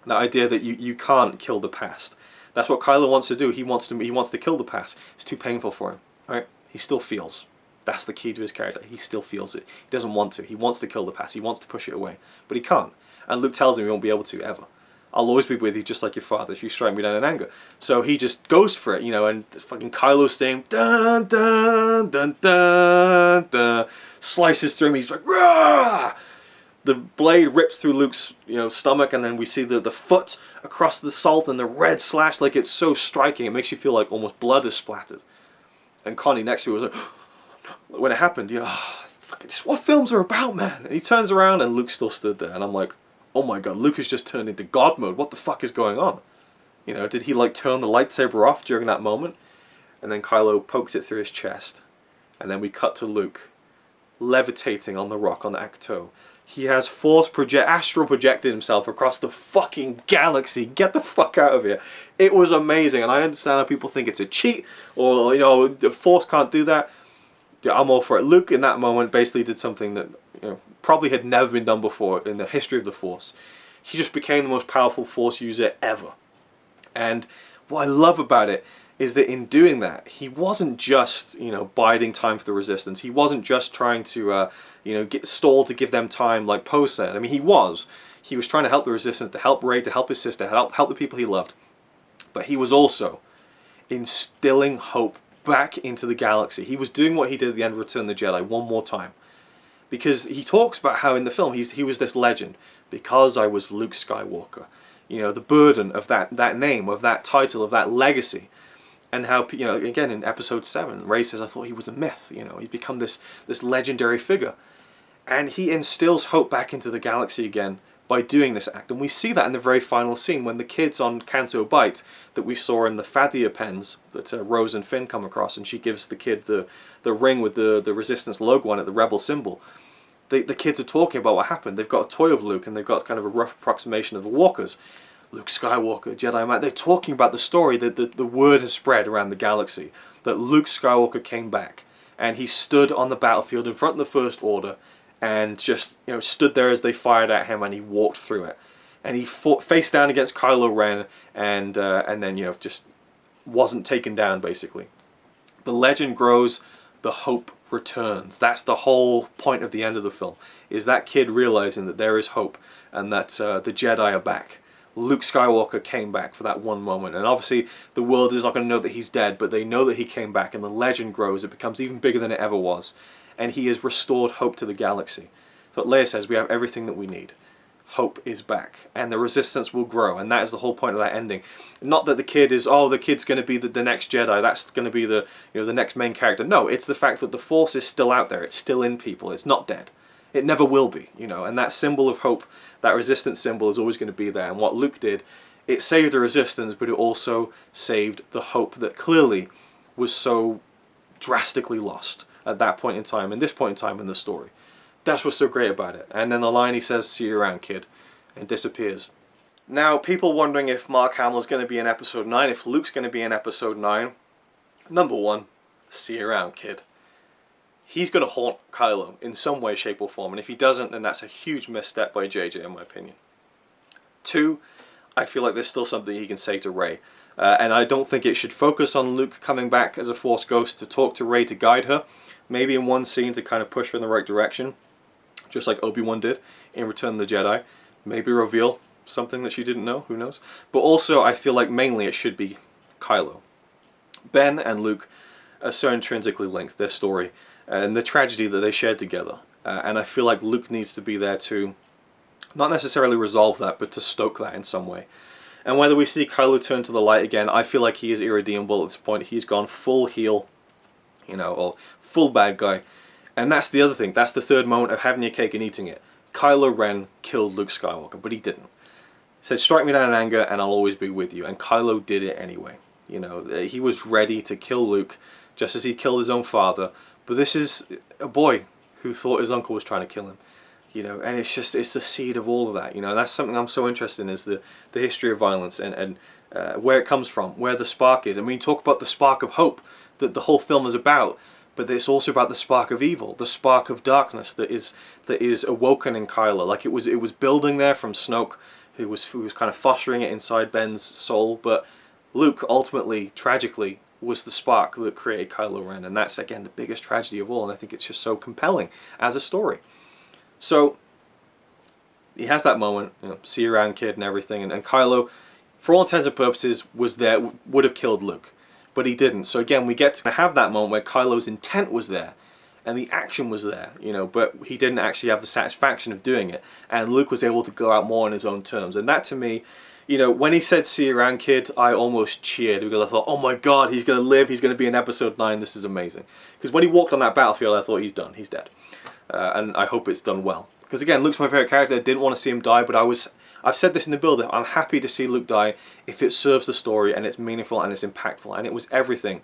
[SPEAKER 1] That idea that you can't kill the past. That's what Kylo wants to do. He wants to kill the past. It's too painful for him, right? He still feels. That's the key to his character. He still feels it. He doesn't want to. He wants to kill the past. He wants to push it away, but he can't. And Luke tells him he won't be able to, ever. I'll always be with you just like your father if you strike me down in anger. So he just goes for it, you know, and fucking Kylo's saying, dun dun dun dun dun, slices through him, he's like, rah! The blade rips through Luke's, you know, stomach, and then we see the foot across the salt and the red slash, like it's so striking, it makes you feel like almost blood is splattered. And Connie next to her was like, when it happened, you know, fuck, this is what films are about, man. And he turns around and Luke still stood there, and I'm like, oh my god, Luke has just turned into God mode. What the fuck is going on? You know, did he like turn the lightsaber off during that moment? And then Kylo pokes it through his chest. And then we cut to Luke levitating on the rock on Acto. He has astral projected himself across the fucking galaxy. Get the fuck out of here. It was amazing. And I understand how people think it's a cheat, or, you know, the Force can't do that. I'm all for it. Luke in that moment basically did something that, you know, probably had never been done before in the history of the Force. He just became the most powerful Force user ever. And what I love about it is that in doing that, he wasn't just, you know, biding time for the Resistance. He wasn't just trying to, you know, get stalled to give them time like Poe said. I mean, he was. He was trying to help the Resistance, to help Rey, to help his sister, help the people he loved. But he was also instilling hope back into the galaxy. He was doing what he did at the end of Return of the Jedi one more time. Because he talks about how in the film he was this legend. Because I was Luke Skywalker. You know, the burden of that name, of that title, of that legacy. And how, you know, again in episode 7, Rey says, I thought he was a myth. You know, he's become this legendary figure. And he instills hope back into the galaxy again by doing this act. And we see that in the very final scene when the kids on Canto Bight that we saw in the Fadia pens that Rose and Finn come across, and she gives the kid the ring with the Resistance logo on it, the Rebel symbol. The kids are talking about what happened. They've got a toy of Luke, and they've got kind of a rough approximation of the walkers. Luke Skywalker, Jedi Knight. They're talking about the story that the word has spread around the galaxy, that Luke Skywalker came back, and he stood on the battlefield in front of the First Order, and just, you know, stood there as they fired at him, and he walked through it, and he fought face down against Kylo Ren, and then, you know, just wasn't taken down basically. The legend grows, the hope returns. That's the whole point of the end of the film, is that kid realizing that there is hope and that the Jedi are back. Luke Skywalker came back for that one moment, and obviously the world is not going to know that he's dead, but they know that he came back, and the legend grows. It becomes even bigger than it ever was, and he has restored hope to the galaxy. So Leia says, we have everything that we need. Hope is back, and the Resistance will grow, and that is the whole point of that ending. Not that the kid is, oh, the kid's going to be the next Jedi, that's going to be the, you know, the next main character. No, it's the fact that the Force is still out there, it's still in people, it's not dead. It never will be, you know, and that symbol of hope, that Resistance symbol is always going to be there, and what Luke did, it saved the Resistance, but it also saved the hope that clearly was so drastically lost at that point in time, and this point in time in the story. That's what's so great about it. And then the line he says, see you around, kid, and disappears. Now, people wondering if Mark Hamill's going to be in episode 9, if Luke's going to be in episode 9. Number one, see you around, kid. He's going to haunt Kylo in some way, shape or form, and if he doesn't, then that's a huge misstep by JJ in my opinion. 2, I feel like there's still something he can say to Rey. And I don't think it should focus on Luke coming back as a Force ghost to talk to Rey, to guide her. Maybe in one scene to kind of push her in the right direction, just like Obi-Wan did in Return of the Jedi. Maybe reveal something that she didn't know, who knows. But also, I feel like mainly it should be Kylo. Ben and Luke are so intrinsically linked, their story, and the tragedy that they shared together. And I feel like Luke needs to be there to, not necessarily resolve that, but to stoke that in some way. And whether we see Kylo turn to the light again, I feel like he is irredeemable at this point. He's gone full heel, you know, or full bad guy. And that's the other thing. That's the third moment of having your cake and eating it. Kylo Ren killed Luke Skywalker, but he didn't. He said, strike me down in anger and I'll always be with you. And Kylo did it anyway. You know, he was ready to kill Luke, just as he killed his own father. But this is a boy who thought his uncle was trying to kill him. You know, and it's just, it's the seed of all of that. You know, that's something I'm so interested in, is the history of violence and where it comes from, where the spark is. I mean, talk about the spark of hope that the whole film is about, but it's also about the spark of evil, the spark of darkness that is awoken in Kylo. Like it was building there from Snoke, who was kind of fostering it inside Ben's soul, but Luke ultimately, tragically, was the spark that created Kylo Ren, and that's again the biggest tragedy of all. And I think it's just so compelling as a story. So he has that moment, you know, see you around, kid, and everything, and Kylo, for all intents and purposes, was there, would have killed Luke, but he didn't. So again, we get to have that moment where Kylo's intent was there, and the action was there, you know, but he didn't actually have the satisfaction of doing it, and Luke was able to go out more on his own terms. And that, to me, you know, when he said "see you around, kid," I almost cheered, because I thought, oh my god, he's going to live, he's going to be in episode 9, this is amazing. Because when he walked on that battlefield, I thought, he's done, he's dead. And I hope it's done well. Because again, Luke's my favourite character. I didn't want to see him die, but I've said this in the build-up, I'm happy to see Luke die if it serves the story and it's meaningful and it's impactful. And it was everything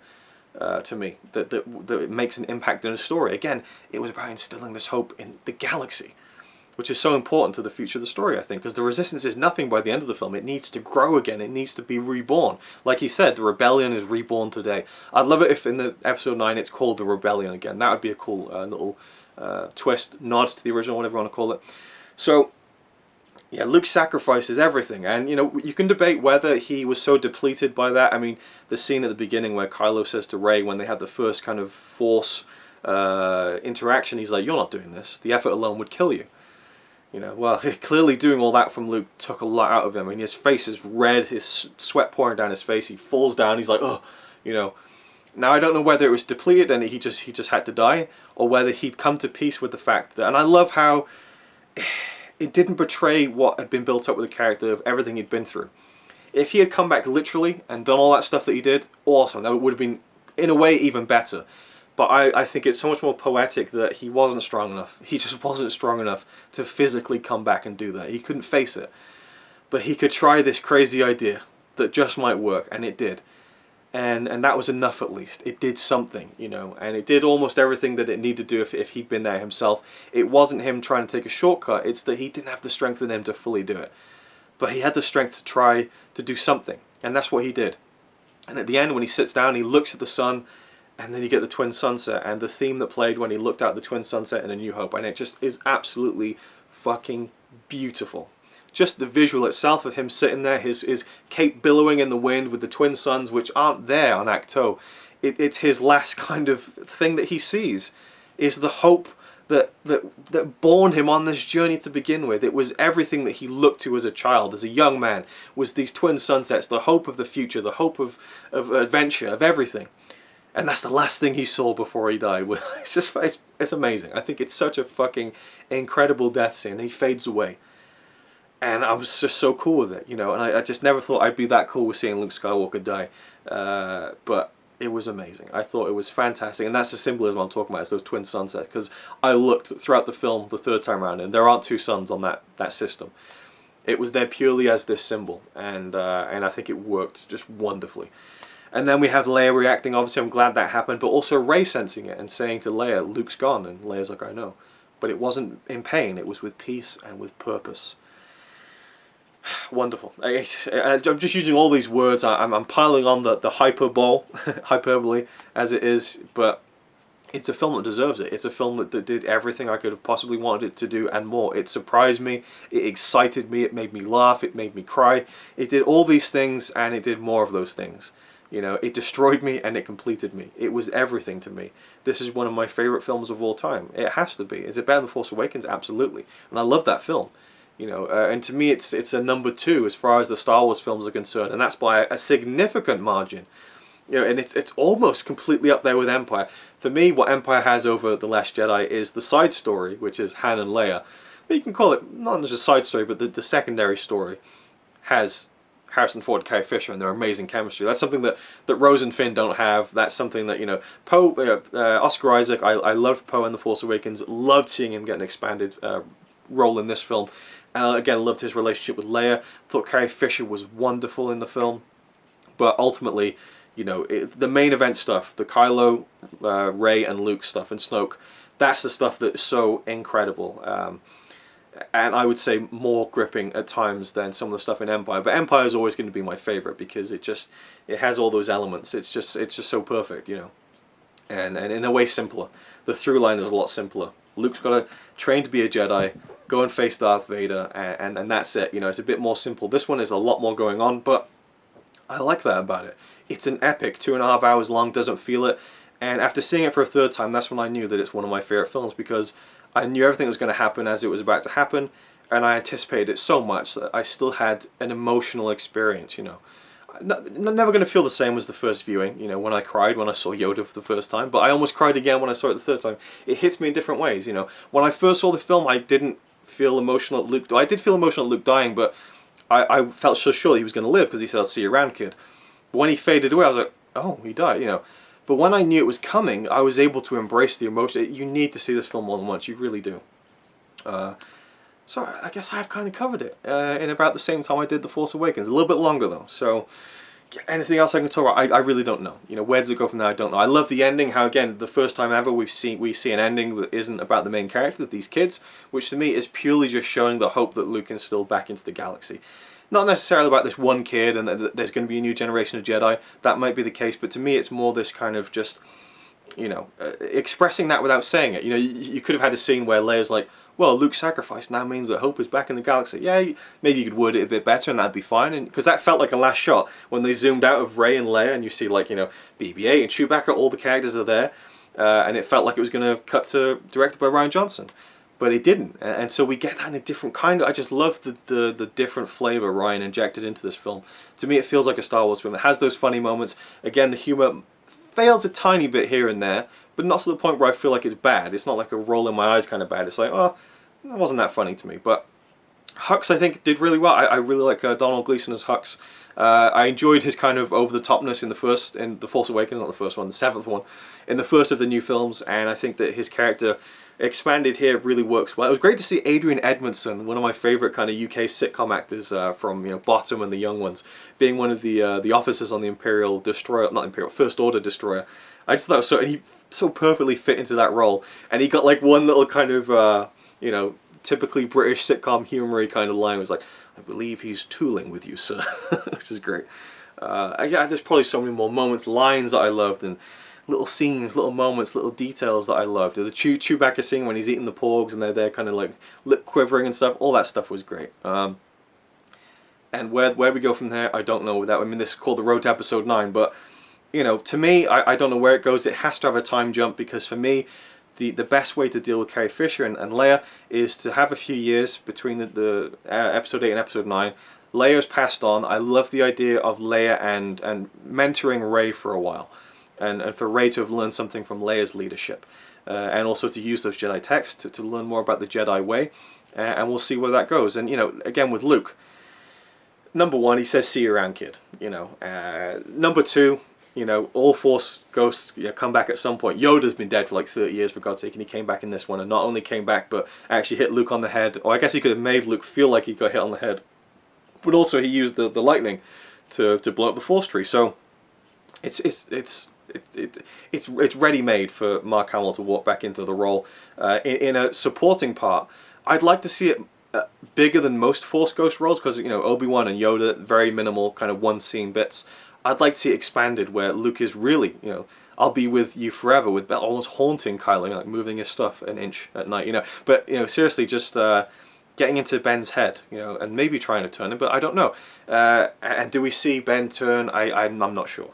[SPEAKER 1] to me that makes an impact in a story. Again, it was about instilling this hope in the galaxy, which is so important to the future of the story, I think, because the Resistance is nothing by the end of the film. It needs to grow again. It needs to be reborn. Like he said, the Rebellion is reborn today. I'd love it if in the episode 9 it's called the Rebellion again. That would be a cool little twist, nod to the original, whatever you want to call it. So, yeah, Luke sacrifices everything, and you know, you can debate whether he was so depleted by that. I mean, the scene at the beginning where Kylo says to Rey, when they have the first kind of Force interaction, he's like, "You're not doing this. The effort alone would kill you." You know, well, clearly doing all that from Luke took a lot out of him. I mean, his face is red, his sweat pouring down his face. He falls down. He's like, "Oh," you know. Now I don't know whether it was depleted and he just had to die, or whether he'd come to peace with the fact that. And I love how it didn't betray what had been built up with the character of everything he'd been through. If he had come back literally and done all that stuff that he did, awesome. That would have been, in a way, even better. But I think it's so much more poetic that he wasn't strong enough. He just wasn't strong enough to physically come back and do that. He couldn't face it. But he could try this crazy idea that just might work, and it did. And that was enough, at least. It did something, you know, and it did almost everything that it needed to do if he'd been there himself. It wasn't him trying to take a shortcut, it's that he didn't have the strength in him to fully do it. But he had the strength to try to do something, and that's what he did. And at the end, when he sits down, he looks at the sun, and then you get the twin sunset, and the theme that played when he looked out the twin sunset in A New Hope, and it just is absolutely fucking beautiful. Just the visual itself of him sitting there, his cape billowing in the wind with the twin suns, which aren't there on Acto. It's his last kind of thing that he sees, is the hope that born him on this journey to begin with. It was everything that he looked to as a child, as a young man, was these twin sunsets, the hope of the future, the hope of adventure, of everything. And that's the last thing he saw before he died. It's amazing. I think it's such a fucking incredible death scene. He fades away. And I was just so cool with it, you know, and I just never thought I'd be that cool with seeing Luke Skywalker die. But it was amazing. I thought it was fantastic, and that's the symbolism I'm talking about, is those twin sunsets, because I looked throughout the film the third time around, and there aren't two suns on that system. It was there purely as this symbol, and I think it worked just wonderfully. And then we have Leia reacting. Obviously, I'm glad that happened, but also Rey sensing it and saying to Leia, "Luke's gone," and Leia's like, "I know." But it wasn't in pain, it was with peace and with purpose. Wonderful. I'm just using all these words. I'm piling on the hyperbole as it is, but it's a film that deserves it. It's a film that did everything I could have possibly wanted it to do and more. It surprised me, it excited me, it made me laugh, it made me cry. It did all these things, and it did more of those things. You know, it destroyed me and it completed me. It was everything to me. This is one of my favourite films of all time. It has to be. Is it better than Force Awakens? Absolutely. And I love that film. You know, and to me it's a number 2 as far as the Star Wars films are concerned, and that's by a significant margin. You know, and it's almost completely up there with Empire. For me, what Empire has over The Last Jedi is the side story, which is Han and Leia. But you can call it not just a side story, but the secondary story has Harrison Ford and Carrie Fisher and their amazing chemistry. That's something that Rose and Finn don't have. That's something that, you know, Poe, Oscar Isaac, I loved Poe in The Force Awakens, loved seeing him get an expanded role in this film. Again, loved his relationship with Leia. Thought Carrie Fisher was wonderful in the film. But ultimately, you know, the main event stuff, the Kylo, Rey and Luke stuff, and Snoke, that's the stuff that is so incredible. And I would say more gripping at times than some of the stuff in Empire. But Empire is always going to be my favorite because it has all those elements. It's just so perfect, you know. And in a way simpler. The through line is a lot simpler. Luke's got to train to be a Jedi, go and face Darth Vader, and that's it. You know, it's a bit more simple. This one is a lot more going on, but I like that about it. It's an epic, 2.5 hours long, doesn't feel it. And after seeing it for a third time, that's when I knew that it's one of my favorite films, because I knew everything was going to happen as it was about to happen, and I anticipated it so much that I still had an emotional experience, you know. Never going to feel the same as the first viewing, you know, when I cried when I saw Yoda for the first time, but I almost cried again when I saw it the third time. It hits me in different ways, you know. When I first saw the film, I didn't feel emotional at Luke. I did feel emotional at Luke dying, but I felt so sure he was going to live because he said, "I'll see you around, kid." But when he faded away, I was like, oh, he died, you know. But when I knew it was coming, I was able to embrace the emotion. You need to see this film more than once. You really do. So I guess I've kind of covered it in about the same time I did The Force Awakens. A little bit longer, though. So anything else I can talk about? I really don't know. You know, where does it go from there? I don't know. I love the ending. How, again, the first time ever we see an ending that isn't about the main character, these kids, which to me is purely just showing the hope that Luke instilled back into the galaxy. Not necessarily about this one kid and that there's going to be a new generation of Jedi. That might be the case, but to me it's more this kind of just, you know, expressing that without saying it. You know, you could have had a scene where Leia's like, well, Luke's sacrifice now means that hope is back in the galaxy. Yeah, maybe you could word it a bit better and that'd be fine. And because that felt like a last shot when they zoomed out of Rey and Leia and you see, like, you know, BB-8 and Chewbacca, all the characters are there. And it felt like it was going to cut to directed by Rian Johnson. But it didn't, and so we get that in a different kind of... I just love the different flavour Rian injected into this film. To me, it feels like a Star Wars film. It has those funny moments. Again, the humour fails a tiny bit here and there, but not to the point where I feel like it's bad. It's not like a roll in my eyes kind of bad. It's like, oh, that wasn't that funny to me. But Hux, I think, did really well. I really like Donald Gleason as Hux. I enjoyed his kind of over-the-topness in The Force Awakens, not the first one, the seventh one, in the first of the new films, and I think that his character expanded here really works well. It was great to see Adrian Edmondson, one of my favourite kind of UK sitcom actors from, you know, Bottom and The Young Ones, being one of the officers on the Imperial Destroyer, not Imperial, First Order Destroyer. I just thought it was so, and he so perfectly fit into that role, and he got like one little kind of, you know, typically British sitcom humor-y kind of line. It was like, I believe he's tooling with you, sir, which is great. Yeah, there's probably so many more moments, lines that I loved, and little scenes, little moments, little details that I loved. The Chewbacca scene when he's eating the porgs and they're there kind of like lip quivering and stuff, all that stuff was great. And where we go from there, I don't know. I mean, this is called The Road to Episode 9, but, you know, to me, I don't know where it goes. It has to have a time jump, because for me, the best way to deal with Carrie Fisher and Leia is to have a few years between the Episode 8 and Episode 9. Leia's passed on. I love the idea of Leia and mentoring Rey for a while. And for Rey to have learned something from Leia's leadership. And also to use those Jedi texts to learn more about the Jedi way. And we'll see where that goes. And, you know, again with Luke, number one, he says, see you around, kid. You know, number two, you know, all Force ghosts, you know, come back at some point. Yoda's been dead for like 30 years, for God's sake, and he came back in this one. And not only came back, but actually hit Luke on the head. Or I guess he could have made Luke feel like he got hit on the head. But also he used the lightning to blow up the Force tree. So it's ready-made for Mark Hamill to walk back into the role. In a supporting part, I'd like to see it bigger than most Force Ghost roles, because, you know, Obi-Wan and Yoda, very minimal kind of one-scene bits. I'd like to see it expanded where Luke is really, you know, I'll be with you forever, with almost haunting Kylo, you know, like moving his stuff an inch at night, you know. But, you know, seriously, just getting into Ben's head, you know, and maybe trying to turn him, but I don't know. And do we see Ben turn? I'm not sure.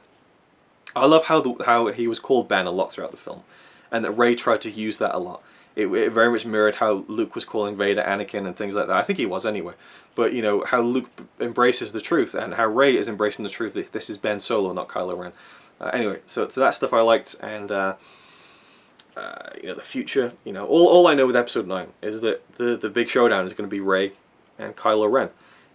[SPEAKER 1] I love how he was called Ben a lot throughout the film, and that Rey tried to use that a lot. It very much mirrored how Luke was calling Vader Anakin and things like that. I think he was anyway. But, you know, how Luke embraces the truth and how Rey is embracing the truth that this is Ben Solo, not Kylo Ren. Anyway, so that stuff I liked, and you know, the future. You know, all I know with Episode 9 is that the big showdown is going to be Rey and Kylo Ren.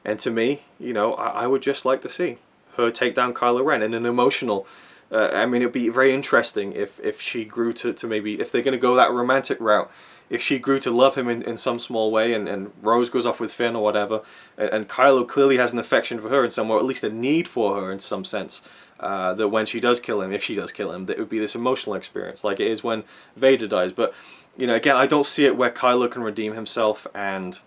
[SPEAKER 1] And to me, you know, I would just like to see her take down Kylo Ren in an emotional I mean, it'd be very interesting if she grew to maybe, if they're going to go that romantic route, if she grew to love him in some small way, and Rose goes off with Finn or whatever, and Kylo clearly has an affection for her in some way, or at least a need for her in some sense, that when she does kill him, if she does kill him, that it would be this emotional experience, like it is when Vader dies. But, you know, again, I don't see it where Kylo can redeem himself and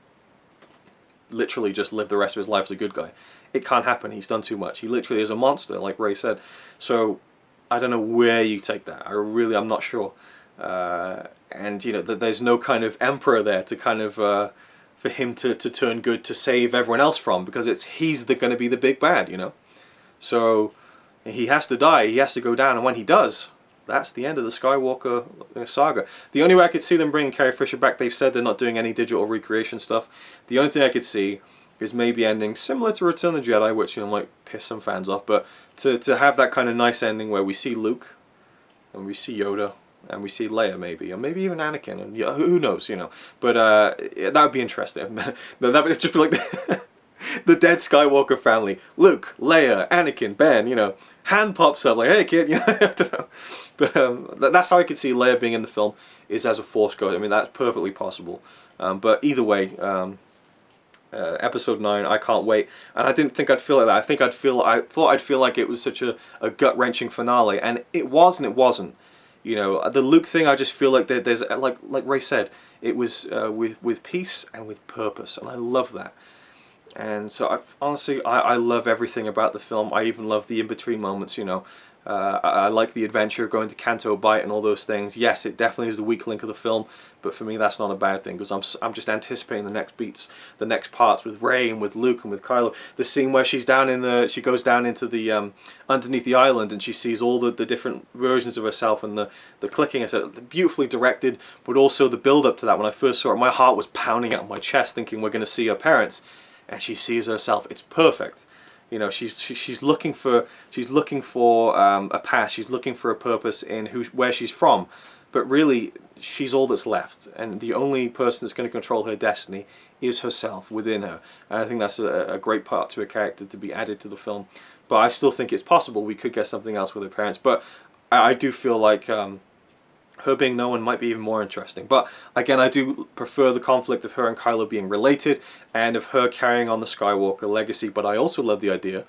[SPEAKER 1] literally just live the rest of his life as a good guy. It can't happen. He's done too much. He literally is a monster, like Rey said. So I don't know where you take that. I'm not sure. And, you know, there's no kind of emperor there to kind of, for him to turn good, to save everyone else from, because he's going to be the big bad, you know. So he has to die. He has to go down. And when he does, that's the end of the Skywalker saga. The only way I could see them bringing Carrie Fisher back, they've said they're not doing any digital recreation stuff. The only thing I could see is maybe ending similar to Return of the Jedi, which, you know, might piss some fans off, but to have that kind of nice ending where we see Luke, and we see Yoda, and we see Leia maybe, or maybe even Anakin, and yeah, who knows, you know. But that would be interesting. That would just be like the dead Skywalker family. Luke, Leia, Anakin, Ben, you know. Han pops up like, hey kid, you know, I don't know. But that's how I could see Leia being in the film, is as a Force ghost. I mean, that's perfectly possible. But either way, Episode 9, I can't wait. And I didn't think I'd feel like that. I thought I'd feel like it was such a gut-wrenching finale, and it was and it wasn't. You know, the Luke thing, I just feel like there's, like Rey said, it was with peace and with purpose, and I love that. And so, honestly, I love everything about the film. I even love the in-between moments, you know. I like the adventure of going to Canto Bight and all those things. Yes, it definitely is the weak link of the film, but for me that's not a bad thing, because I'm just anticipating the next beats, the next parts with Rey and with Luke and with Kylo. The scene where she goes down into the underneath the island, and she sees all the different versions of herself, and the clicking. It's beautifully directed, but also the build up to that. When I first saw it, my heart was pounding out of my chest, thinking we're going to see her parents, and she sees herself. It's perfect. You know, she's looking for a past. She's looking for a purpose in where she's from, but really she's all that's left, and the only person that's going to control her destiny is herself within her. And I think that's a great part to a character to be added to the film. But I still think it's possible we could get something else with her parents. But I do feel like her being no one might be even more interesting. But again, I do prefer the conflict of her and Kylo being related, and of her carrying on the Skywalker legacy. But I also love the idea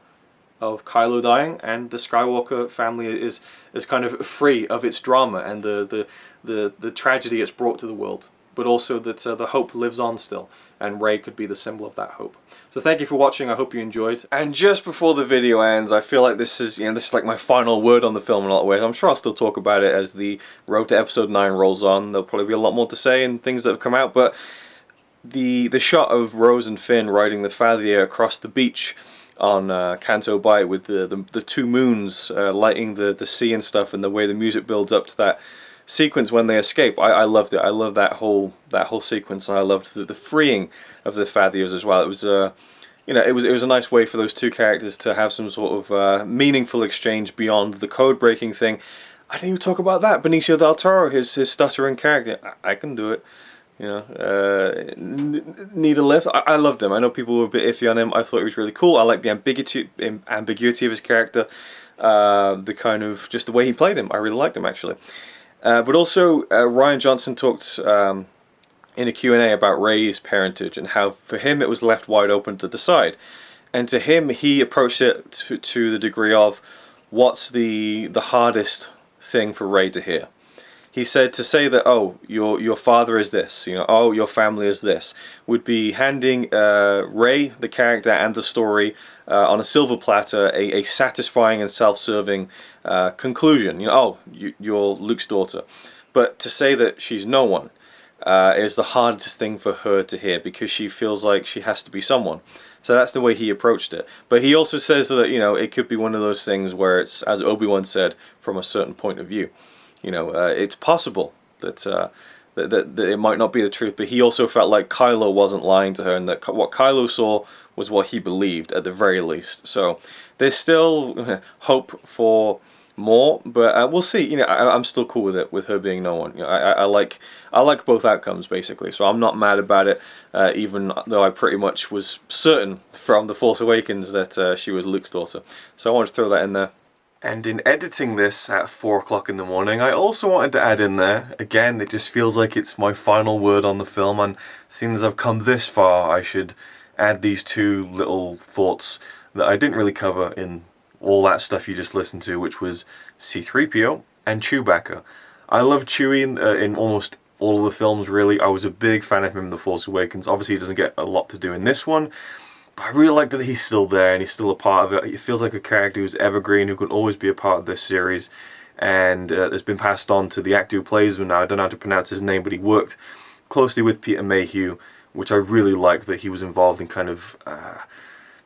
[SPEAKER 1] of Kylo dying, and the Skywalker family is kind of free of its drama and the tragedy it's brought to the world. But also that the hope lives on still, and Rey could be the symbol of that hope. So thank you for watching. I hope you enjoyed. And just before the video ends, I feel like this is like my final word on the film in a lot of ways. I'm sure I'll still talk about it as the road to Episode 9 rolls on. There'll probably be a lot more to say and things that have come out, but the shot of Rose and Finn riding the Phasma across the beach on Canto Bight with the two moons lighting the sea and stuff, and the way the music builds up to that sequence when they escape, I loved it. I loved that whole sequence, and I loved the freeing of the Fathiers as well. It was you know, it was a nice way for those two characters to have some sort of meaningful exchange beyond the code breaking thing. I didn't even talk about that. Benicio del Toro, his stuttering character. I can do it. You know, need a lift. I loved him. I know people were a bit iffy on him. I thought he was really cool. I like the ambiguity of his character, the kind of just the way he played him. I really liked him actually. But also, Rian Johnson talked in a Q&A about Rey's parentage and how for him it was left wide open to decide. And to him, he approached it to the degree of, what's the hardest thing for Rey to hear? He said to say that, oh, your father is this, you know, oh, your family is this, would be handing Rey, the character and the story, on a silver platter, a satisfying and self-serving conclusion. You know, oh, you're Luke's daughter. But to say that she's no one is the hardest thing for her to hear, because she feels like she has to be someone. So that's the way he approached it. But he also says that, you know, it could be one of those things where it's, as Obi-Wan said, from a certain point of view. You know, it's possible that, that it might not be the truth, but he also felt like Kylo wasn't lying to her, and that what Kylo saw was what he believed, at the very least. So there's still hope for more, but we'll see. You know, I'm still cool with it, with her being no one. You know, I like both outcomes basically, so I'm not mad about it, even though I pretty much was certain from The Force Awakens that she was Luke's daughter. So I wanted to throw that in there. And in editing this at 4 o'clock in the morning, I also wanted to add in there, again, it just feels like it's my final word on the film, and seeing as I've come this far, I should add these two little thoughts that I didn't really cover in all that stuff you just listened to, which was C-3PO and Chewbacca. I love Chewie in almost all of the films, really. I was a big fan of him in The Force Awakens. Obviously, he doesn't get a lot to do in this one, but I really like that he's still there and he's still a part of it. It feels like a character who's evergreen, who can always be a part of this series, and has been passed on to the actor who plays him now. I don't know how to pronounce his name, but he worked closely with Peter Mayhew, which I really like that he was involved in kind of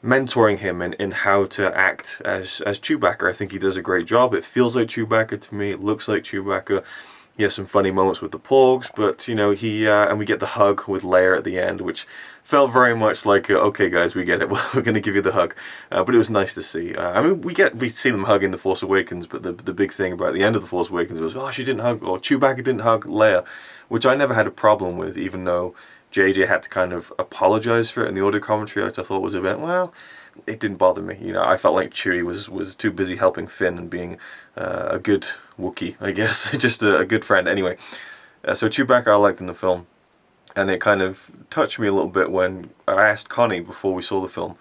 [SPEAKER 1] mentoring him in how to act as Chewbacca. I think he does a great job. It feels like Chewbacca to me. It looks like Chewbacca. He has some funny moments with the Porgs, but, you know, and we get the hug with Leia at the end, which felt very much like, okay guys, we get it, we're going to give you the hug. But it was nice to see. I mean, we see them hug in The Force Awakens, but the big thing about the end of The Force Awakens was, oh, she didn't hug, or Chewbacca didn't hug Leia, which I never had a problem with, even though JJ had to kind of apologize for it in the audio commentary, which I thought was a bit, well, it didn't bother me. You know, I felt like Chewie was too busy helping Finn and being a good Wookiee, I guess, just a good friend. Anyway, so Chewbacca I liked in the film, and it kind of touched me a little bit when I asked Connie before we saw the film,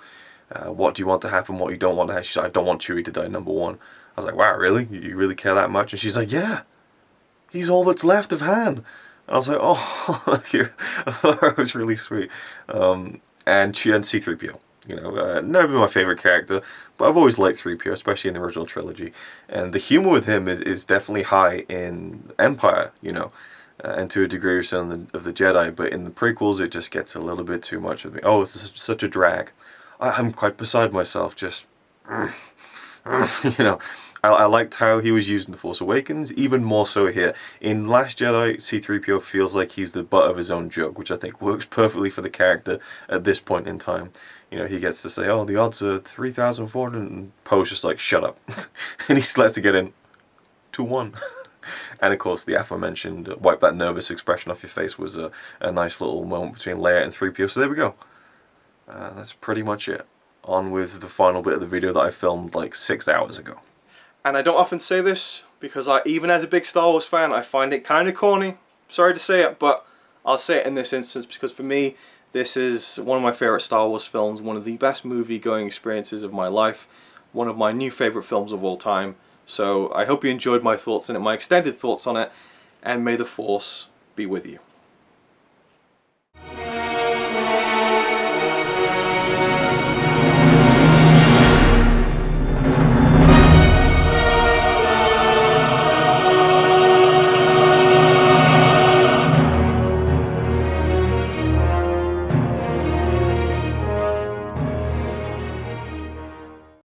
[SPEAKER 1] what do you want to happen, what you don't want to happen? She said, I don't want Chewie to die, number one. I was like, wow, really? You really care that much? And she's like, yeah, he's all that's left of Han. And I was like, oh, I thought it was really sweet. And C-3PO. You know, never been my favourite character, but I've always liked 3PO, especially in the original trilogy. And the humour with him is definitely high in Empire, you know, and to a degree or so of the Jedi. But in the prequels, it just gets a little bit too much of me. Oh, this is such a drag. I'm quite beside myself, just, you know. I liked how he was used in The Force Awakens, even more so here. In Last Jedi, C-3PO feels like he's the butt of his own joke, which I think works perfectly for the character at this point in time. You know, he gets to say, oh, the odds are 3,400, and Poe's just like, shut up. And he lets it get in 2-1. And of course, the aforementioned wipe that nervous expression off your face was a nice little moment between Leia and 3PO. So there we go. That's pretty much it. On with the final bit of the video that I filmed like 6 hours ago. And I don't often say this, because even as a big Star Wars fan, I find it kind of corny. Sorry to say it, but I'll say it in this instance, because for me, this is one of my favourite Star Wars films, one of the best movie-going experiences of my life, one of my new favourite films of all time. So I hope you enjoyed my thoughts on it, my extended thoughts on it, and may the Force be with you.